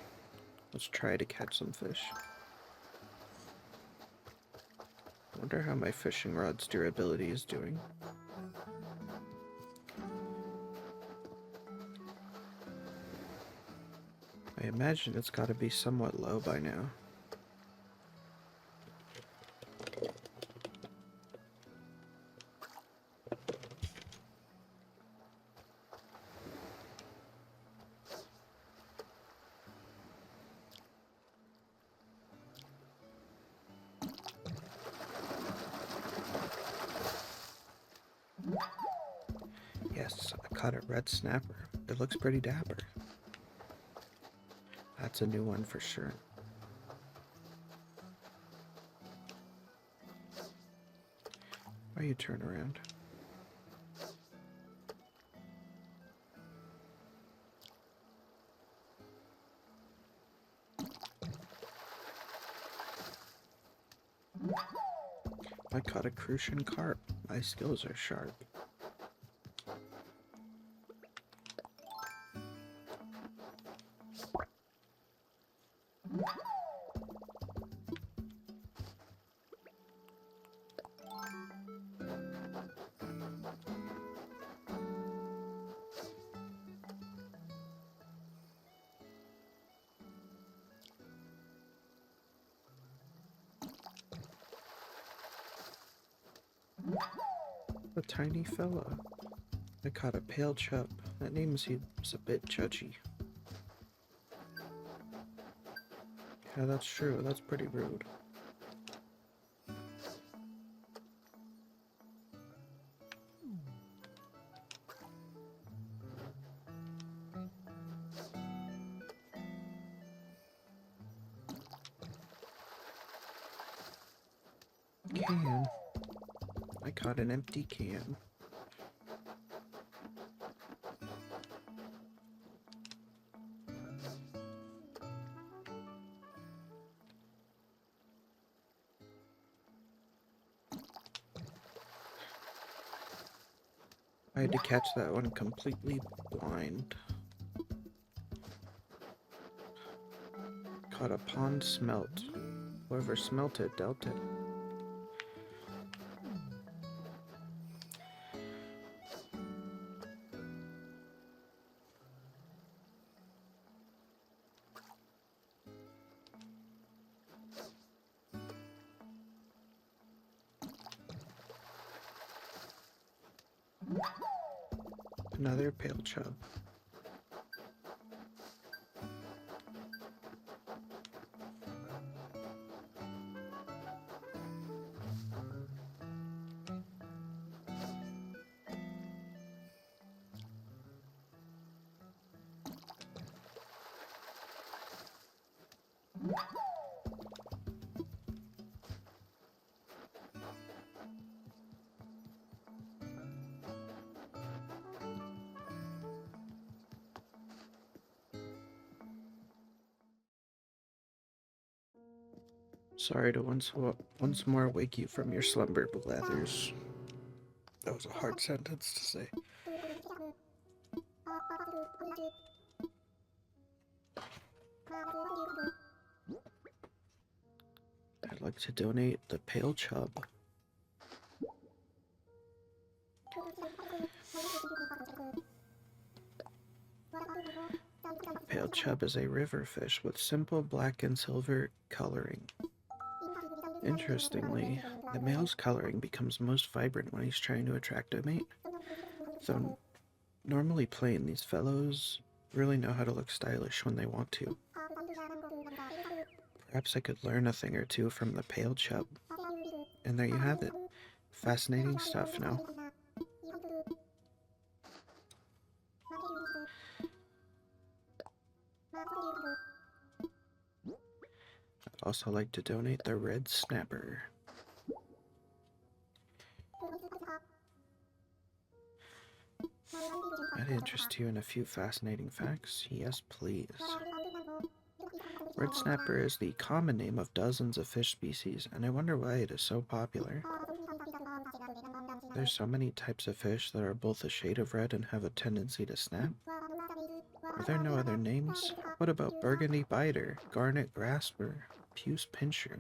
Let's try to catch some fish. I wonder how my fishing rod's durability is doing. I imagine it's got to be somewhat low by now. Yes, I caught a red snapper. It looks pretty dapper. That's a new one for sure. Why you turn around? I caught a crucian carp. My skills are sharp. A tiny fella. I caught a pale chub. That name seems a bit judgy. Yeah, that's true. That's pretty rude. Can. I caught an empty can. I had to catch that one completely blind. Caught a pond smelt. Whoever smelt it dealt it. Another pale chub. Sorry to once more wake you from your slumber, Blathers. That was a hard sentence to say. I'd like to donate the Pale Chub. Pale Chub is a river fish with simple black and silver coloring. Interestingly, the male's coloring becomes most vibrant when he's trying to attract a mate. Though normally plain, these fellows really know how to look stylish when they want to. Perhaps I could learn a thing or two from the Pale Chub. And there you have it. Fascinating stuff now. I'd also like to donate the Red Snapper. That interests you in a few fascinating facts? Yes, please. Red snapper is the common name of dozens of fish species, and I wonder why it is so popular. There's so many types of fish that are both a shade of red and have a tendency to snap. Are there no other names? What about burgundy biter, garnet grasper, puce pincher?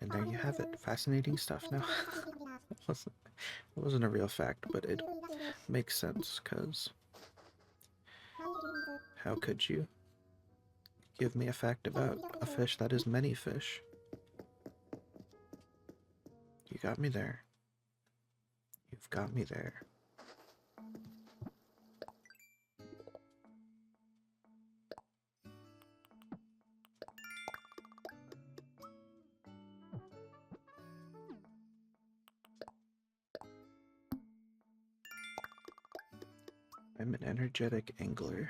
And there you have it. Fascinating stuff now. It wasn't a real fact, but it makes sense, because how could you give me a fact about a fish that is many fish? You got me there. You've got me there. I'm an energetic angler.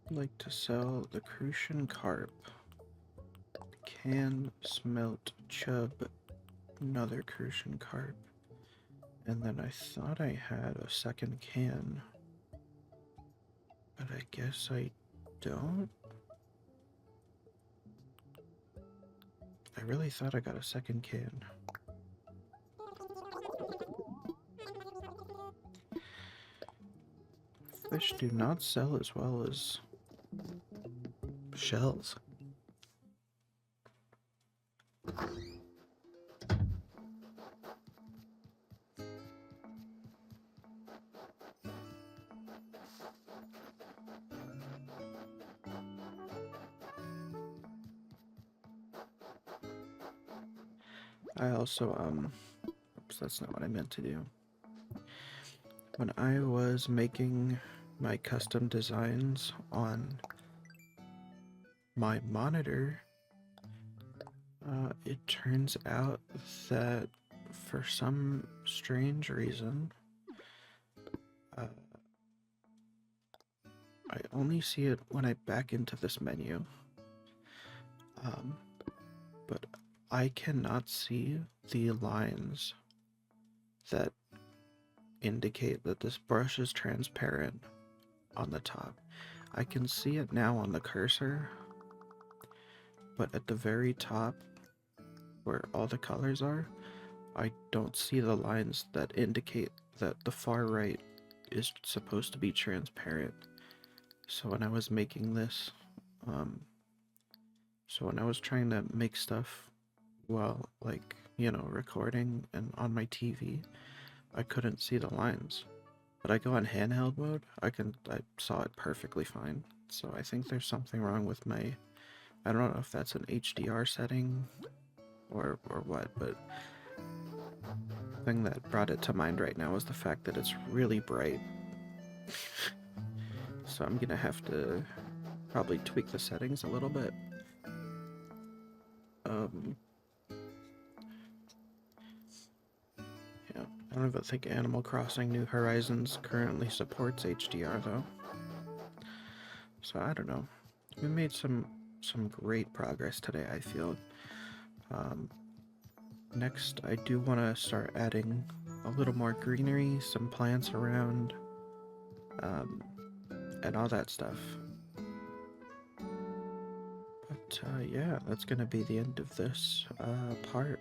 I'd like to sell the Crucian carp, can, smelt, chub, another Crucian carp, and then I thought I had a second can, but I guess I don't. I really thought I got a second can. Fish do not sell as well as shells. I also, oops, that's not what I meant to do. When I was making my custom designs on my monitor, it turns out that for some strange reason, I only see it when I back into this menu, but I cannot see the lines that indicate that this brush is transparent on the top. I can see it now on the cursor, but at the very top where all the colors are, I don't see the lines that indicate that the far right is supposed to be transparent. So when I was making this, so when I was trying to make stuff while, like, you know, recording and on my TV, I couldn't see the lines. But I go on handheld mode, I saw it perfectly fine. So I think there's something wrong with my, I don't know if that's an HDR setting or what, but the thing that brought it to mind right now is the fact that it's really bright. So I'm gonna have to probably tweak the settings a little bit. Yeah, I don't even think Animal Crossing New Horizons currently supports HDR though. So I don't know. We made some great progress today, I feel. Next, I do want to start adding a little more greenery, some plants around, and all that stuff. But yeah, that's gonna be the end of this part.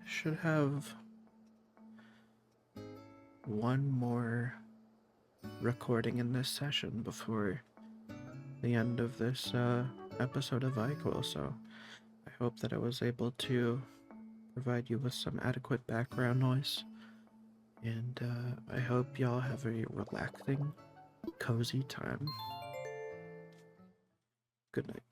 Should have one more recording in this session before the end of this episode of VyQuil, so I hope that I was able to provide you with some adequate background noise, and I hope y'all have a relaxing, cozy time. Good night.